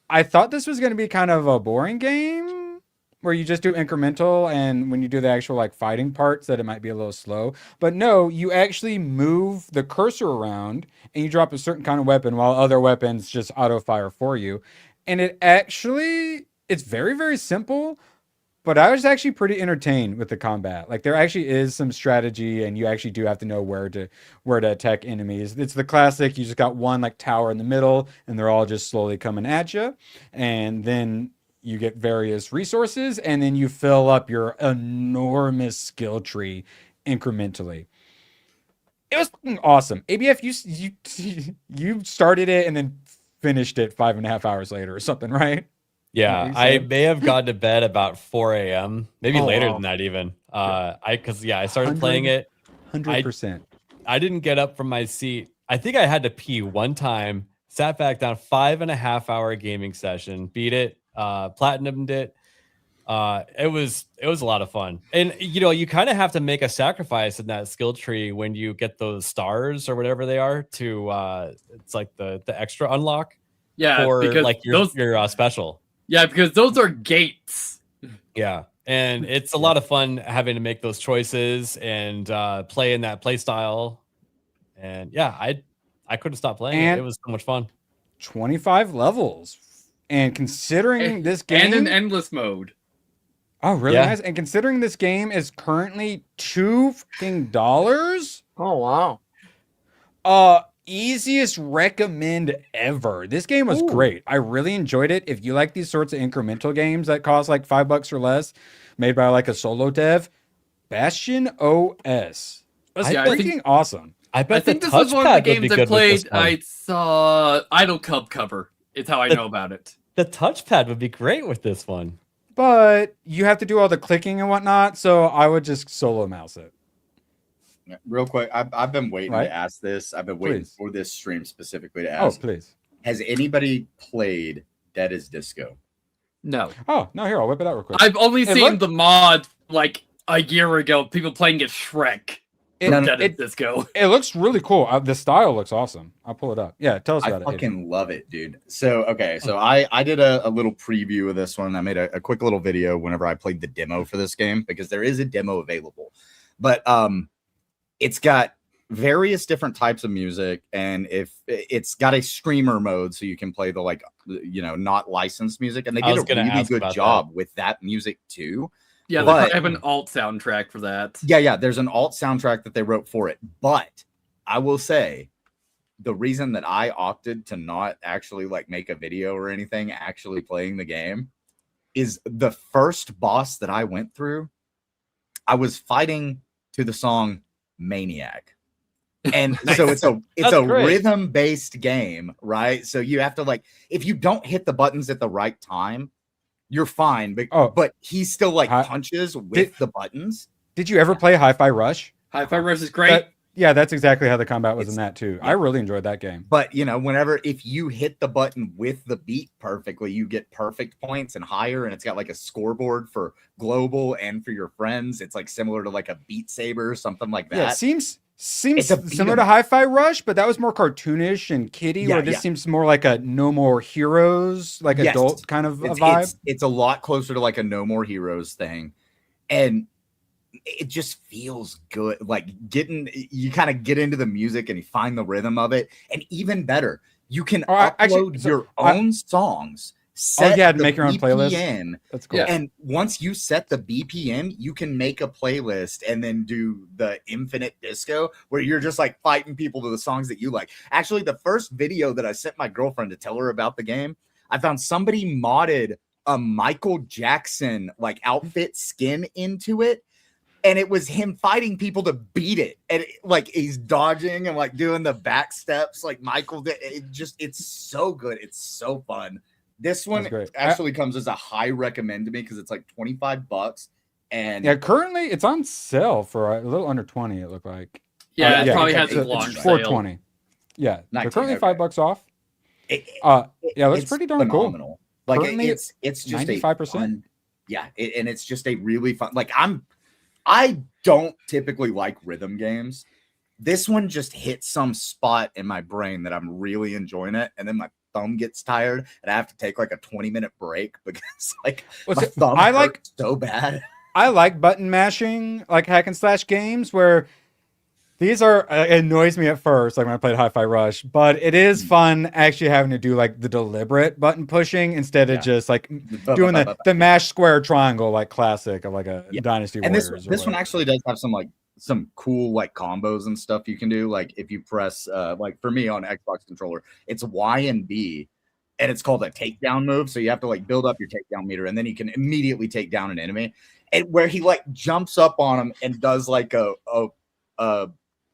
I thought this was going to be kind of a boring game where you just do incremental, and when you do the actual like fighting parts that it might be a little slow. But no, you actually move the cursor around and you drop a certain kind of weapon while other weapons just auto fire for you. And it's very, very simple. But I was actually pretty entertained with the combat. Like there actually is some strategy, and you actually do have to know where to attack enemies. It's the classic. You just got one like tower in the middle, and they're all just slowly coming at you. And then you get various resources, and then you fill up your enormous skill tree incrementally. It was awesome. ABF, you started it and then finished it 5.5 hours later or something, right? Yeah, I may have gone to bed about 4 a.m., maybe later than that even. I started playing it. 100%. I didn't get up from my seat. I think I had to pee one time, sat back down, 5.5 hour gaming session, beat it, platinumed it. It was a lot of fun. And you kind of have to make a sacrifice in that skill tree when you get those stars or whatever they are to it's like the extra unlock. Yeah, for because like your special. Yeah, because those are gates. Yeah, and it's a lot of fun having to make those choices and play in that play style. And yeah, I couldn't stop playing it. It was so much fun. 25 levels. And considering this game... And an endless mode. Oh, really nice. And considering this game is currently $2. Oh, wow. Easiest recommend ever. This game was great. I really enjoyed it. If you like these sorts of incremental games that cost like $5 or less, made by like a solo dev, Bastion OS. It was freaking awesome. I think this was one of the games I played. I saw Idle Cub cover. It's how I know about it. The touchpad would be great with this one. But you have to do all the clicking and whatnot, so I would just solo mouse it. Real quick, I've been waiting to ask this. I've been waiting for this stream specifically to ask. Oh, please. Has anybody played Dead as Disco? No. Oh, no, here, I'll whip it out real quick. I've only seen the mod like a year ago. People playing it Shrek. Dead as Disco. It looks really cool. The style looks awesome. I'll pull it up. Yeah, tell us about it. I fucking love it, dude. So, I did a little preview of this one. I made a quick little video whenever I played the demo for this game because there is a demo available. But, it's got various different types of music, and if it's got a streamer mode, so you can play the not licensed music, and they did a really good job with that music too. Yeah, they have an alt soundtrack for that. Yeah, there's an alt soundtrack that they wrote for it. But I will say, the reason that I opted to not actually like make a video or anything, actually playing the game, is the first boss that I went through, I was fighting to the song Maniac. And so it's a rhythm based game, right? So you have to like, if you don't hit the buttons at the right time, you're fine. But he still like punches with the buttons. Did you ever play Hi-Fi Rush? Hi-Fi Rush is great. Yeah, that's exactly how the combat was in that too. Yeah. I really enjoyed that game. But if you hit the button with the beat perfectly, you get perfect points and higher, and it's got like a scoreboard for global and for your friends. It's like similar to like a Beat Saber or something like that. Yeah, it seems similar to Hi-Fi Rush, but that was more cartoonish and kiddie, where this seems more like a No More Heroes, like adult kind of vibe. It's a lot closer to like a No More Heroes thing. And it just feels good. Like you kind of get into the music and you find the rhythm of it. And even better, you can upload your own songs. Make your own playlist. That's cool. And once you set the BPM, you can make a playlist and then do the infinite disco where you're just like fighting people to the songs that you like. Actually, the first video that I sent my girlfriend to tell her about the game, I found somebody modded a Michael Jackson like outfit skin into it. And it was him fighting people to beat it. And like he's dodging and like doing the back steps like Michael did. It's so good. It's so fun. This one actually comes as a high recommend to me because it's like $25. And yeah, currently it's on sale for a little under 20, it looked like. Yeah, it probably has a long sale. 420. Yeah, they're currently $5 off. It looks pretty darn phenomenal. Cool. Like currently, it's just 95%. And it's just a really fun. Like I don't typically like rhythm games. This one just hit some spot in my brain that I'm really enjoying it, and then my thumb gets tired, and I have to take like a 20-minute break because like my thumb hurts so bad. I like button mashing, like hack and slash games where these are. It annoys me at first, like when I played Hi-Fi Rush, but it is fun actually having to do like the deliberate button pushing instead of just like doing the mash square triangle like classic of like a Dynasty Warriors. And this one actually does have some cool like combos and stuff you can do. Like if you press like for me on Xbox controller, it's Y and B, and it's called a takedown move. So you have to like build up your takedown meter, and then you can immediately take down an enemy. And where he like jumps up on him and does like a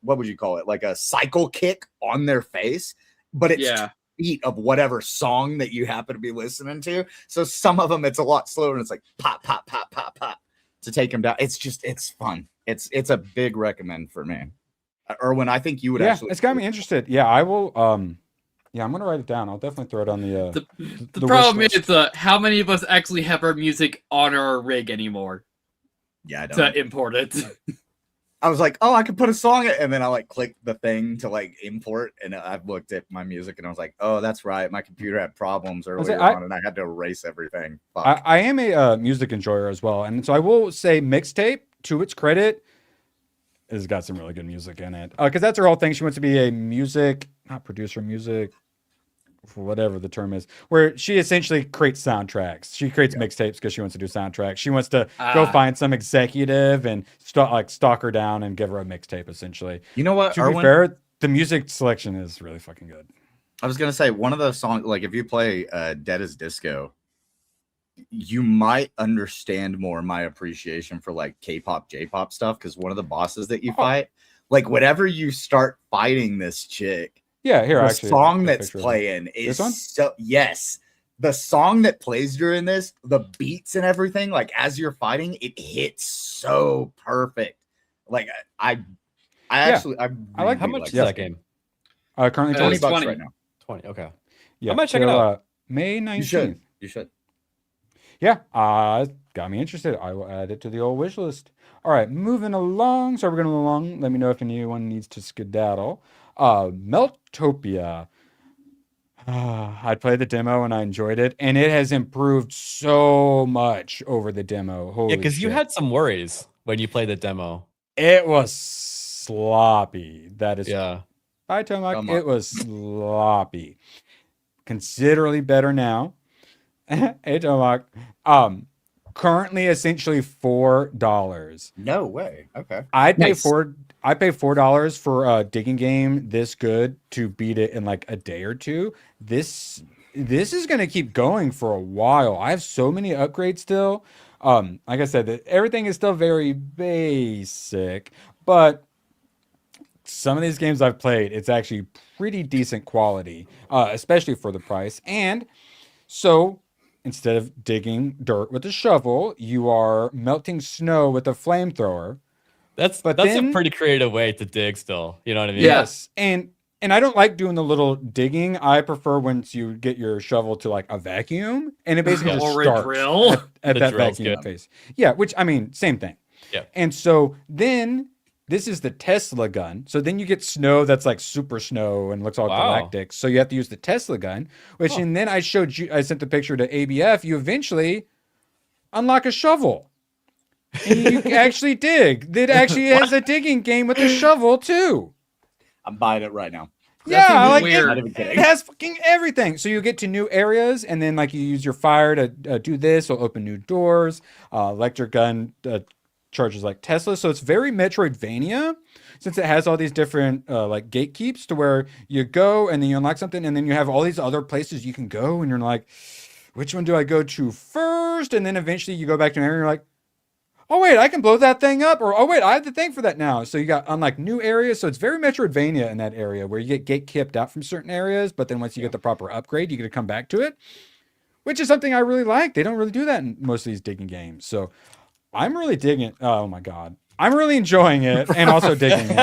what would you call it? Like a cycle kick on their face, but it's beat of whatever song that you happen to be listening to. So some of them it's a lot slower, and it's like pop, pop, pop, pop, pop to take him down. It's fun. It's a big recommend for me. Erwin, I think you would actually. It's got me interested. Yeah, I will. I'm gonna write it down. I'll definitely throw it on the problem is how many of us actually have our music on our rig anymore? Yeah, I don't. To import it. I was like, oh, I could put a song in, and then I like clicked the thing to like import, and I've looked at my music, and I was like, oh, that's right, my computer had problems earlier on, and I had to erase everything. I am a music enjoyer as well, and so I will say Mixtape, to its credit, has got some really good music in it. Because that's her whole thing. She wants to be a music whatever the term is, where she essentially creates soundtracks. She creates mixtapes because she wants to do soundtracks. She wants to go find some executive and stalk her down and give her a mixtape, essentially. You know what? To be fair, the music selection is really fucking good. I was gonna say one of those songs, like if you play Dead as Disco, you might understand more my appreciation for like K-pop, J-pop stuff, because one of the bosses that you fight, like whenever you start fighting this chick, the song that's playing is the song that plays during this, the beats and everything, like as you're fighting, it hits so perfect. Like I like how much is that game? Currently $20 right now. 20. Okay. Yeah, I might check it out. May 19th. You should. Yeah, got me interested. I will add it to the old wish list. All right, moving along. So we're going along. Let me know if anyone needs to skedaddle. Meltopia. I played the demo and I enjoyed it, and it has improved so much over the demo. Holy because you had some worries when you played the demo. It was sloppy. That is Hi, Tomac. It was sloppy. Considerably better now. Hey, Tomac. Currently, essentially $4. No way. Okay. I pay $4 for a digging game this good to beat it in like a day or two. This is gonna keep going for a while. I have so many upgrades still. Like I said, everything is still very basic, but some of these games I've played, it's actually pretty decent quality, especially for the price. And so instead of digging dirt with a shovel, you are melting snow with a flamethrower. That's a pretty creative way to dig still. You know what I mean? Yes. And I don't like doing the little digging. I prefer once you get your shovel to like a vacuum and it basically just starts at that vacuum phase. Yeah, which I mean, same thing. Yeah. And so then this is the Tesla gun. So then you get snow that's like super snow and looks all galactic. So you have to use the Tesla gun, which and then I showed you, I sent the picture to ABF. You eventually unlock a shovel. And you actually dig. It actually has a digging game with a shovel too. I'm buying it right now. Yeah, like it has fucking everything. So you get to new areas, and then like you use your fire to do this. It'll open new doors. Electric gun charges like Tesla. So it's very Metroidvania, since it has all these different like gatekeeps to where you go and then you unlock something, and then you have all these other places you can go, and you're like, which one do I go to first? And then eventually you go back to an area, and you're like, oh wait, I can blow that thing up, or oh wait, I have the thing for that now. So you got unlike new areas. So it's very Metroidvania in that area where you get gate-kept out from certain areas, but then once you get the proper upgrade, you get to come back to it, which is something I really like. They don't really do that in most of these digging games. So I'm really digging it. Oh my God. I'm really enjoying it and also digging it.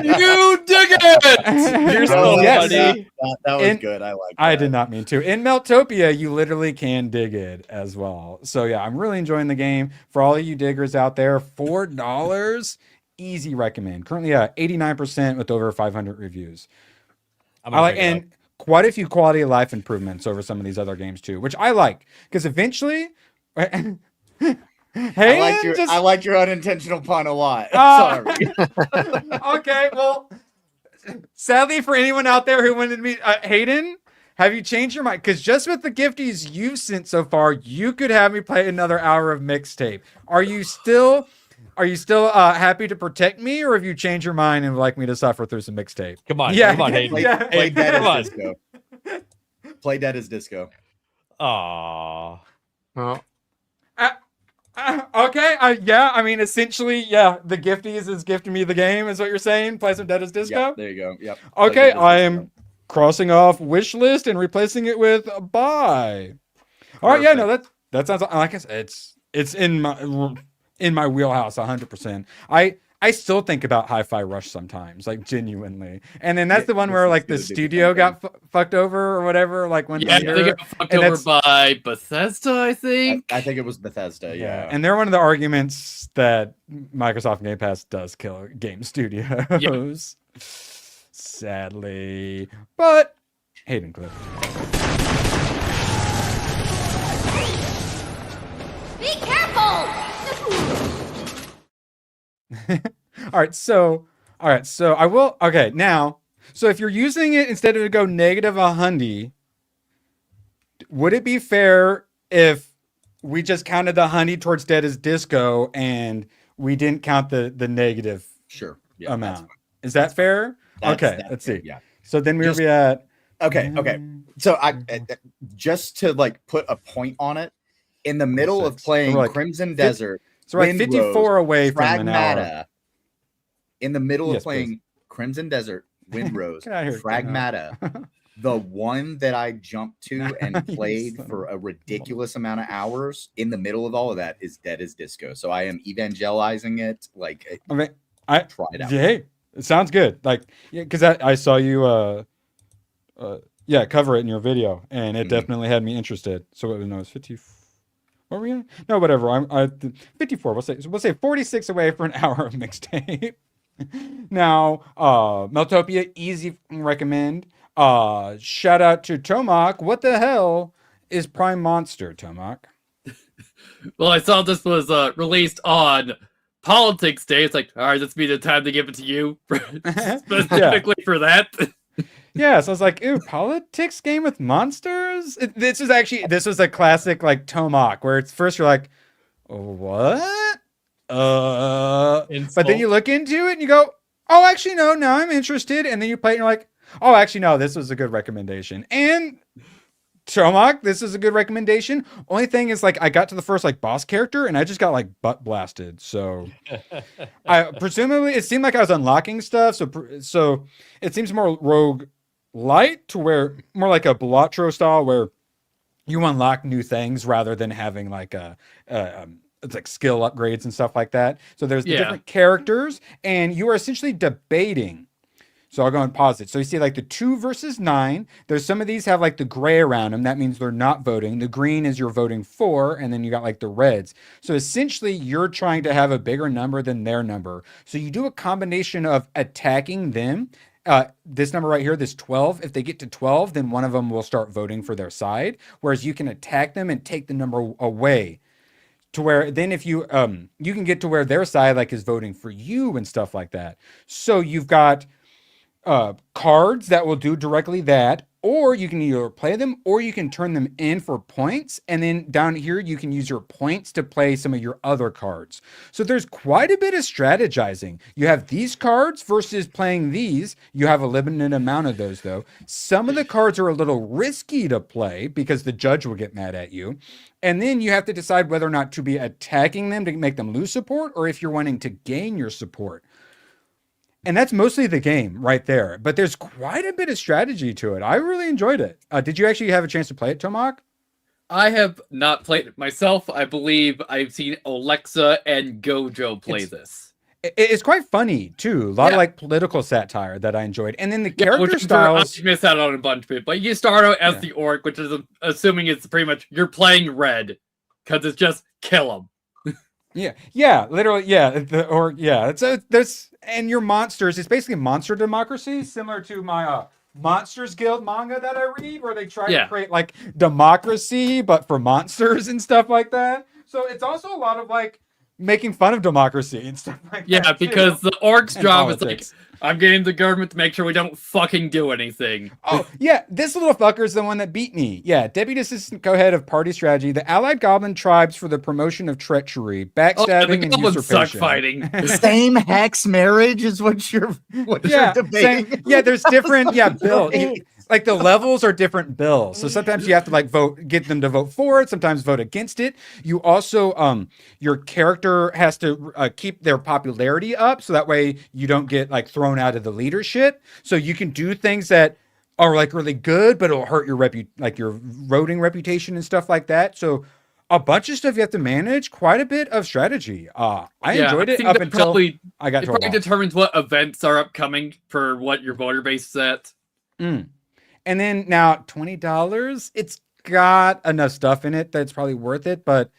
You dig it! You're so funny. That was good. I like that. I did not mean to. In Meltopia, you literally can dig it as well. So yeah, I'm really enjoying the game. For all of you diggers out there, $4, easy recommend. Currently 89% with over 500 reviews. I like, and quite a few quality of life improvements over some of these other games too, which I like, because eventually Hey, I like your unintentional pun a lot. Sorry. Okay, well, sadly for anyone out there who wanted me, Hayden, have you changed your mind? Because just with the gifties you've sent so far, you could have me play another hour of Mixtape. Are you still happy to protect me, or have you changed your mind and would like me to suffer through some Mixtape? Come on, Hayden. Play Dead as Disco. Play Dead as Disco. Aww. Well. Okay, yeah, I mean, essentially, yeah, the gifties is gifting me the game, is what you're saying? Play some Dead as Disco? Yep, there you go. Yep. Okay, I am crossing off wish list and replacing it with buy. All right, yeah, no, that sounds like I said, it's in my wheelhouse 100%. I still think about Hi-Fi Rush sometimes, like genuinely. And then that's the one where like the studio got fucked over or whatever. Like when they got fucked over by Bethesda, I think. I think it was Bethesda, yeah. And they're one of the arguments that Microsoft Game Pass does kill game studios. Sadly. But Hayden clip. Be careful! All right, so I will. Okay, now, so if you're using it instead of to go -100, would it be fair if we just counted the 100 towards Dead as Disco and we didn't count the negative amount? Is that fair? Okay, let's see. Yeah. So then we'll be at. Okay. So I just to like put a point on it, in the middle of playing Crimson Desert. So we're like 54 away from an hour. In the middle of playing Crimson Desert, Windrose, Fragmata, the one that I jumped to and played for a ridiculous amount of hours in the middle of all of that is Dead as Disco. So I am evangelizing it. Like, I try it out. Hey, it sounds good. Like, because I saw you cover it in your video, and it definitely had me interested. So it was 54. What were we in? No, whatever. I'm 54. We'll say 46 away for an hour of Mixtape. Now, Meltopia, easy recommend. Shout out to Tomac. What the hell is Prime Monster, Tomac? Well, I saw this was released on Politics Day. It's like, all right, this be the time to give it to you specifically for that. Yeah, so I was like, ooh, politics game with monsters? This was a classic like Tomac, where it's first you're like, what? But then you look into it and you go, oh, actually, no, now I'm interested. And then you play it and you're like, oh, actually, no, this was a good recommendation. And Tomok, this is a good recommendation. Only thing is, like, I got to the first like boss character and I just got like butt blasted. So, I presumably it seemed like I was unlocking stuff. So it seems more rogue light to where more like a Balatro style where you unlock new things rather than having like it's like skill upgrades and stuff like that. So there's the different characters, and you are essentially debating. So I'll go and pause it. So you see like the 2 versus 9. There's some of these have like the gray around them. That means they're not voting. The green is you're voting for, and then you got like the reds. So essentially you're trying to have a bigger number than their number. So you do a combination of attacking them. This number right here, this 12, if they get to 12, then one of them will start voting for their side. Whereas you can attack them and take the number away. To where then if you you can get to where their side like is voting for you and stuff like that. So you've got cards that will do directly that, or you can either play them or you can turn them in for points, and then down here you can use your points to play some of your other cards. So there's quite a bit of strategizing. You have these cards versus playing these. You have a limited amount of those though. Some of the cards are a little risky to play because the judge will get mad at you. And then you have to decide whether or not to be attacking them to make them lose support, or if you're wanting to gain your support. And that's mostly the game right there. But there's quite a bit of strategy to it. I really enjoyed it. Did you actually have a chance to play it, Tomok? I have not played it myself. I believe I've seen Alexa and Gojo play this. It's quite funny, too. A lot of like political satire that I enjoyed. And then the character styles... I missed out on a bunch of it. But you start out as the orc, which is assuming it's pretty much you're playing red. Because it's just kill them. Literally, there's and your monsters. It's basically monster democracy, similar to my Monsters Guild manga that I read, where they try to create like democracy, but for monsters and stuff like that. So it's also a lot of like making fun of democracy and stuff like that. Yeah, because the orc's And job politics. is like, I'm getting the government to make sure we don't fucking do anything. Oh, yeah, this little fucker is the one that beat me. Yeah, Deputy Assistant Co-Head of Party Strategy, the Allied Goblin Tribes for the promotion of treachery, backstabbing, and goblins suck usurpation. fighting. Same hex marriage is what you're debating. There's different bills. Like the levels are different bills. So sometimes you have to like get them to vote for it, sometimes vote against it. You also your character has to keep their popularity up, so that way you don't get like thrown out of the leadership. So you can do things that are like really good, but it'll hurt your your voting reputation and stuff like that. So a bunch of stuff you have to manage, quite a bit of strategy. I enjoyed it up until I got to it probably determines what events are upcoming for what your voter base is at. And then now $20, it's got enough stuff in it that's probably worth it, but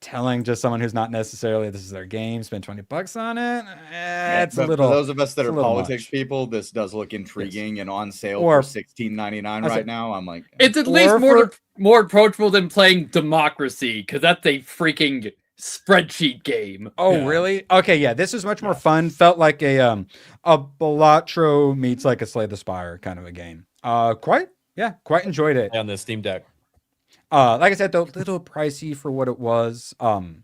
telling just someone who's not necessarily this is their game, spend $20 on it, it's a little. For those of us that are politics much. people, this does look intriguing and on sale for $16.99 right now. I'm like, it's at least more approachable than playing Democracy, because that's a freaking spreadsheet game. Oh, really? Okay, yeah. This is much more fun. Felt like a Balatro meets like a Slay the Spire kind of a game. Quite enjoyed it on the Steam Deck. Like I said, though, a little pricey for what it was,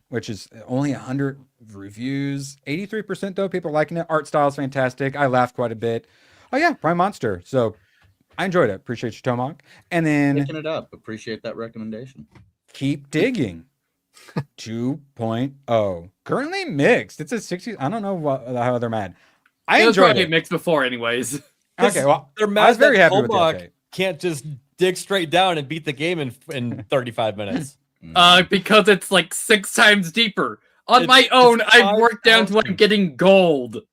which is only 100 reviews, 83% though, people liking it. Art style is fantastic. I laughed quite a bit. Oh yeah, Prime Monster. So I enjoyed it. Appreciate you, Tomok. And then picking it up. Appreciate that recommendation. Keep Digging 2.0. Currently mixed. It's a 60. I don't know how they're mad. I enjoyed it. Mixed before, anyways. Okay, well, they're mad I was very happy with the Tomok update. can't just dig straight down and beat the game in 35 minutes. Because it's like 6 times deeper. On my own, I've worked down to I'm getting gold.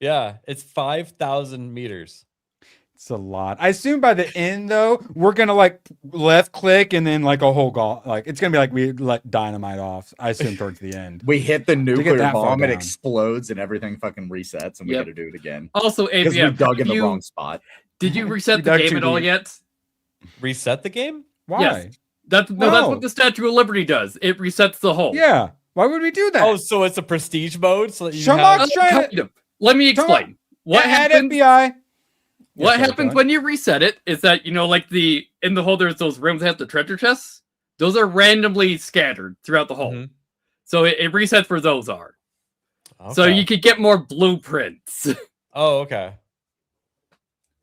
Yeah, it's 5,000 meters. It's a lot. I assume by the end though, we're gonna like left click and then like a whole it's gonna be like we let dynamite off. I assume towards the end. We hit the nuclear bomb, it down. explodes, and everything fucking resets, and we gotta do it again. Also, because we dug in the wrong spot. Did you reset the game at all yet? Reset the game? Why? Yes. That's what the Statue of Liberty does. It resets the whole. Yeah. Why would we do that? Oh, so it's a prestige mode. So that you kind of. Let me explain. What happens? FBI. What happens when you reset it is that, like in the hole, there's those rooms that have the treasure chests. Those are randomly scattered throughout the hole. So it resets where those are. Okay. So you could get more blueprints. Oh, okay.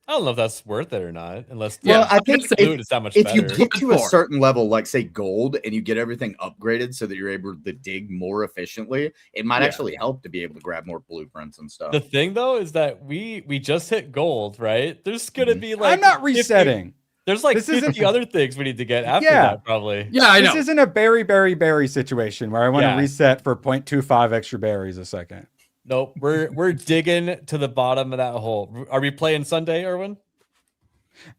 I don't know if that's worth it or not, unless Well, I think loot is that much if better. you get to a certain level, like say gold, and you get everything upgraded so that you're able to dig more efficiently, it might actually help to be able to grab more blueprints and stuff. The thing though is that we just hit gold, right? There's gonna be like I'm not resetting. There's like This isn't- 50 other things we need to get after Yeah. that, probably. Yeah, I know. This isn't a berry situation where I want to Yeah. reset for 0.25 extra berries a second. Nope, we're digging to the bottom of that hole. Are we playing Sunday, Erwin?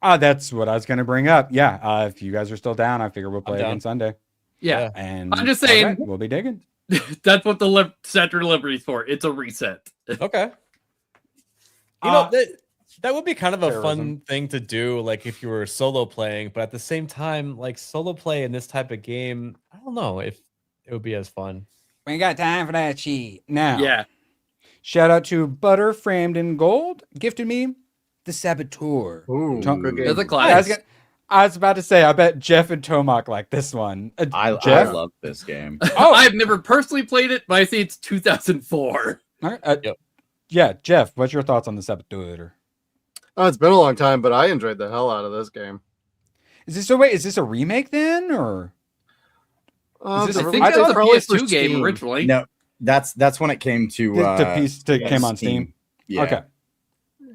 That's what I was going to bring up. Yeah, if you guys are still down, I figure we'll play down. again Sunday. Yeah. And I'm just saying- okay, we'll be digging. That's what the Statue of Liberty's for. It's a reset. Okay. You know, Uh, that would be kind of a terrorism. fun thing to do, like if you were solo playing, but at the same time, like solo play in this type of game, I don't know if it would be as fun. We ain't got time for that shit. Now, Yeah. shout out to Butter Framed in Gold, gifted me the Saboteur. Ooh, Tom- good It's a game. class. I was about to say, I bet Jeff and Tomac like this one. I Jeff? love this game. Oh. I've never personally played it, but I see it's 2004. All right, Yeah, Jeff, what's your thoughts on the Saboteur? Oh, it's been a long time, but I enjoyed the hell out of this game. Is this a remake then, or? Uh, Is the this- I think I that was thought a probably for PS2 game Steam. originally. No, that's when it came to came on Steam. Yeah. Okay.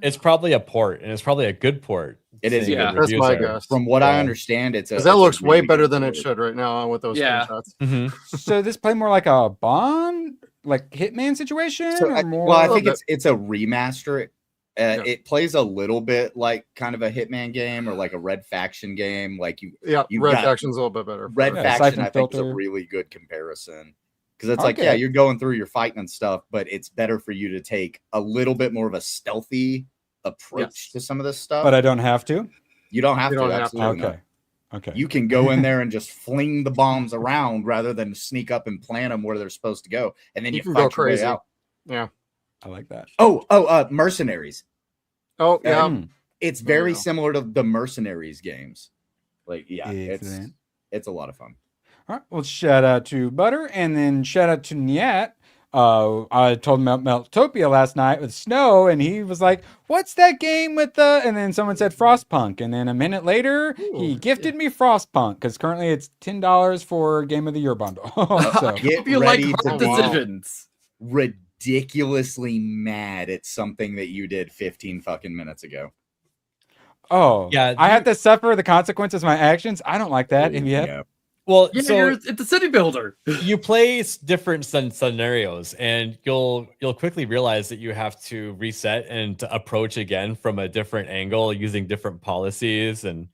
It's probably a port, and it's probably a good port. It is. seeing Yeah. good That's reviews my are. guess. From what I Yeah. understand, it's a Because that it's a looks way really better good than it port. should right now with those Yeah. screenshots. Mhm. So this play more like a Bond, like Hitman situation, So, or more? well, I think little it's a remaster. It plays a little bit like kind of a Hitman game or like a Red Faction game. Like Yeah, you've Red got Faction's a little bit better. Red Yeah, Faction, Siphon I think, is a Filter. really good comparison because it's like, Okay. yeah, you're going through, you're fighting and stuff, but it's better for you to take a little bit more of a stealthy approach to some of this stuff. But I don't have to. You don't have You to. don't have to. Absolutely not. Okay. Okay. You can go in there and just fling the bombs around rather than sneak up and plant them where they're supposed to go, and then You you can fight go your way crazy. out. Yeah. I like that. Mercenaries. Oh, yeah. Mm. It's There you very go. similar to the Mercenaries games. Like, yeah, Excellent. it's a lot of fun. All right. Well, shout out to Butter, and then shout out to Nyat. I told him about Meltopia last night with Snow, and he was like, "What's that game with the?" And then someone said Frostpunk, and then a minute later, he gifted me Frostpunk because currently it's $10 for Game of the Year bundle. So, Get Hope you like ready hard to be decisions. ridiculously mad at something that you did 15 fucking minutes ago. oh, Yeah, I have to suffer the consequences of my actions. I don't like that. And yet, Yeah. Well, Yeah, so it's a city builder. you play different scenarios, and you'll quickly realize that you have to reset and to approach again from a different angle using different policies, and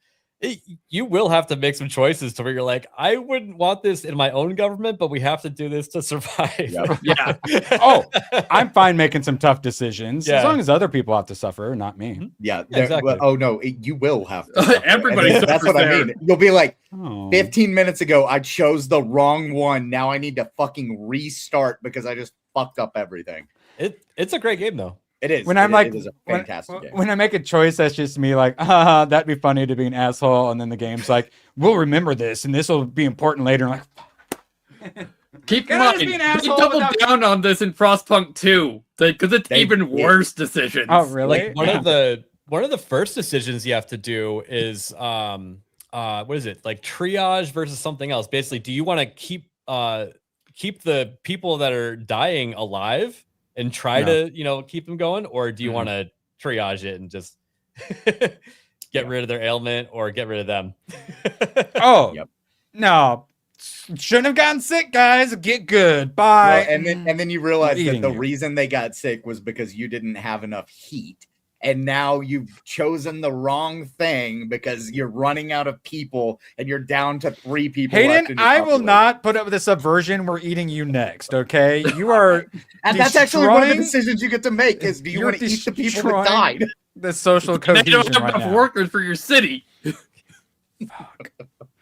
you will have to make some choices to where you're like, I wouldn't want this in my own government, but we have to do this to survive. Yep. Yeah. oh, I'm fine making some tough decisions Yeah. as long as other people have to suffer, not me. Yeah. Exactly. Oh, no, you will have to. suffer. Everybody And that's suffers what I there. mean. You'll be like, Oh. 15 minutes ago, I chose the wrong one. Now I need to fucking restart because I just fucked up everything. It's a great game though. It is. When I'm It like, is a when, fantastic game. when I make a choice, that's just me like, that'd be funny to be an asshole. And then the game's like, we'll remember this and this will be important later. I'm like, Keep in Can I just mind, be an they asshole doubled without- down on this in Frostpunk 2 because it's They even did. worse decisions. oh, really? Like one of the first decisions you have to do is what is it, like triage versus something else? Basically, do you want to keep the people that are dying alive and try to keep them going, or do you want to triage it and just get rid of their ailment or get rid of them? Oh, Yep. no. Shouldn't have gotten sick, guys. Get good. Bye. Well, and then you realize that Eating the you. reason they got sick was because you didn't have enough heat. And now you've chosen the wrong thing because you're running out of people and you're down to 3 people. left Hayden, in your I will population. not put up with the subversion. We're eating you next, okay? You are And that's actually one of the destroying- decisions you get to make is do you You're want to eat the people destroying that died? the social They cohesion don't have right enough now. workers for your city.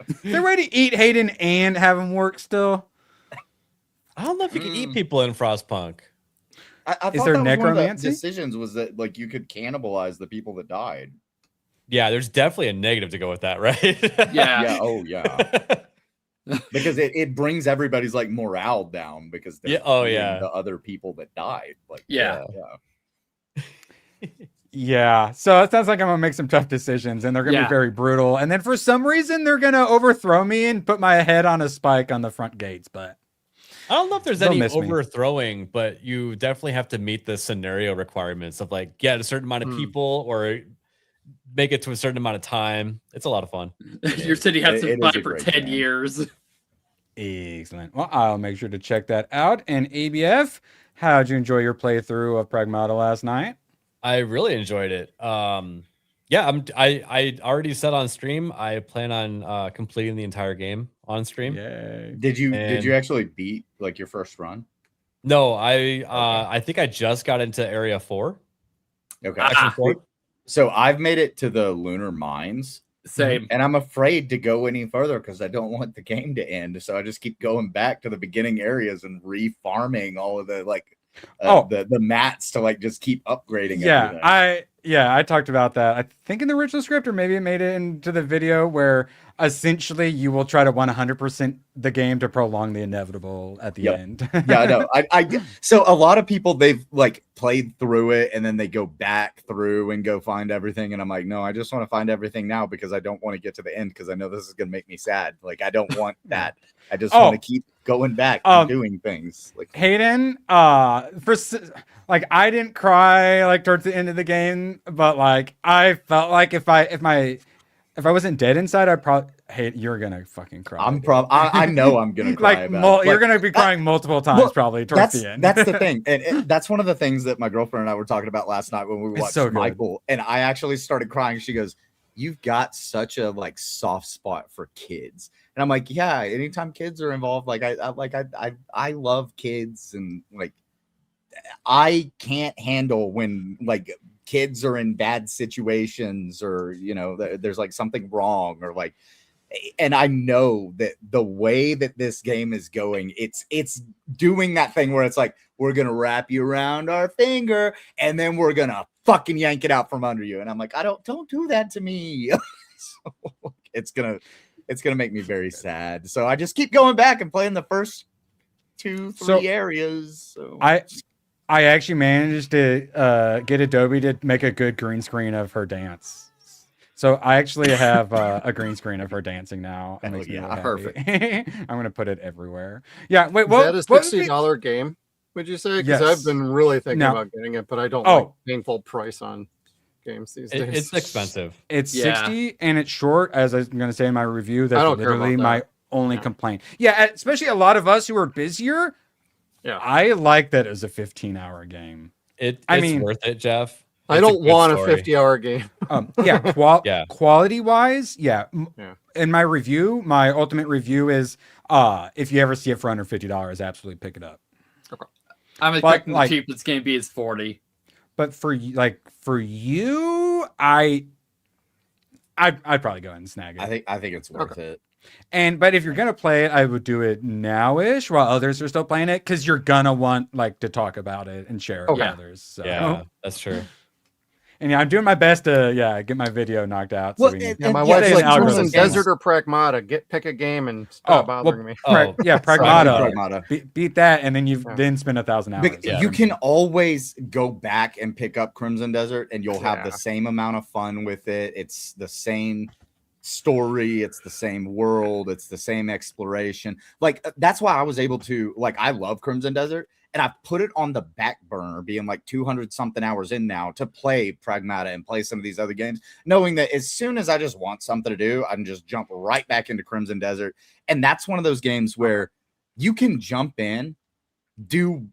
Is there a way to eat Hayden and have him work still? I don't know if you can eat people in Frostpunk. I Is thought there that was one of the necromancy? decisions was that like you could cannibalize the people that died. Yeah, there's definitely a negative to go with that, right? Yeah. Yeah. Oh yeah. Because it brings everybody's like morale down because they're Yeah, oh, eating yeah. the other people that died. Like Yeah. yeah. Yeah, so it sounds like I'm gonna make some tough decisions, and they're gonna be very brutal. And then for some reason, they're gonna overthrow me and put my head on a spike on the front gates. But I don't know if there's they'll any miss me. overthrowing, but you definitely have to meet the scenario requirements of like get a certain amount of people or make it to a certain amount of time. It's a lot of fun. Your city has to fight for 10 years. Excellent. Well, I'll make sure to check that out. And ABF, how'd you enjoy your playthrough of Pragmata last night? I really enjoyed it. Yeah, I already said on stream I plan on completing the entire game on stream. Yay. Did you actually beat like your first run? No, I think I just got into area 4. Okay. Section 4. So I've made it to the lunar mines. Same. And I'm afraid to go any further because I don't want the game to end. So I just keep going back to the beginning areas and re-farming all of the like the mats to like just keep upgrading everything. I talked about that. I think in the original script, or maybe it made it into the video where essentially you will try to 100% the game to prolong the inevitable at the end. Yeah, I know. I so a lot of people, they've like played through it and then they go back through and go find everything. And I'm like, no, I just want to find everything now because I don't want to get to the end because I know this is going to make me sad. Like, I don't want that. I just want to keep going back and doing things. Like Hayden, like I didn't cry like towards the end of the game, but like I felt like if I wasn't dead inside, I'd probably you're gonna fucking cry. I know I'm gonna cry. You're gonna be crying multiple times probably towards the end. That's the thing, and that's one of the things that my girlfriend and I were talking about last night when we watched Michael, and I actually started crying. She goes, "You've got such a like soft spot for kids," and I'm like, "Yeah." Anytime kids are involved, like I love kids, and like I can't handle when like kids are in bad situations or there's like something wrong or like, and I know that the way that this game is going, it's doing that thing where it's like, we're gonna wrap you around our finger and then we're gonna fucking yank it out from under you, and I'm like, don't do that to me. So it's gonna make me very sad, so I just keep going back and playing the first 2-3 areas. So I actually managed to get Adobe to make a good green screen of her dance. So I actually have a green screen of her dancing now. It makes me really perfect. I'm going to put it everywhere. Yeah, wait, is that a $60 game, would you say? Because I've been really thinking about getting it, but I don't like painful price on games these days. It's expensive. It's 60 and it's short, as I'm going to say in my review. That's literally my only complaint. Yeah, especially a lot of us who are busier. Yeah, I like that as a 15-hour game. It's worth it, Jeff. I don't want a 50-hour game. Quality-wise, in my review, my ultimate review is if you ever see it for under $50, absolutely pick it up. Okay. I'm expecting the cheapest game be is 40. But for you, I'd probably go ahead and snag it. I think it's worth it. But if you're gonna play it, I would do it now-ish while others are still playing it, because you're gonna want like to talk about it and share it with others. So. Yeah, that's true. And I'm doing my best to get my video knocked out. Well, my wife's like, Crimson Desert or Pragmata. Pick a game and stop bothering me. Pragmata. Beat that, and then then spend 1,000 hours. You can always go back and pick up Crimson Desert, and you'll have the same amount of fun with it. It's the same story, it's the same world, it's the same exploration. Like that's why I was able to I love Crimson Desert, and I put it on the back burner, being like 200 something hours in now to play Pragmata and play some of these other games, knowing that as soon as I just want something to do, I can just jump right back into Crimson Desert. And that's one of those games where you can jump in, do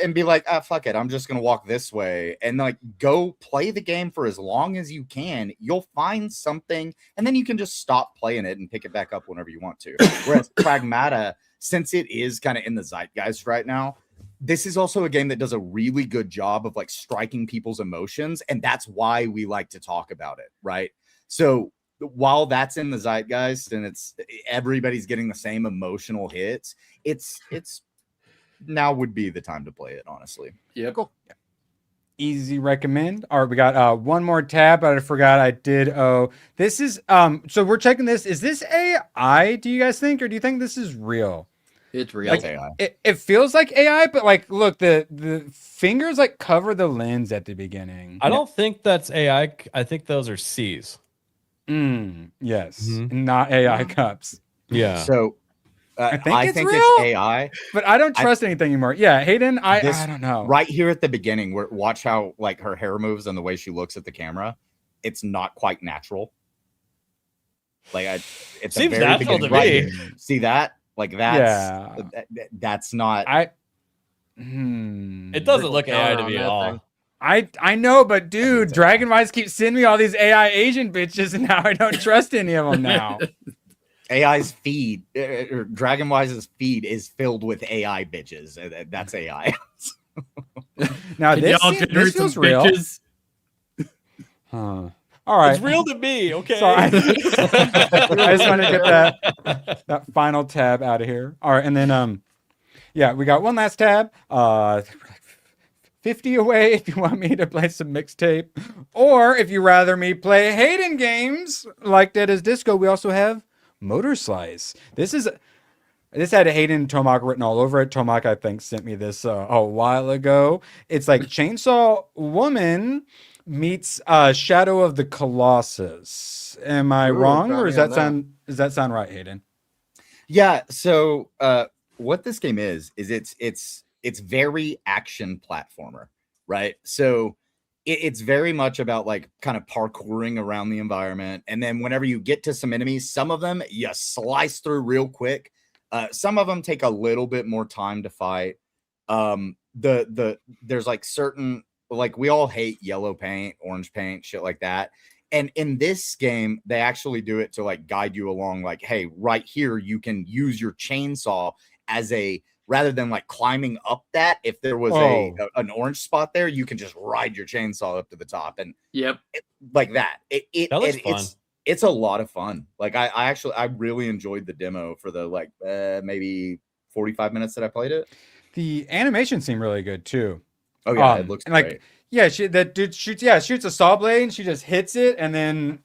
and be like, fuck it, I'm just gonna walk this way, and go play the game for as long as you can. You'll find something, and then you can just stop playing it and pick it back up whenever you want to. Whereas Pragmata, since it is kind of in the zeitgeist right now, this is also a game that does a really good job of striking people's emotions, and that's why we like to talk about it, right? So while that's in the zeitgeist and everybody's getting the same emotional hits, it's now would be the time to play it, honestly. Yeah, cool. Easy recommend. All right, we got one more tab, but I forgot I did. This is so we're checking this. Is this AI, do you guys think, or do you think this is real? It's real. Like, AI. it feels like AI, but like, look, the fingers like cover the lens at the beginning. I don't think that's AI. I think those are C's. Yes, not AI cups. Yeah. So I think it's real, AI, but I don't trust anything anymore. Yeah, Hayden, I don't know. Right here at the beginning, where watch how like her hair moves and the way she looks at the camera, it's not quite natural. Like it seems natural to me. See that? Like that's not. It doesn't look AI to me at all. I know, but dude, Dragonwise keeps sending me all these AI Asian bitches, and now I don't trust any of them now. AI's feed, or Dragonwise's feed is filled with AI bitches. That's AI. Now this feels real. Huh. All right. It's real to me, okay? Sorry. I just want to get that final tab out of here. All right, and then yeah, we got one last tab. 50 away if you want me to play some Mixtape, or if you rather me play Hayden games like Dead as Disco. We also have Motor Slice. This had Hayden Tomac written all over it. Tomac, I think, sent me this a while ago. It's like Chainsaw Woman meets Shadow of the Colossus. Am I wrong, or does that sound right, Hayden? Yeah. So what this game is it's very action platformer, right? So it's very much about like kind of parkouring around the environment, and then whenever you get to some enemies, some of them you slice through real quick. Some of them take a little bit more time to fight. There's like certain, like, we all hate yellow paint, orange paint, shit like that. And in this game, they actually do it to like guide you along, like, hey, right here, you can use your chainsaw as rather than like climbing up that. If there was an orange spot there, you can just ride your chainsaw up to the top. And like that. That looks fun. It's a lot of fun. Like I really enjoyed the demo for the like maybe 45 minutes that I played it. The animation seemed really good too. Oh yeah, it looks great. Like, yeah, that dude shoots a saw blade and she just hits it and then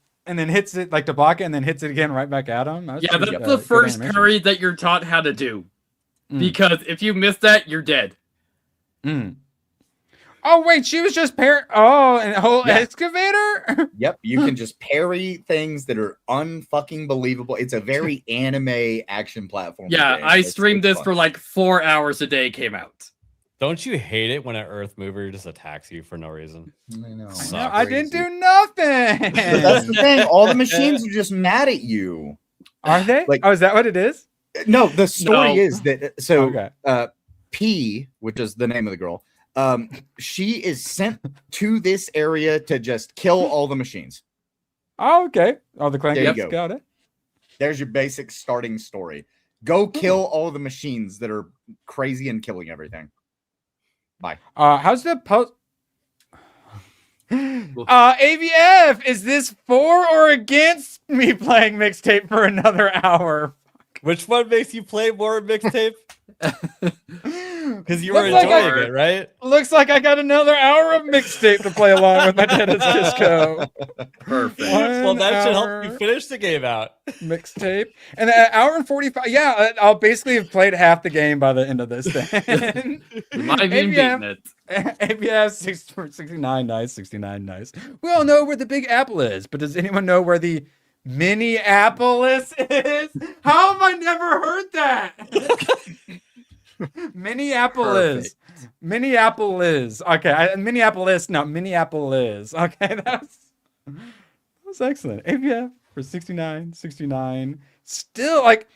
hits it like to block it and then hits it again right back at him. Yeah, that's the first parry that you're taught how to do. Because if you miss that, you're dead. Oh wait, she was just an whole excavator? Yep, you can just parry things that are unfucking believable. It's a very anime action platform. Yeah, I streamed this for like 4 hours a day. Came out. Don't you hate it when an Earth mover just attacks you for no reason? I know. I didn't do nothing. That's the thing. All the machines are just mad at you. Are they? Like, is that what it is? No, the story is that P, which is the name of the girl, she is sent to this area to just kill all the machines. Oh, okay. All the clan there you go. Got it. There's your basic starting story. Go kill all the machines that are crazy and killing everything. Bye. How's the post? AVF, is this for or against me playing Mixtape for another hour? Which one makes you play more Mixtape? Because you were enjoying it, right? Looks like I got another hour of Mixtape to play along with my Dennis Disco. Perfect. Well, that should help you finish the game out. Mixtape. And an hour and 45. Yeah, I'll basically have played half the game by the end of this thing. Might have been beating it. ABF 69 nice, 69 nice. We all know where the Big Apple is, but does anyone know where the Minneapolis is? How have I never heard that? Minneapolis. Perfect. Minneapolis. Okay, Minneapolis. No, Minneapolis. Okay, that was excellent. ABF for 69. Still, like,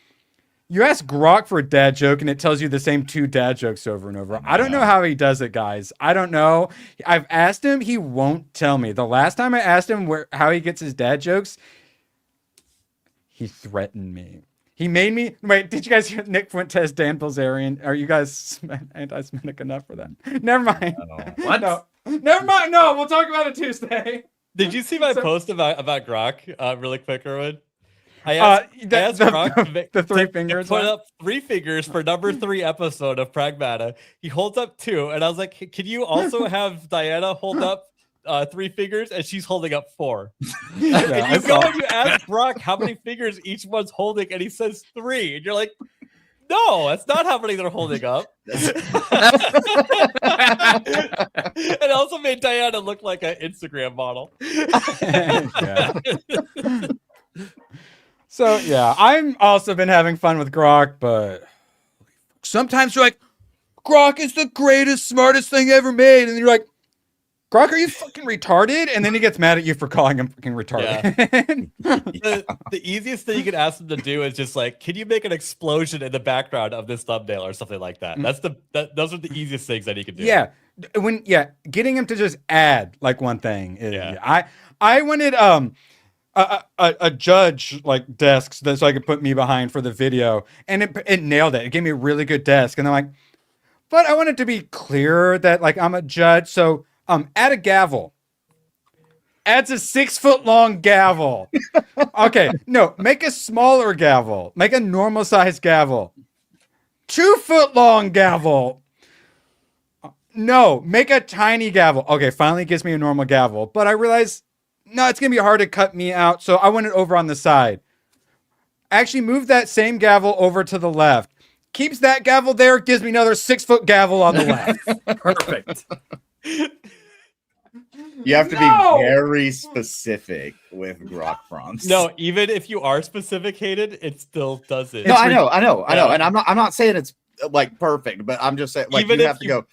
you ask Grok for a dad joke and it tells you the same 2 dad jokes over and over. I don't know how he does it, guys. I don't know. I've asked him. He won't tell me. The last time I asked him how he gets his dad jokes, he threatened me. He made me wait. Did you guys hear Nick Fuentes, Dan Bilzerian? Are you guys anti-Semitic enough for that? Never mind. What? No. Never mind. No, we'll talk about it Tuesday. Did you see my post about Grok? Really quick, Erwin. I asked Grok the 3 fingers. Put up 3 fingers for number 3 episode of Pragmata. He holds up 2, and I was like, "Can you also have Diana hold up 3 fingers?" And she's holding up 4. And you go and you ask Brock how many fingers each one's holding, and he says 3, and you're like, No, that's not how many they're holding up. It also made Diana look like an Instagram model. So yeah, I'm also been having fun with Grok, but sometimes you're like, Grok is the greatest, smartest thing ever made, and you're like, Grok, are you fucking retarded? And then he gets mad at you for calling him fucking retarded. Yeah. The easiest thing you can ask them to do is just like, can you make an explosion in the background of this thumbnail or something like that? Those are the easiest things that he can do. Yeah, getting him to just add like one thing. I wanted a judge like desk so I could put me behind for the video, and it nailed it. It gave me a really good desk, and I'm like, but I want it to be clear that like I'm a judge, so. Add a gavel. Adds a 6-foot long gavel. Okay, no, make a smaller gavel. Make a normal sized gavel. 2-foot long gavel. No, make a tiny gavel. Okay, finally gives me a normal gavel. But I realized, no, it's going to be hard to cut me out. So I want it over on the side. Actually, move that same gavel over to the left. Keeps that gavel there, gives me another 6-foot gavel on the left. Perfect. You have to be very specific with Grok prompts. No, even if you are specific, Hayden, it still does it. No, I know, and I'm not saying it's like perfect, but I'm just saying like even you have to go.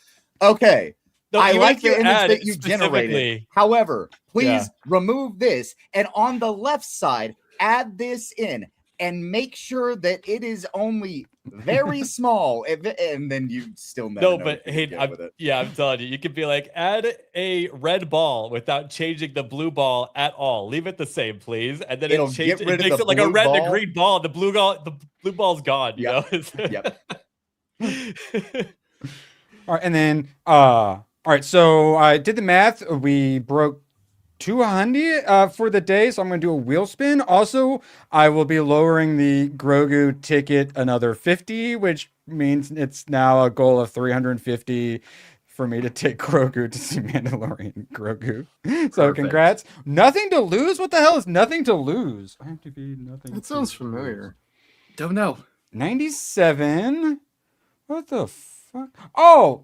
Okay, no, I like the you image add that you generated. However, please remove this, and on the left side, add this in, and make sure that it is only very small, and then you still never know but hey, I'm telling you, you could be like, add a red ball without changing the blue ball at all. Leave it the same, please, and then it makes it like a red and a green ball. The blue ball's gone. You know? Yep. All right, and then all right. So I did the math. We broke 200 for the day, so I'm going to do a wheel spin. Also, I will be lowering the Grogu ticket another 50, which means it's now a goal of 350 for me to take Grogu to see Mandalorian Grogu. So congrats. Nothing to lose? What the hell is nothing to lose? IMDb, nothing. That sounds familiar. Don't know. 97. What the fuck? Oh!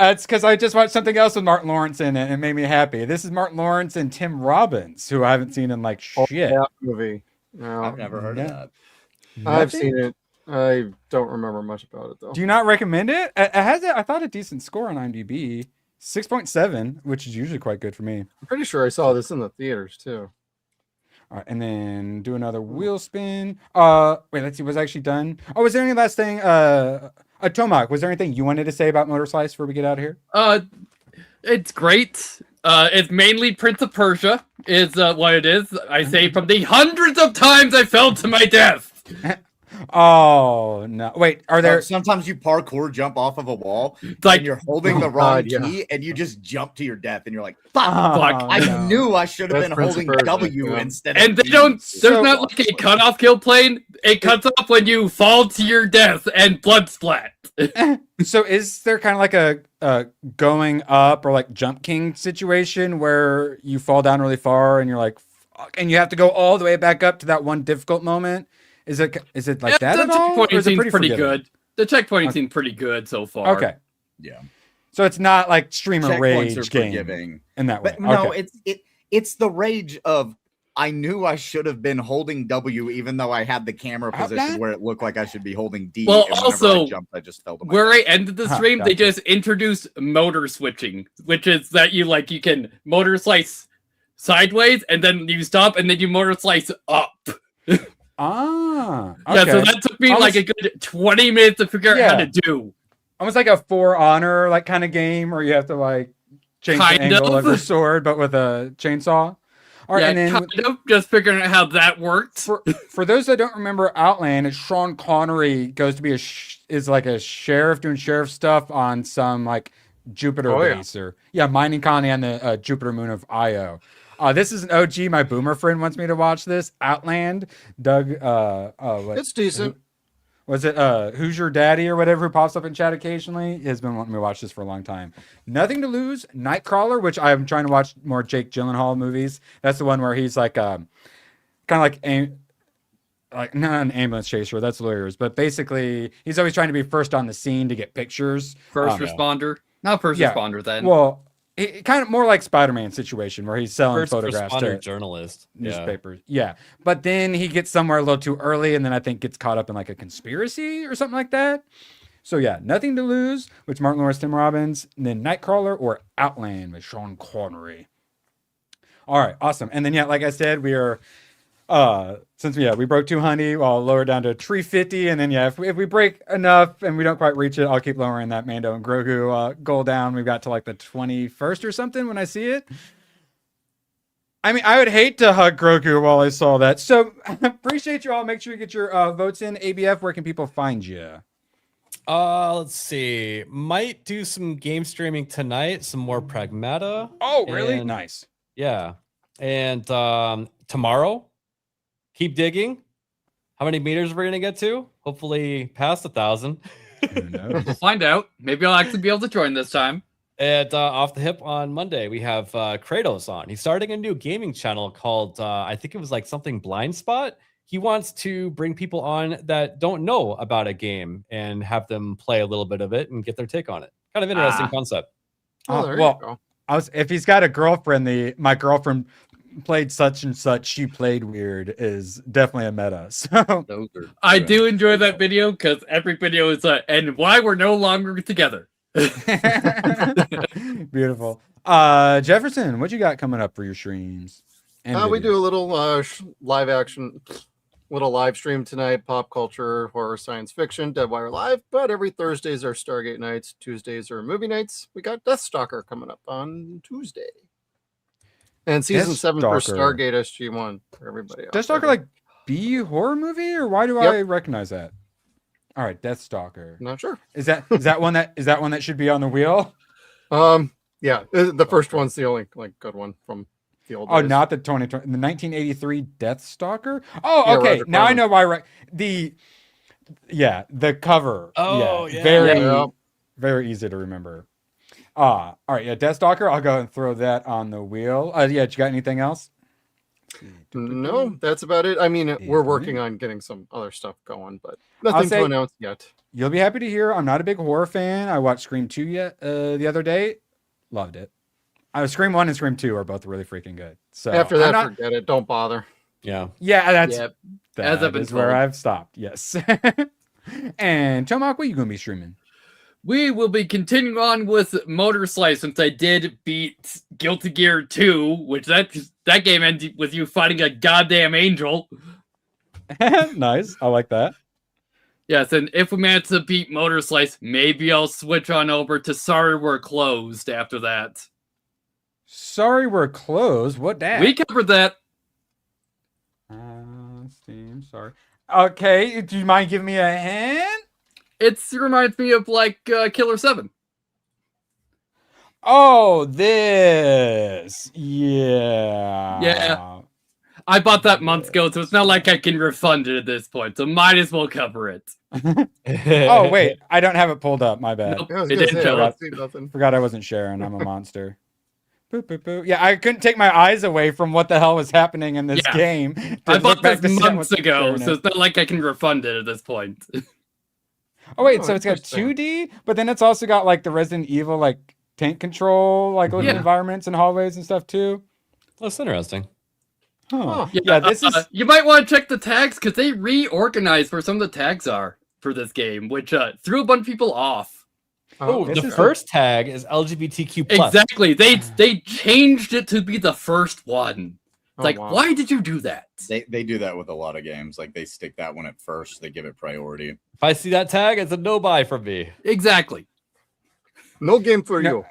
It's because I just watched something else with Martin Lawrence in it and it made me happy. This is Martin Lawrence and Tim Robbins, who I haven't seen in like shit. That movie. No, I've never heard of that. I've seen it. I don't remember much about it though. Do you not recommend it? It has I thought a decent score on IMDb, 6.7, which is usually quite good for me. I'm pretty sure I saw this in the theaters too. All right, and then do another wheel spin. Wait, let's see. Was I actually done? Oh, was there any last thing? Tomac, was there anything you wanted to say about Motor Slice before we get out of here? It's great. It's mainly Prince of Persia is what it is. I say from the hundreds of times I fell to my death. Oh no! Wait, are there? Sometimes you parkour jump off of a wall, like and you're holding the wrong key, and you just jump to your death, and you're like, "Fuck! I knew I should have been holding W instead." And they don't. There's not like a cutoff kill plane. It cuts off when you fall to your death and blood splat. So is there kind of like a going up or like Jump King situation where you fall down really far and you're like, fuck, and you have to go all the way back up to that one difficult moment? Is it like that at all? Or is it pretty good? The checkpointing seemed pretty good so far. Okay. Yeah. So it's not like streamer Checkpoints rage are game forgiving. in that way. But no, it's the rage of I knew I should have been holding W even though I had the camera position where it looked like I should be holding D. Well, and also, I jumped, I just fell to my where death. I ended the stream, they just introduced motor switching, which is that you can motor slice sideways and then you stop and then you motor slice up. Okay. Yeah, so that took me like a good 20 minutes to figure out how to do. Almost like a For Honor like kind of game where you have to like change the angle of your sword, but with a chainsaw. All right, Yeah, and then kind of just figuring out how that works. For those that don't remember Outland, it's Sean Connery goes to be is like a sheriff doing sheriff stuff on some like Jupiter base or mining colony on the Jupiter moon of Io. This is an OG. My boomer friend wants me to watch this. Outland. Doug. It's decent. Was it Who's Your Daddy or whatever who pops up in chat occasionally? He has been wanting me to watch this for a long time. Nothing to Lose. Nightcrawler, which I'm trying to watch more Jake Gyllenhaal movies. That's the one where he's like kind of like like not an ambulance chaser, that's lawyers, but basically he's always trying to be first on the scene to get pictures. First responder, not first responder then. Well, it kind of more like Spider-Man situation where he's selling First photographs responder to journalist newspapers. Yeah, but then he gets somewhere a little too early, and then I think gets caught up in like a conspiracy or something like that. So yeah, Nothing to Lose, which Martin Lawrence, Tim Robbins, and then Nightcrawler or Outland with Sean Connery. All right, awesome. And then yeah, like I said, we are. Since we broke 200, I'll lower down to 350, and then if we break enough and we don't quite reach it, I'll keep lowering that Mando and Grogu goal down. We've got to like the 21st or something when I see it. I mean, I would hate to hug Grogu while I saw that. So appreciate you all. Make sure you get your votes in. ABF, where can people find you? Let's see. Might do some game streaming tonight. Some more Pragmata. Oh, really? Nice. Yeah, and tomorrow. Keep digging. How many meters we're gonna get to? Hopefully past 1,000. We'll find out. Maybe I'll actually be able to join this time. And off the hip on Monday, we have Kratos on. He's starting a new gaming channel called I think it was like something Blind Spot. He wants to bring people on that don't know about a game and have them play a little bit of it and get their take on it. Kind of interesting concept. There you go. If he's got a girlfriend, my girlfriend played such and such, she played weird is definitely a meta. So I do enjoy that video because every video is and why we're no longer together. Beautiful. Jefferson, what you got coming up for your streams? We do a little live stream tonight, pop culture, horror, science fiction, Deadwire Live, but every Thursdays are Stargate nights, Tuesdays are movie nights. We got Deathstalker coming up on Tuesday. And season 7 for Stargate SG-1 for everybody else. Deathstalker like B horror movie, or why do I recognize that? All right, Deathstalker. Not sure. Is that one that should be on the wheel? Yeah, the first one's the only good one from the old days. Not the 2020, the 1983 Deathstalker. Oh, okay. Yeah, now I know why. The cover. Oh, very easy to remember. All right, Deathstalker. I'll go and throw that on the wheel. You got anything else? No, that's about it. I mean, we're working on getting some other stuff going, but nothing to announce yet. You'll be happy to hear I'm not a big horror fan. I watched Scream 2 the other day. Loved it. Scream 1 and Scream 2 are both really freaking good. So after that, forget it. Don't bother. Yeah. Yeah, that is where I've stopped. Yes. And Tomac, what are you going to be streaming? We will be continuing on with Motor Slice since I did beat Guilty Gear 2, which that game ended with you fighting a goddamn angel. Nice. I like that. Yes, and if we manage to beat Motor Slice, maybe I'll switch on over to Sorry We're Closed after that. Sorry We're Closed? What that? We covered that. Steam, sorry. Okay, do you mind giving me a hint? It reminds me of like Killer 7. Oh, this. Yeah. Yeah. I bought that months ago, so it's not like I can refund it at this point, so might as well cover it. Oh, wait. I don't have it pulled up. My bad. Nope, it didn't show up. Forgot I wasn't sharing. I'm a monster. Boop, boop, boop. Yeah, I couldn't take my eyes away from what the hell was happening in this game. I bought this months ago, so it's not like I can refund it at this point. Oh wait, so it's got 2D, but then it's also got like the Resident Evil like tank control, like little environments and hallways and stuff too. That's interesting. Huh. Yeah, this is. You might want to check the tags because they reorganized where some of the tags are for this game, which threw a bunch of people off. Oh, the first tag is LGBTQ+. Exactly. They changed it to be the first one. It's why did you do that? They do that with a lot of games. Like they stick that one at first. They give it priority. If I see that tag, it's a no buy from me. Exactly. No game for you.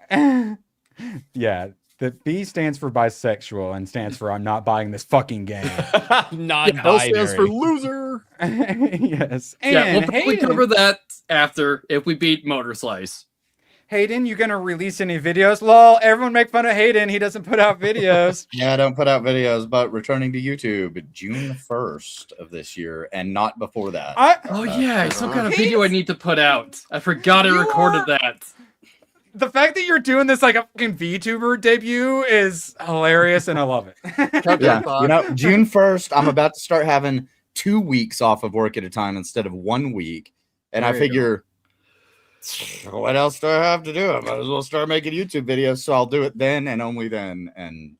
Yeah. The B stands for bisexual and stands for I'm not buying this fucking game. Non-binary. L stands for loser. Yes. And we'll probably cover that after if we beat Motor Slice. Hayden, you gonna release any videos? Lol, everyone make fun of Hayden. He doesn't put out videos. Yeah, I don't put out videos, but returning to YouTube June 1st of this year and not before that. Some kind of video I need to put out. I forgot I recorded that. The fact that you're doing this like a fucking VTuber debut is hilarious and I love it. Yeah, June 1st, I'm about to start having 2 weeks off of work at a time instead of 1 week. And There I you figure, what else do I have to do? I might as well start making YouTube videos. So I'll do it then and only then. And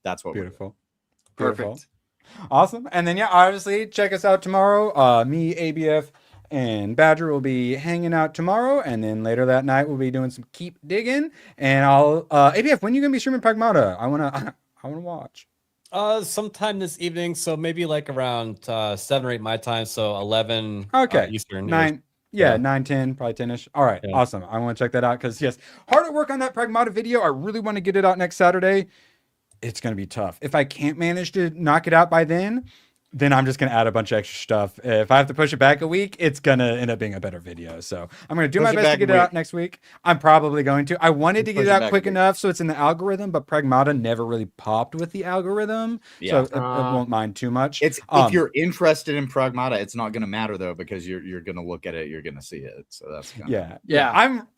that's what Beautiful. Perfect. Awesome. And then, yeah, obviously, check us out tomorrow. Me, ABF, and Badger will be hanging out tomorrow. And then later that night, we'll be doing some Keep Digging. And I'll, ABF, when are you going to be streaming Pragmata? I want to watch. Sometime this evening. So maybe like around 7 or 8 my time. So 11 Eastern. 9. Yeah, 9, 10, probably 10-ish. All right, awesome. I want to check that out because, yes, hard at work on that Pragmata video. I really want to get it out next Saturday. It's going to be tough. If I can't manage to knock it out by then I'm just going to add a bunch of extra stuff. If I have to push it back a week, it's going to end up being a better video. So I'm going to do my best to get it out next week. I'm probably going to. I wanted to get it out quick enough so it's in the algorithm, but Pragmata never really popped with the algorithm. So it won't mind too much. It's if you're interested in Pragmata, it's not going to matter though, because you're going to look at it, you're going to see it. So that's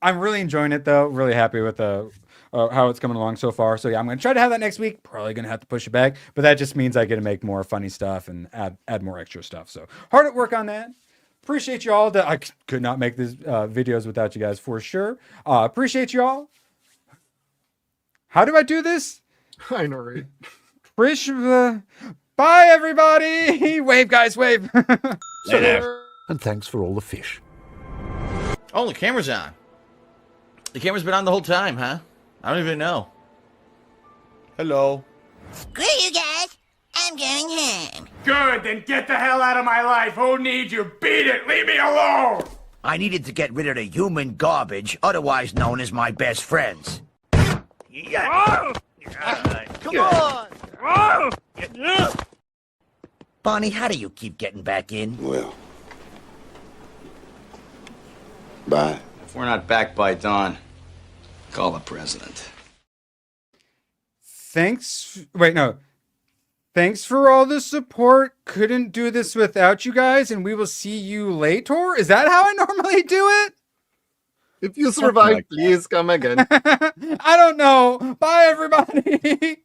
I'm really enjoying it though. Really happy with how it's coming along so far. So yeah, I'm going to try to have that next week. Probably going to have to push it back, but that just means I get to make more funny stuff and add more extra stuff. So hard at work on that. Appreciate you all. That I could not make these videos without you guys for sure. Appreciate you all. How do I do this? I know, right? Bye everybody. Wave guys, wave. And thanks for all the fish. Oh, the camera's on. The camera's been on the whole time, huh? I don't even know. Hello. Screw you guys. I'm going home. Good, then get the hell out of my life. Who needs you? Beat it. Leave me alone. I needed to get rid of the human garbage, otherwise known as my best friends. Come on. Bonnie, how do you keep getting back in? Well. Bye. If we're not back by dawn, call the president. Thanks for all the support. Couldn't do this without you guys, and we will see you later. Is that how I normally do it? If you survive, please come again. I don't know. Bye, everybody.